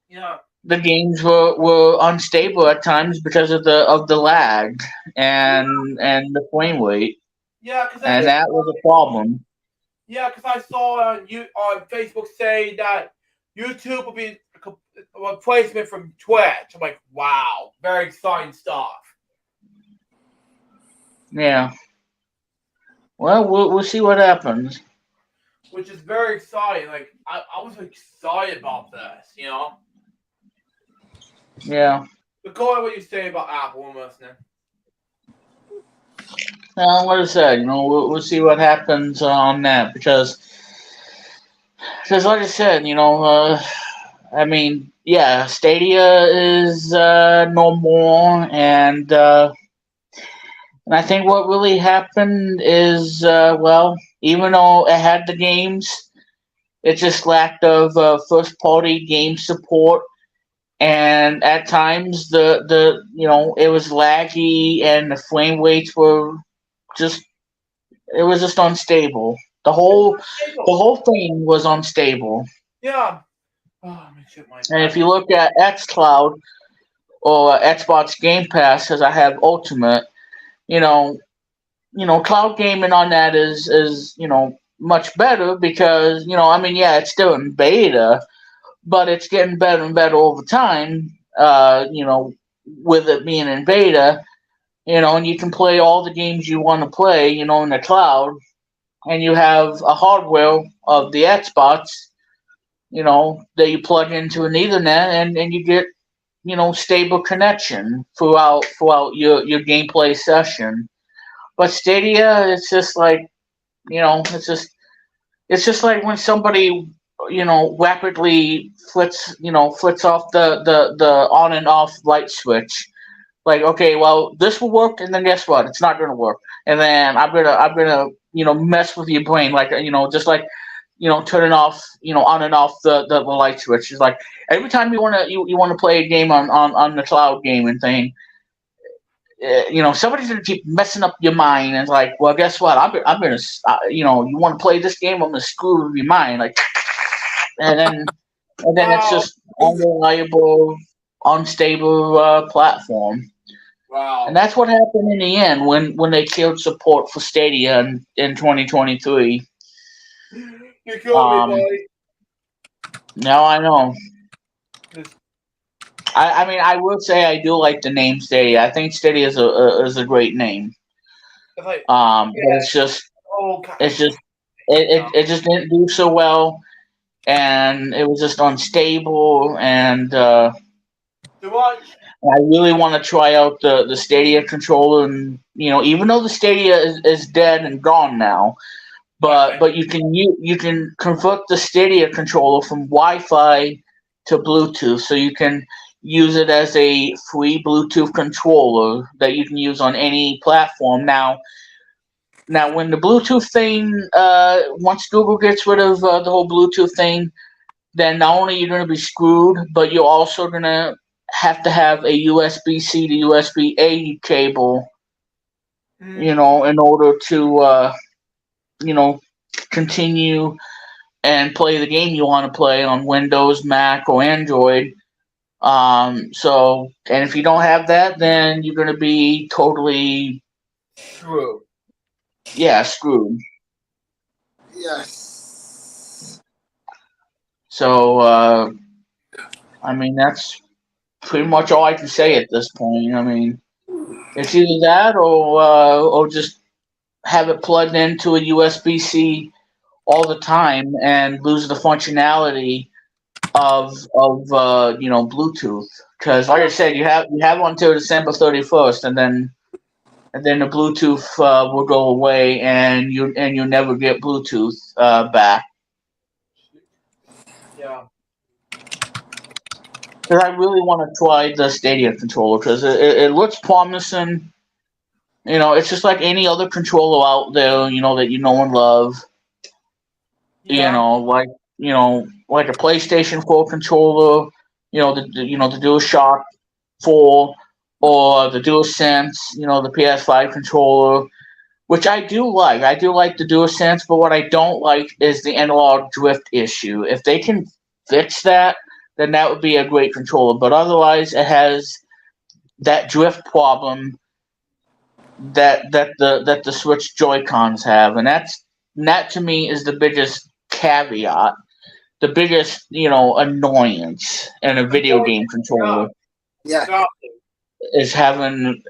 Yeah. the games were unstable at times because of the lag and the frame rate. Yeah, and that was a problem. Yeah, because I saw on Facebook say that YouTube will be a replacement from Twitch. I'm like, wow, very exciting stuff. Yeah. Well, we'll see what happens. Which is very exciting. Like I was excited about this, Yeah. But go ahead, what you say about Apple. I'm listening. Like I said, we'll see what happens on that, because like I said, I mean, yeah, Stadia is no more, and I think what really happened is, even though it had the games, it just lacked of first party game support, and at times the it was laggy and the frame rates were just unstable. The whole thing was unstable. Yeah. And if you look at xCloud or Xbox Game Pass, because I have Ultimate, cloud gaming on that is much better, because I mean, yeah, it's still in beta, but it's getting better and better over time. with it being in beta, and you can play all the games you want to play, in the cloud, and you have a hardware of the Xbox, that you plug into an Ethernet, and you get, stable connection throughout your gameplay session. But Stadia, it's just like, it's just like when somebody, rapidly flips off the on and off light switch. Like, okay, well, this will work, and then guess what? It's not going to work, and then I'm gonna mess with your brain, like, just like, turning off, on and off the light switch. It's like every time you want to play a game on the cloud gaming thing, somebody's gonna keep messing up your mind, and it's like, well, guess what? I'm gonna, you want to play this game? I'm gonna screw with your mind, like, and then it's Wow. just unreliable, unstable platform. Wow. And that's what happened in the end when they killed support for Stadia in 2023. You killed me, Um, buddy. now I know. This- I mean, I will say I do like the name Stadia. I think Stadia is a great name. It's like, But it's just oh God. it's just it just didn't do so well, and it was just unstable, and Too much. I really want to try out the Stadia controller, and even though the Stadia is dead and gone now, but you can convert the Stadia controller from Wi-Fi to Bluetooth, so you can use it as a free Bluetooth controller that you can use on any platform. Now, when the Bluetooth thing, once Google gets rid of the whole Bluetooth thing, then not only you're going to be screwed, but you're also going to have a USB-C to USB-A cable, in order to, continue and play the game you want to play on Windows, Mac, or Android. And if you don't have that, then you're going to be totally, True. screwed. Yes. So, I mean, that's pretty much all I can say at this point. I mean, it's either that or just have it plugged into a USB-C all the time and lose the functionality of Bluetooth. Because, like I said, you have until December 31st, and then the Bluetooth will go away, and you never get Bluetooth back. Yeah. Because I really want to try the Stadia controller because it looks promising. It's just like any other controller out there, that you know and love. Yeah. Like a PlayStation 4 controller, the DualShock 4, or the DualSense, the PS5 controller, which I do like. I do like the DualSense, but what I don't like is the analog drift issue. If they can fix that, then that would be a great controller. But otherwise, it has that drift problem that the Switch Joy Cons have, and that to me is the biggest caveat, the biggest annoyance in a video game controller Yeah. Exactly. is having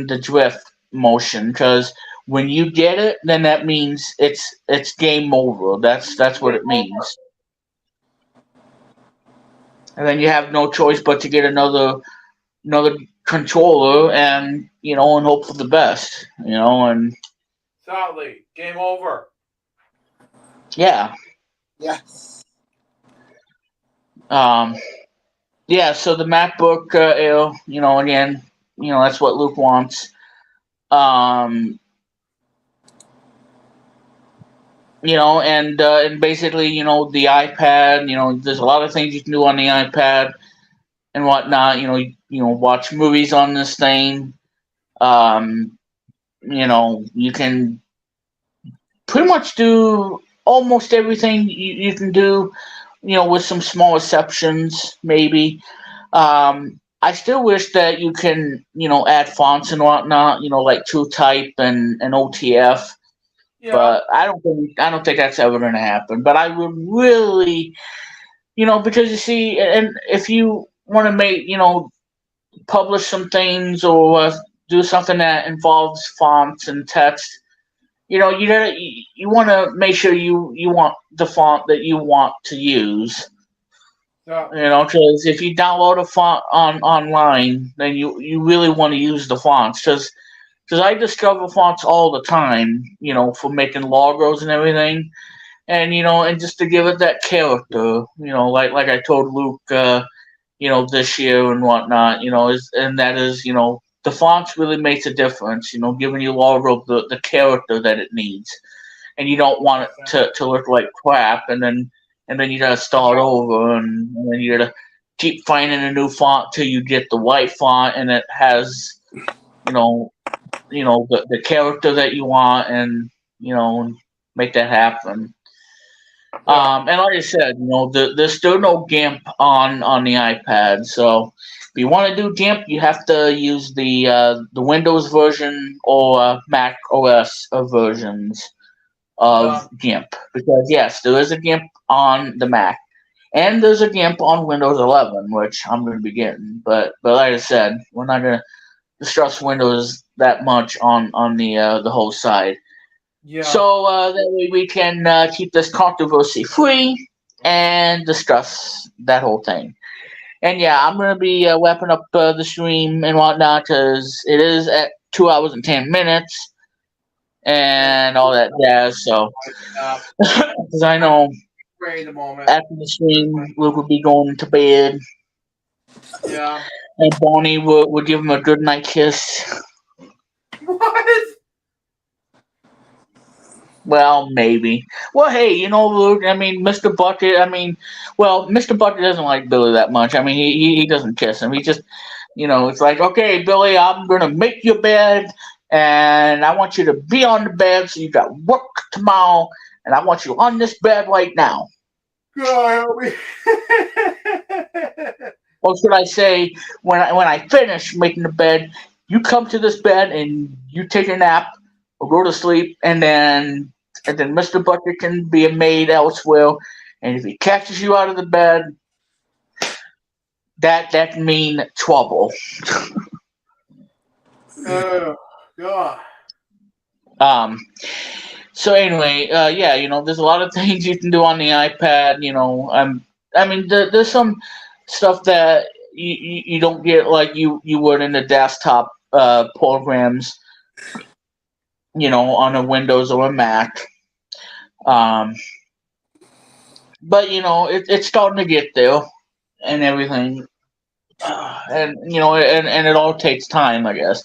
the drift motion, because when you get it, then that means it's game over. That's what it means, and then you have no choice but to get another controller and hope for the best, and Sadly, game over. yeah. Yes. Yeah, so the MacBook Air, again, that's what Luke wants. Um, and basically, the iPad, there's a lot of things you can do on the iPad and whatnot. Watch movies on this thing. You can pretty much do almost everything you can do, with some small exceptions, maybe. I still wish that you can, add fonts and whatnot, like TrueType and OTF. Yeah. But I don't think that's ever going to happen. But I would really, because you see, and if you want to make, publish some things or do something that involves fonts and text, you want to make sure you want the font that you want to use. Yeah. Because if you download a font online, then you really want to use the fonts. Because I discover fonts all the time, for making logos and everything, and just to give it that character, like I told Luke, this year and whatnot, the fonts really makes a difference, giving your logo the character that it needs, and you don't want it to look like crap, and then you gotta start over, and then you gotta keep finding a new font till you get the right font, and it has, you know, the character that you want, and make that happen. And like I said, there's still no GIMP on the iPad. So if you want to do GIMP, you have to use the Windows version or Mac OS versions of GIMP, because yes, there is a GIMP on the Mac, and there's a GIMP on Windows 11, which I'm going to be getting. But like I said, we're not going to discuss Windows that much on the whole side. Yeah. So that way we can keep this controversy free and discuss that whole thing. And yeah, I'm gonna be wrapping up the stream and whatnot, because it is at 2 hours and 10 minutes and all that jazz. So, because I know Great the moment. after the stream, Luke will be going to bed, Yeah. and Bonnie will give him a good night kiss. What? Well, maybe. Well, hey, Luke, Mr. Bucket, Mr. Bucket doesn't like Billy that much. He doesn't kiss him. He just, it's like, okay, Billy, I'm going to make your bed, and I want you to be on the bed, so you got work tomorrow, and I want you on this bed right now. Or should I say, when I finish making the bed, you come to this bed, and you take a nap, or go to sleep, and then Mr. Bucket can be a maid elsewhere, and if he catches you out of the bed, that can mean trouble. Oh God. So anyway, there's a lot of things you can do on the iPad. There's some stuff that you don't get like you would in the desktop programs. On a Windows or a Mac. But it's starting to get there and everything. And it all takes time, I guess.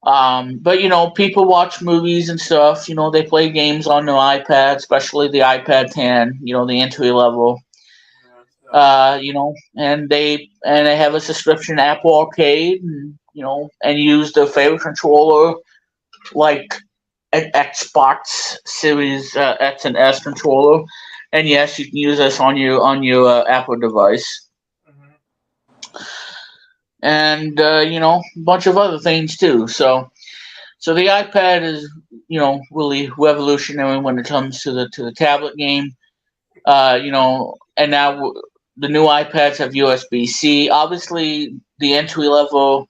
But people watch movies and stuff. They play games on their iPad, especially the iPad 10. The entry level. And they have a subscription to Apple Arcade, and use their favorite controller, like an Xbox Series X and S controller, and yes, you can use this on your Apple device, and a bunch of other things too. So the iPad is really revolutionary when it comes to the tablet game. And now the new iPads have USB-C. Obviously, the entry level.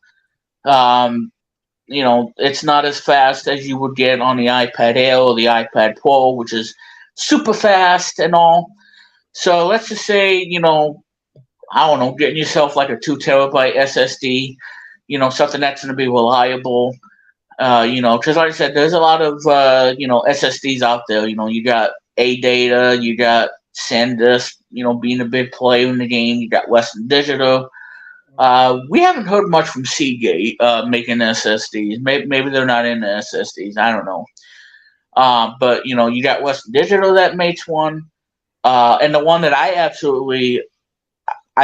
It's not as fast as you would get on the iPad Air or the iPad Pro, which is super fast and all. So let's just say, I don't know, getting yourself like a 2 terabyte SSD, something that's going to be reliable. Because like I said, there's a lot of, SSDs out there. You got ADATA, you got SanDisk, being a big player in the game. You got Western Digital. We haven't heard much from Seagate making SSDs. Maybe they're not in the SSDs. I don't know. But you got Western Digital that makes one, and the one that I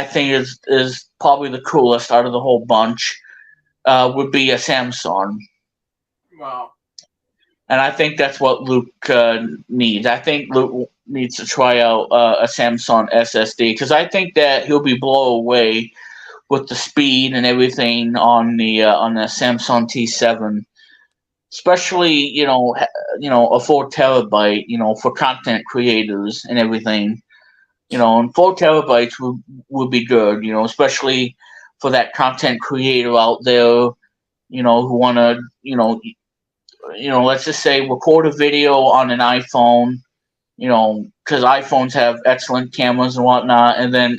think is probably the coolest out of the whole bunch would be a Samsung. Wow. And I think that's what Luke needs. I think Luke needs to try out a Samsung SSD, because I think that he'll be blown away with the speed and everything on the Samsung T7, especially a 4 terabyte, for content creators and everything, and 4 terabytes would be good, especially for that content creator out there, who want to, let's just say record a video on an iPhone, because iPhones have excellent cameras and whatnot, and then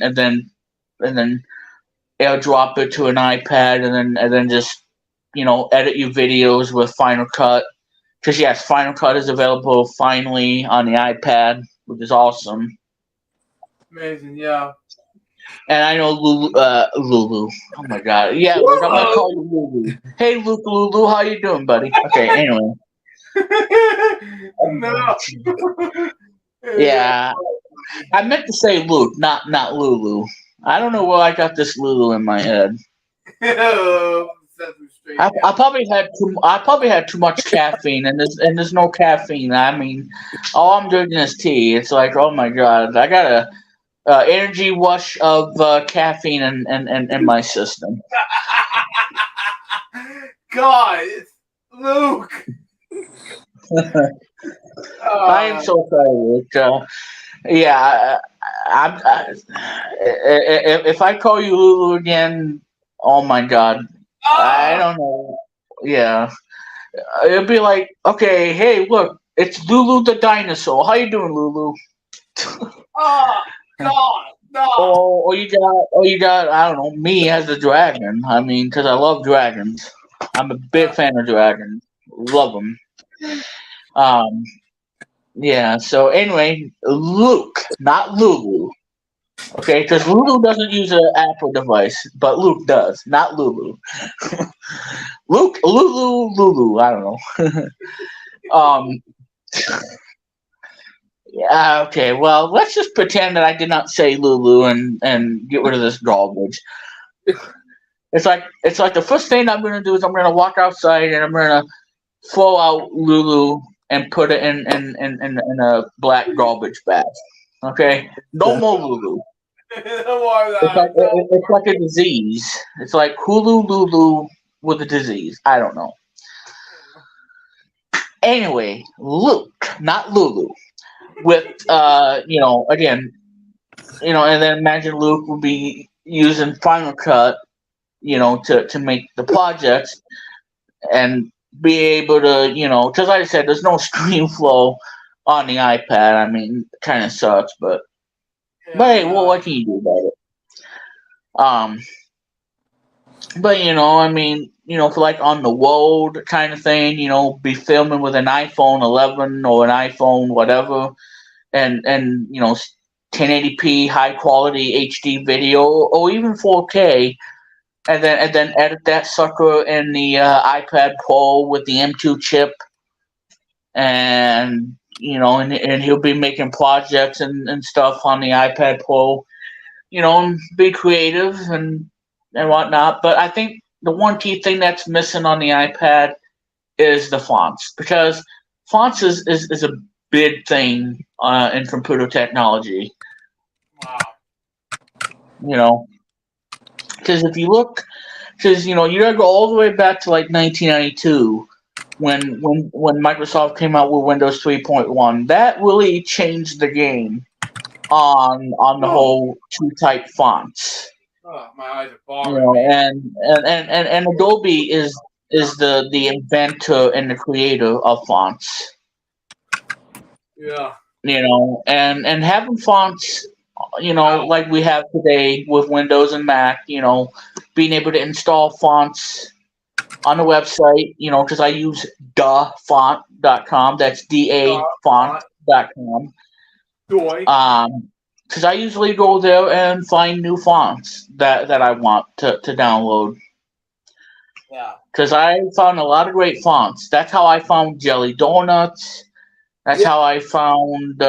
airdrop it to an iPad, and then just edit your videos with Final Cut. Because yes, Final Cut is available finally on the iPad, which is awesome. Amazing, yeah. And I know Lulu. Oh my God, yeah, Luke, I'm gonna call you Lulu. Hey, Luke, Lulu, how you doing, buddy? Okay, anyway. No. Yeah, I meant to say Luke, not Lulu. I don't know where I got this Lulu in my head. I probably had too much caffeine, and there's no caffeine. I mean, all I'm drinking is tea. It's like, oh my God, I got a energy rush of caffeine in my system. God, it's Luke. I am so sorry, Luke. Yeah, if I call you Lulu again, oh my God, I don't know. Yeah, it'd be like, okay, hey, look, it's Lulu the dinosaur. How you doing, Lulu? Oh God, no. Or you got, I don't know, me as a dragon. I mean, because I love dragons. I'm a big fan of dragons. Love them. Yeah. So anyway, Luke, not Lulu. Okay, because Lulu doesn't use an Apple device, but Luke does, not Lulu. Lulu. I don't know. Yeah. Okay. Well, let's just pretend that I did not say Lulu and get rid of this garbage. It's like the first thing I'm gonna do is I'm gonna walk outside and I'm gonna throw out Lulu and put it in a black garbage bag. Okay, no more Lulu. It's like a disease. It's like Hulu Lulu with a disease. I don't know. Anyway, Luke, not Lulu, with again, and then imagine Luke would be using Final Cut, to make the projects and be able to, because like I said, there's no stream flow on the iPad. I mean, it kind of sucks, but hey, well, what can you do about it? But I mean, for like on the road kind of thing, be filming with an iPhone 11 or an iPhone whatever, and 1080p high quality HD video or even 4K, and then edit that sucker in the iPad Pro with the M2 chip, and and he'll be making projects and stuff on the iPad Pro, and be creative and whatnot. But I think the one key thing that's missing on the iPad is the fonts, because fonts is a big thing in computer technology. Wow. Because if you look, you gotta go all the way back to like 1992 when Microsoft came out with Windows 3.1. That really changed the game on the whole two-type fonts. Oh, my eyes are bothering me. And Adobe is the inventor and the creator of fonts. Yeah. And having fonts, like we have today with Windows and Mac, being able to install fonts on the website, because I use dafont.com. That's dafont.com. Because I usually go there and find new fonts that I want to download. Yeah. Because I found a lot of great fonts. That's how I found Jelly Donuts. That's how I found.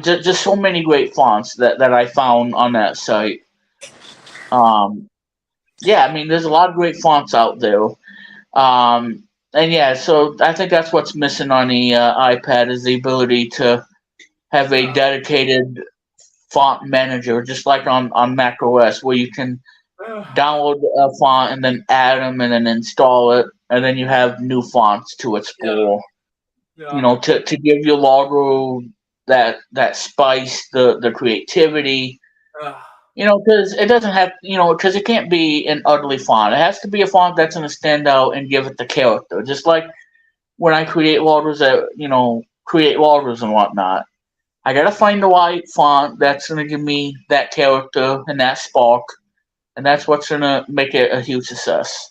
Just so many great fonts that I found on that site. There's a lot of great fonts out there. So I think that's what's missing on the iPad is the ability to have a dedicated font manager, just like on Mac OS, where you can download a font and then add them and then install it, and then you have new fonts to explore. Yeah. To give your logo that spice, the creativity, Because it doesn't have, because it can't be an ugly font. It has to be a font that's going to stand out and give it the character. Just like when I create Walrus, create Walrus and whatnot. I gotta find the right font that's gonna give me that character and that spark, and that's what's gonna make it a huge success.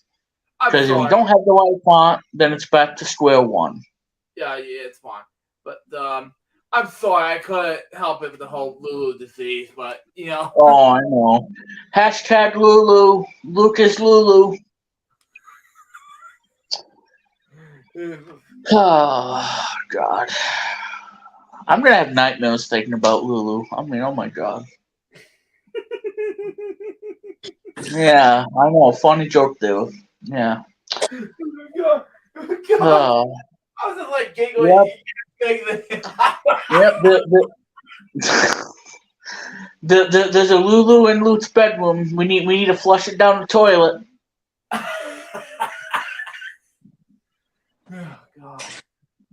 I'm Because if you sorry. don't have the right font, then it's back to square one. Yeah, it's fine. But I'm sorry, I couldn't help it with the whole Lulu disease. But Oh, I know. Hashtag Lulu. Lucas Lulu. Oh God. I'm gonna have nightmares thinking about Lulu. I mean, oh my God. Yeah, I know. Funny joke there. Yeah. God. I was just like giggling. Yep. Yep. There's a Lulu in Luke's bedroom. We need to flush it down the toilet.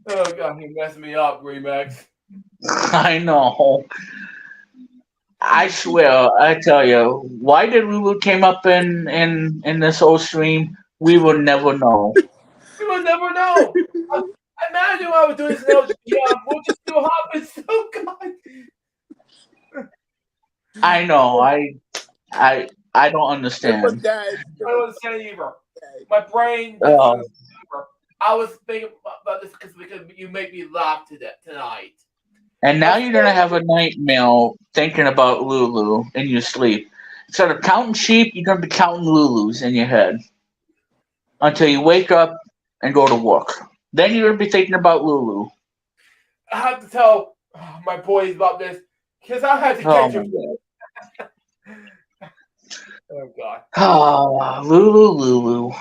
Oh God, he messed me up, Remax. I know. I swear, I tell you, why did Lulu came up in this whole stream? We will never know. We will never know. I imagine I was doing this now. Yeah, we'll just do happen. So God. I know. I don't understand. I don't understand either. My brain. Oh. I was thinking about this because you make me laugh tonight. And now you're gonna have a nightmare thinking about Lulu in your sleep. Instead of counting sheep, you're gonna be counting Lulus in your head until you wake up and go to work. Then you're gonna be thinking about Lulu. I have to tell my boys about this because I had to get you. Oh God. Oh, Lulu.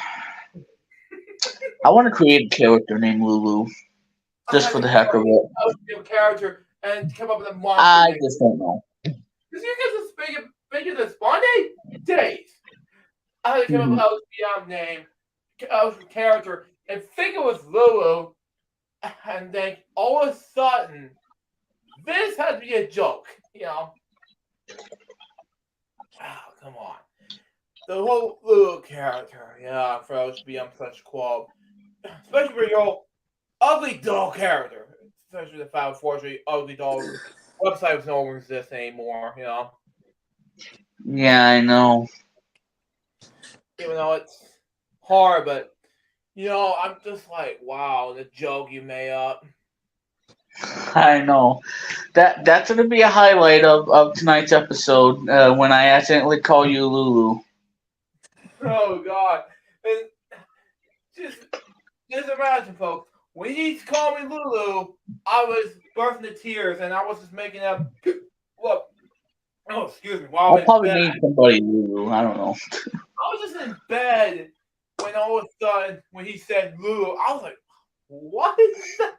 I want to create a character named Lulu, just for the heck of it. I would be a character and come up with a monster. I just don't know. Because you guys are bigger than Spawn days. I had to come up with a name, a character, and think it was Lulu, and then all of a sudden, this had to be a joke, Oh, come on. The whole Lulu character, for us to be on such quote. Especially for your ugly doll character. Especially the fact, unfortunately, ugly doll website was no longer exist anymore, Yeah, I know. Even though it's hard, but I'm just like, wow, the joke you made up. I know. That's gonna be a highlight of tonight's episode when I accidentally call you Lulu. Oh God! And just imagine, folks. When he called me Lulu, I was bursting into tears, and I was just making up. Look, oh, excuse me. While I'll probably name somebody Lulu. I don't know. I was just in bed when all of a sudden, when he said Lulu, I was like, "What is that?"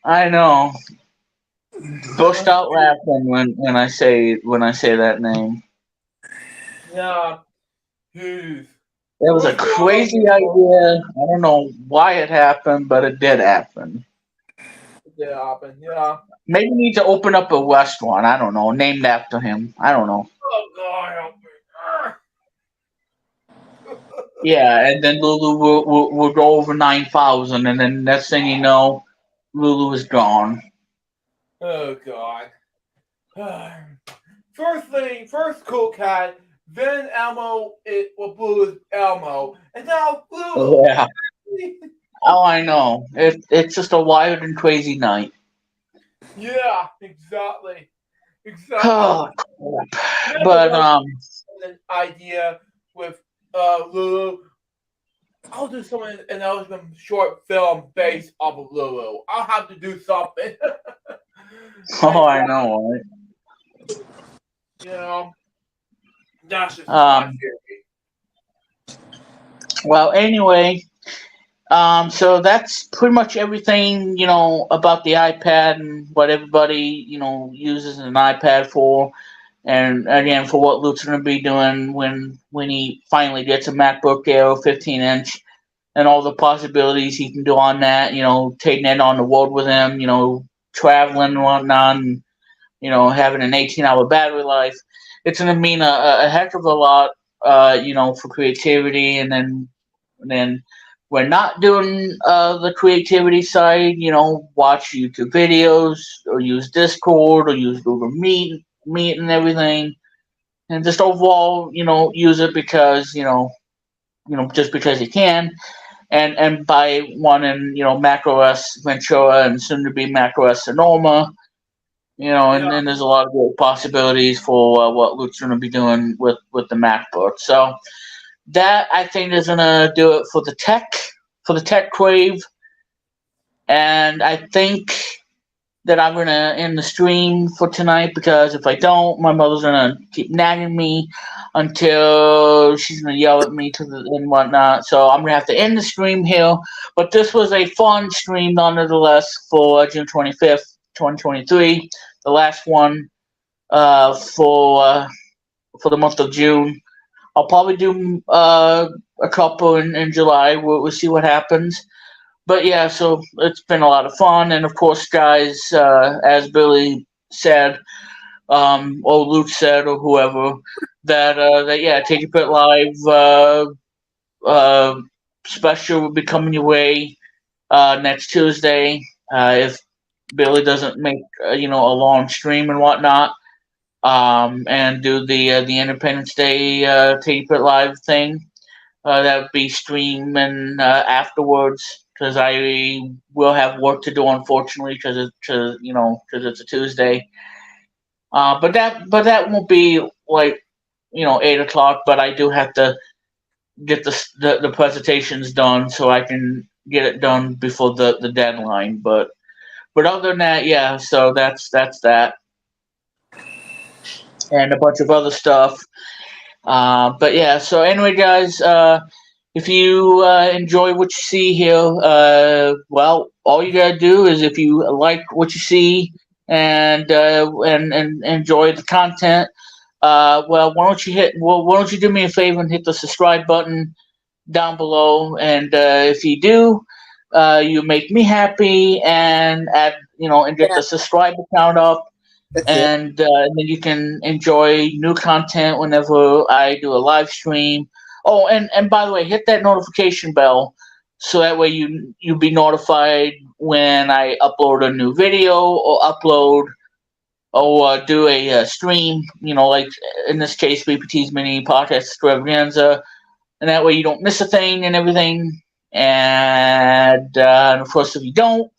I know. Burst out laughing when I say that name. Yeah. It was a crazy idea. I don't know why it happened, but it did happen. It did happen, yeah. Maybe we need to open up a restaurant. I don't know, named after him. I don't know. Oh God, help me! Yeah, and then Lulu will go over 9,000, and then next thing you know, Lulu is gone. Oh God. First Cool Cat, then Elmo, Blue is Elmo, and now Blue. Yeah. Oh, I know. It's just a wild and crazy night. Yeah, exactly. Oh, crap. But an idea with Lulu. I'll do something, and I'll do a short film based off of Lulu. I'll have to do something. Oh, I know, right? That's just my theory. Well, anyway, so that's pretty much everything, about the iPad and what everybody, uses an iPad for. And again, for what Luke's going to be doing when he finally gets a MacBook Air 15-inch and all the possibilities he can do on that, taking it on the road with him, traveling and whatnot, and having an 18-hour battery life. It's going to mean a heck of a lot, for creativity. And then we're not doing the creativity side. Watch YouTube videos or use Discord or use Google Meet and everything, and just overall, use it because just because you can. And by one in macOS Ventura and soon to be macOS Sonoma, and then there's a lot of great possibilities for what Luke's going to be doing with the MacBook. So that I think is going to do it for the tech crave. And I think that I'm going to end the stream for tonight, because if I don't, my mother's going to keep nagging me until she's going to yell at me and whatnot. So I'm going to have to end the stream here. But this was a fun stream nonetheless for June 25th, 2023, the last one for the month of June. I'll probably do a couple in July. We'll see what happens. But yeah, so it's been a lot of fun. And of course, guys, as Billy said, or Luke said, or whoever, that yeah, Take Your Pit Live special will be coming your way next Tuesday. If Billy doesn't make a long stream and whatnot, and do the Independence Day Take Your Pit Live thing, that would be streaming afterwards, because I will have work to do, unfortunately, because it's a Tuesday. But that won't be like 8 o'clock. But I do have to get the presentations done so I can get it done before the deadline. But other than that, yeah. So that's that, and a bunch of other stuff. But yeah. So anyway, guys. If you enjoy what you see here, well, all you gotta do is, if you like what you see and enjoy the content, well, why don't you do me a favor and hit the subscribe button down below? And if you do, you make me happy, and get the subscribe account up. And then you can enjoy new content whenever I do a live stream. Oh, and by the way, hit that notification bell so that way you'll be notified when I upload a new video or do a stream, like in this case, BPT's mini podcast Extravaganza, and that way you don't miss a thing and everything. And of course, if you don't,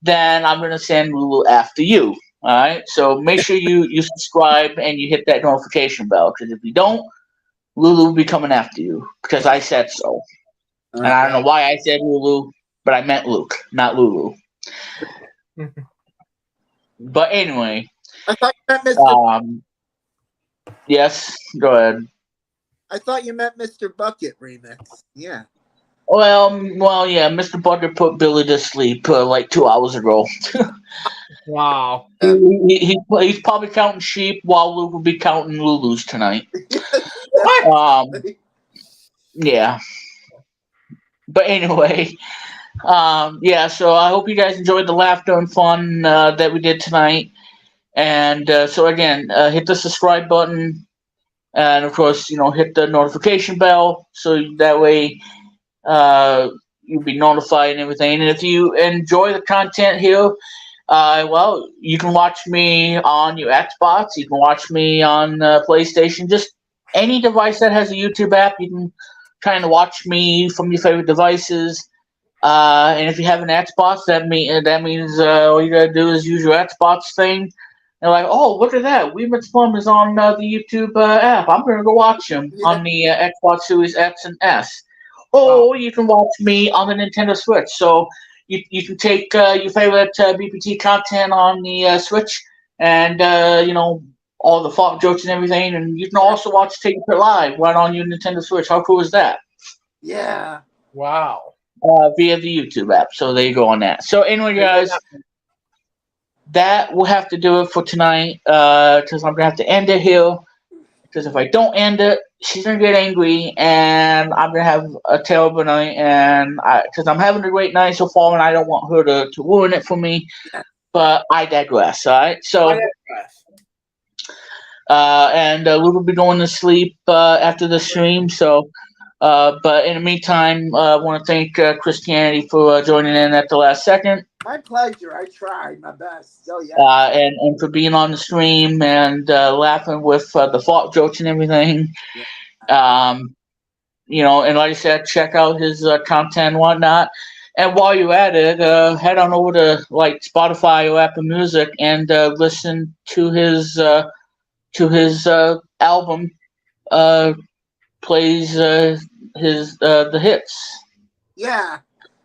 then I'm going to send Lulu after you. All right, so make sure you subscribe and you hit that notification bell, because if you don't, Lulu will be coming after you, because I said so. And I don't know why I said Lulu, but I meant Luke, not Lulu. But anyway. I thought you meant Mr. Yes, go ahead. I thought you meant Mr. Bucket remix. Yeah. Well, yeah, Mr. Bucket put Billy to sleep like 2 hours ago. Wow. He's probably counting sheep while Luke will be counting Lulus tonight. Yeah. But anyway, yeah, so I hope you guys enjoyed the laughter and fun that we did tonight. And so again, hit the subscribe button, and of course, hit the notification bell so that way you'll be notified and everything. And if you enjoy the content here, well, you can watch me on your Xbox, you can watch me on PlayStation, just any device that has a YouTube app. You can kind of watch me from your favorite devices. And if you have an Xbox, that means all you gotta do is use your Xbox thing. And like, oh, look at that, Weeman's Plum is on the YouTube app. I'm gonna go watch him on the Xbox Series X and S. Or you can watch me on the Nintendo Switch. So you can take your favorite BPT content on the Switch, and all the fart jokes and everything, and you can also watch Take It Live right on your Nintendo Switch. How cool is that? Yeah. Wow. Via the YouTube app. So there you go on that. So anyway, guys, that will have to do it for tonight, because I'm gonna have to end it here. Because if I don't end it, she's gonna get angry, and I'm gonna have a terrible night. And because I'm having a great night so far, and I don't want her to ruin it for me. But I digress. All right. So and we will be going to sleep after the stream. So, but in the meantime, I want to thank Christianity for joining in at the last second. My pleasure. I tried my best. So yeah. And for being on the stream and laughing with the fart jokes and everything. Yeah. And like I said, check out his content and whatnot. And while you're at it, head on over to like Spotify or Apple Music and listen to his album. Plays the hits. Yeah,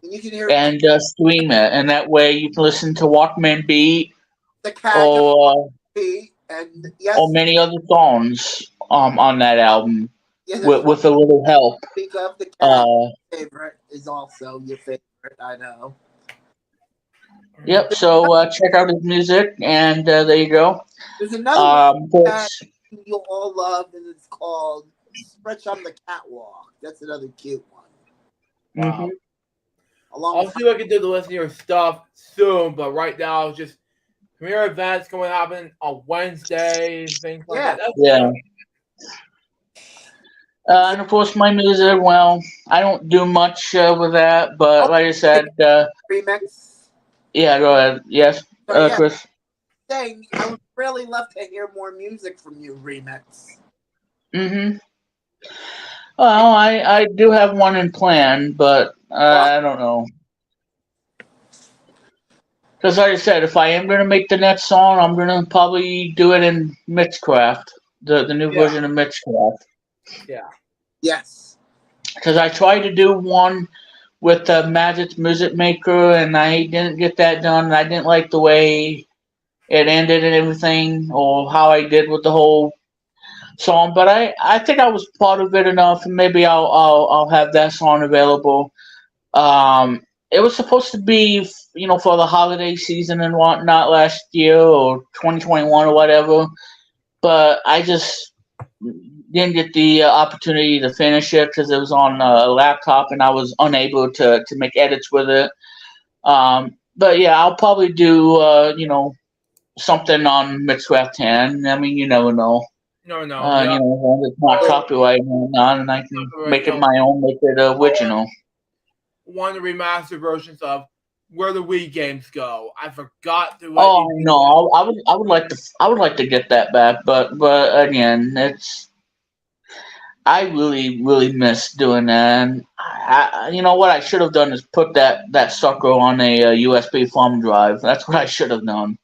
and you can hear and stream it, and that way you can listen to Walkman Beat the cat or and yes, or many other songs on that album yes, with a little help. Speak of the cat favorite is also your favorite. I know. Yep. So check out his music, and there you go. There's another one that But, you'll all love, and it's called "Stretch on the Catwalk." That's another cute one. Wow. mhm. I'll see what I can do to listen to your stuff soon, but right now, just premiere events going to happen on Wednesday, things like that. That's Yeah. And of course, my music. Well, I don't do much with that, but like I said, Remix. yeah. Go ahead. Yes, So, yeah, Chris. saying I would really love to hear more music from you, Remix. Mm-hmm. Well, I do have one in plan, but I don't know. Because like I said, if I am going to make the next song, I'm going to probably do it in Mixcraft, the new version of Mixcraft. Yeah. Yes. Because I tried to do one with Magic's Music Maker, and I didn't get that done. I didn't like the way it ended and everything, or how I did with the whole song. But I think I was part of it enough, and maybe I'll have that song available. It was supposed to be, for the holiday season and whatnot last year or 2021 or whatever, but I just didn't get the opportunity to finish it because it was on a laptop and I was unable to make edits with it. But yeah, I'll probably do, something on Mixcraft 10. I mean, you never know. No. As long as it's not copyright or not, and I can make it my own, make it original. One of the remastered versions of Where the Wii Games Go. I forgot to. Oh no, I would like to get that back, but again, I really miss doing that. And what I should have done is put that sucker on a USB thumb drive. That's what I should have done.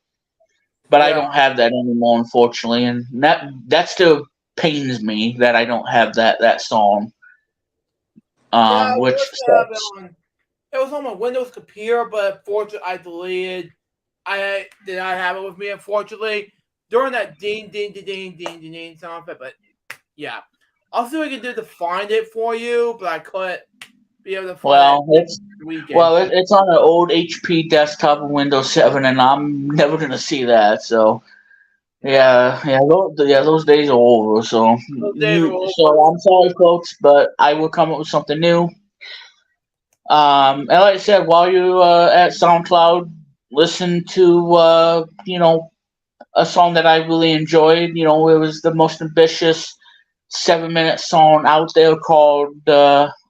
But I don't have that anymore, unfortunately, and that still pains me that I don't have that song. Which sucks. It was on my Windows computer, but unfortunately I deleted. I did not have it with me, unfortunately, during that ding sound effect. But yeah, I'll see what I can do to find it for you, but I couldn't be able to find it. It's on an old HP desktop of Windows 7, and I'm never gonna see that. So those days are over. So I'm sorry, folks, but I will come up with something new. And like I said, while you're at SoundCloud, listen to a song that I really enjoyed. It was the most ambitious 7-minute song out there called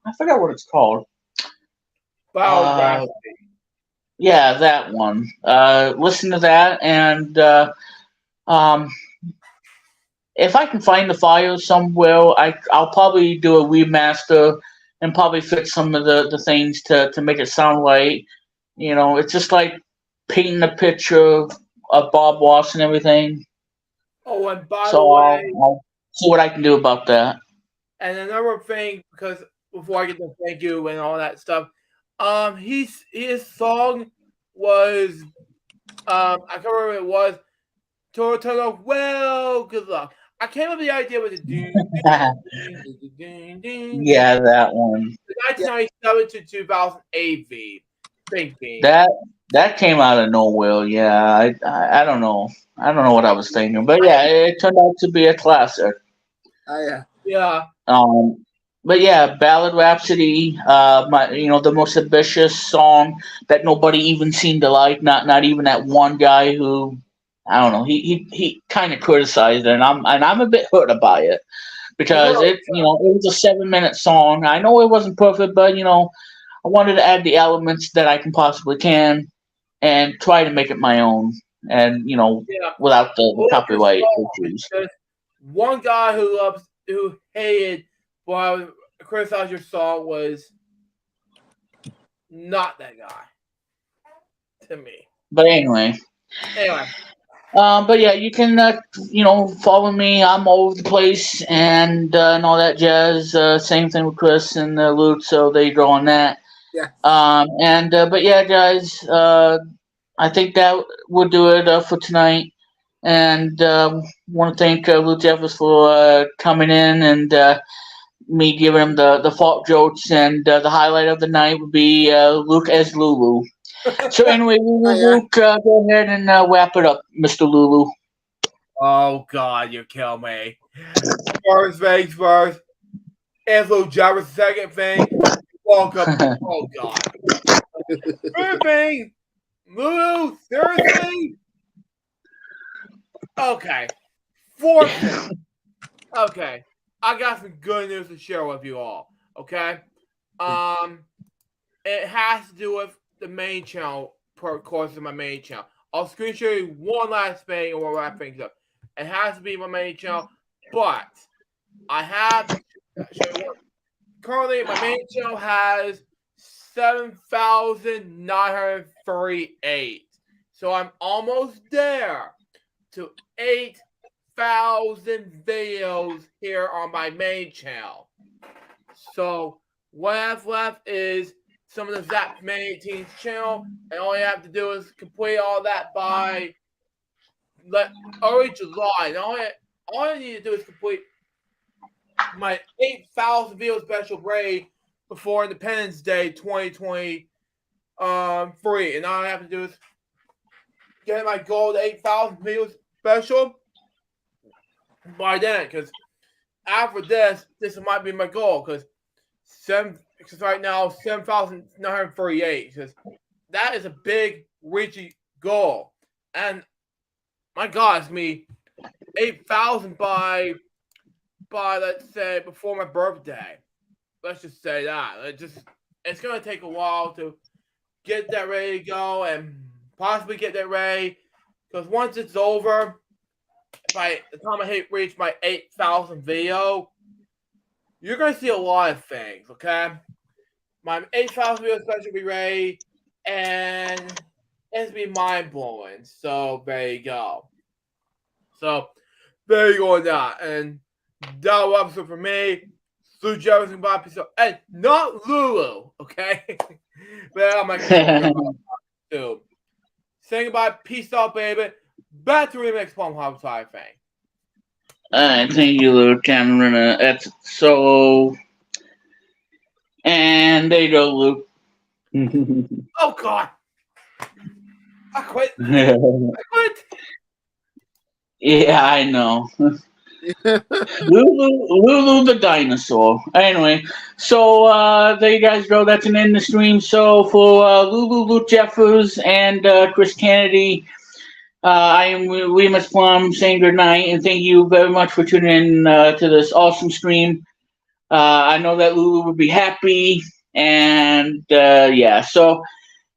I forgot what it's called. Yeah, that one. Listen to that, and if I can find the file somewhere, I'll probably do a remaster and probably fix some of the things to make it sound right. It's just like painting a picture of Bob Ross and everything. Oh, and by the way, I'll see what I can do about that. And another thing, because before I get to thank you and all that stuff, his song was I can't remember what it was. Total, well, good luck. I came up with the idea with the yeah, that one. 1997 to 2008 V. Thinking that came out of nowhere. Yeah, I don't know. I don't know what I was thinking, but yeah, it turned out to be a classic. Oh yeah. Yeah. But yeah, Ballad Rhapsody. The most ambitious song that nobody even seemed to like. Not even that one guy who I don't know. He kind of criticized it, and I'm a bit hurt about it because it was a 7-minute song. I know it wasn't perfect, but I wanted to add the elements that I can possibly can and try to make it my own, and without the copyright issues. One guy who hated while criticized your song was not that guy to me. But anyway. But yeah, you can follow me. I'm all over the place and all that jazz. Same thing with Chris and Luke. So there you go on that. Yeah. But yeah, guys. I think that will do it for tonight. And want to thank Luke Jeffers for coming in and me giving him the fault jokes. And the highlight of the night would be Luke as Lulu. So anyway, Luke, go ahead and wrap it up, Mr. Lulu. Oh God, you kill me. First things first. Angelo Jarvis, second thing. Welcome. Oh God. Third thing. Lulu, seriously? Okay. Fourth thing. Okay. I got some good news to share with you all. Okay? It has to do with the main channel, per course of my main channel. I'll screen share you one last thing and we'll wrap things up. It has to be my main channel, but I have currently my main channel has 7,938. So I'm almost there to 8,000 videos here on my main channel. So what I have left is some of the Zap Man 18's channel, and all you have to do is complete all that by early July. And all I need to do is complete my 8,000 video special break before Independence Day 2023. And all I have to do is get my goal to 8,000 video special by then. Because after this might be my goal. Because right now 7,938. Because that is a big reaching goal. And my God, it's gonna be 8,000 by let's say before my birthday. Let's just say that. It's gonna take a while to get that ready to go and possibly get that ready. Because once it's over, by the time I reach my 8,000 video, you're gonna see a lot of things. Okay, my 8,000 video special will be ready, and it's be mind blowing. So there you go. So there you go on that, and that was it for me. Lou Jefferson, Bob, peace out, and not Lulu, okay? But I'm like, too. Saying goodbye, peace out, baby. Back to Remix Plum Homicide thing. Alright, thank you, Luke. Cameron. That's so. And there you go, Luke. Oh God! I quit. I quit. Yeah, I know. Lulu the dinosaur. Anyway, so there you guys go. That's an end of the stream. So for Lulu, Luke Jeffers, and Chris Kennedy, I am Remus Plum saying good night, and thank you very much for tuning in to this awesome stream. I know that Lulu would be happy, and yeah. So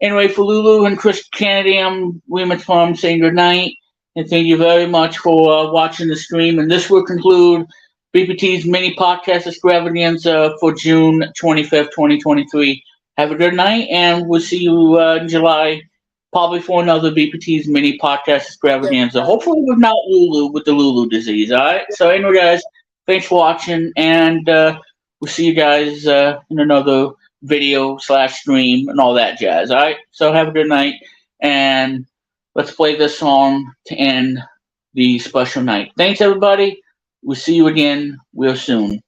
anyway, for Lulu and Chris Kennedy, I'm Remus Plum saying good night. And thank you very much for watching the stream. And this will conclude BPT's mini podcast extravaganza for June 25th, 2023. Have a good night, and we'll see you in July, probably for another BPT's mini podcast extravaganza. Yeah. Hopefully with not Lulu, with the Lulu disease, all right? So anyway, guys, thanks for watching, and we'll see you guys in another video / stream and all that jazz, all right? So have a good night, and let's play this song to end the special night. Thanks, everybody. We'll see you again real soon.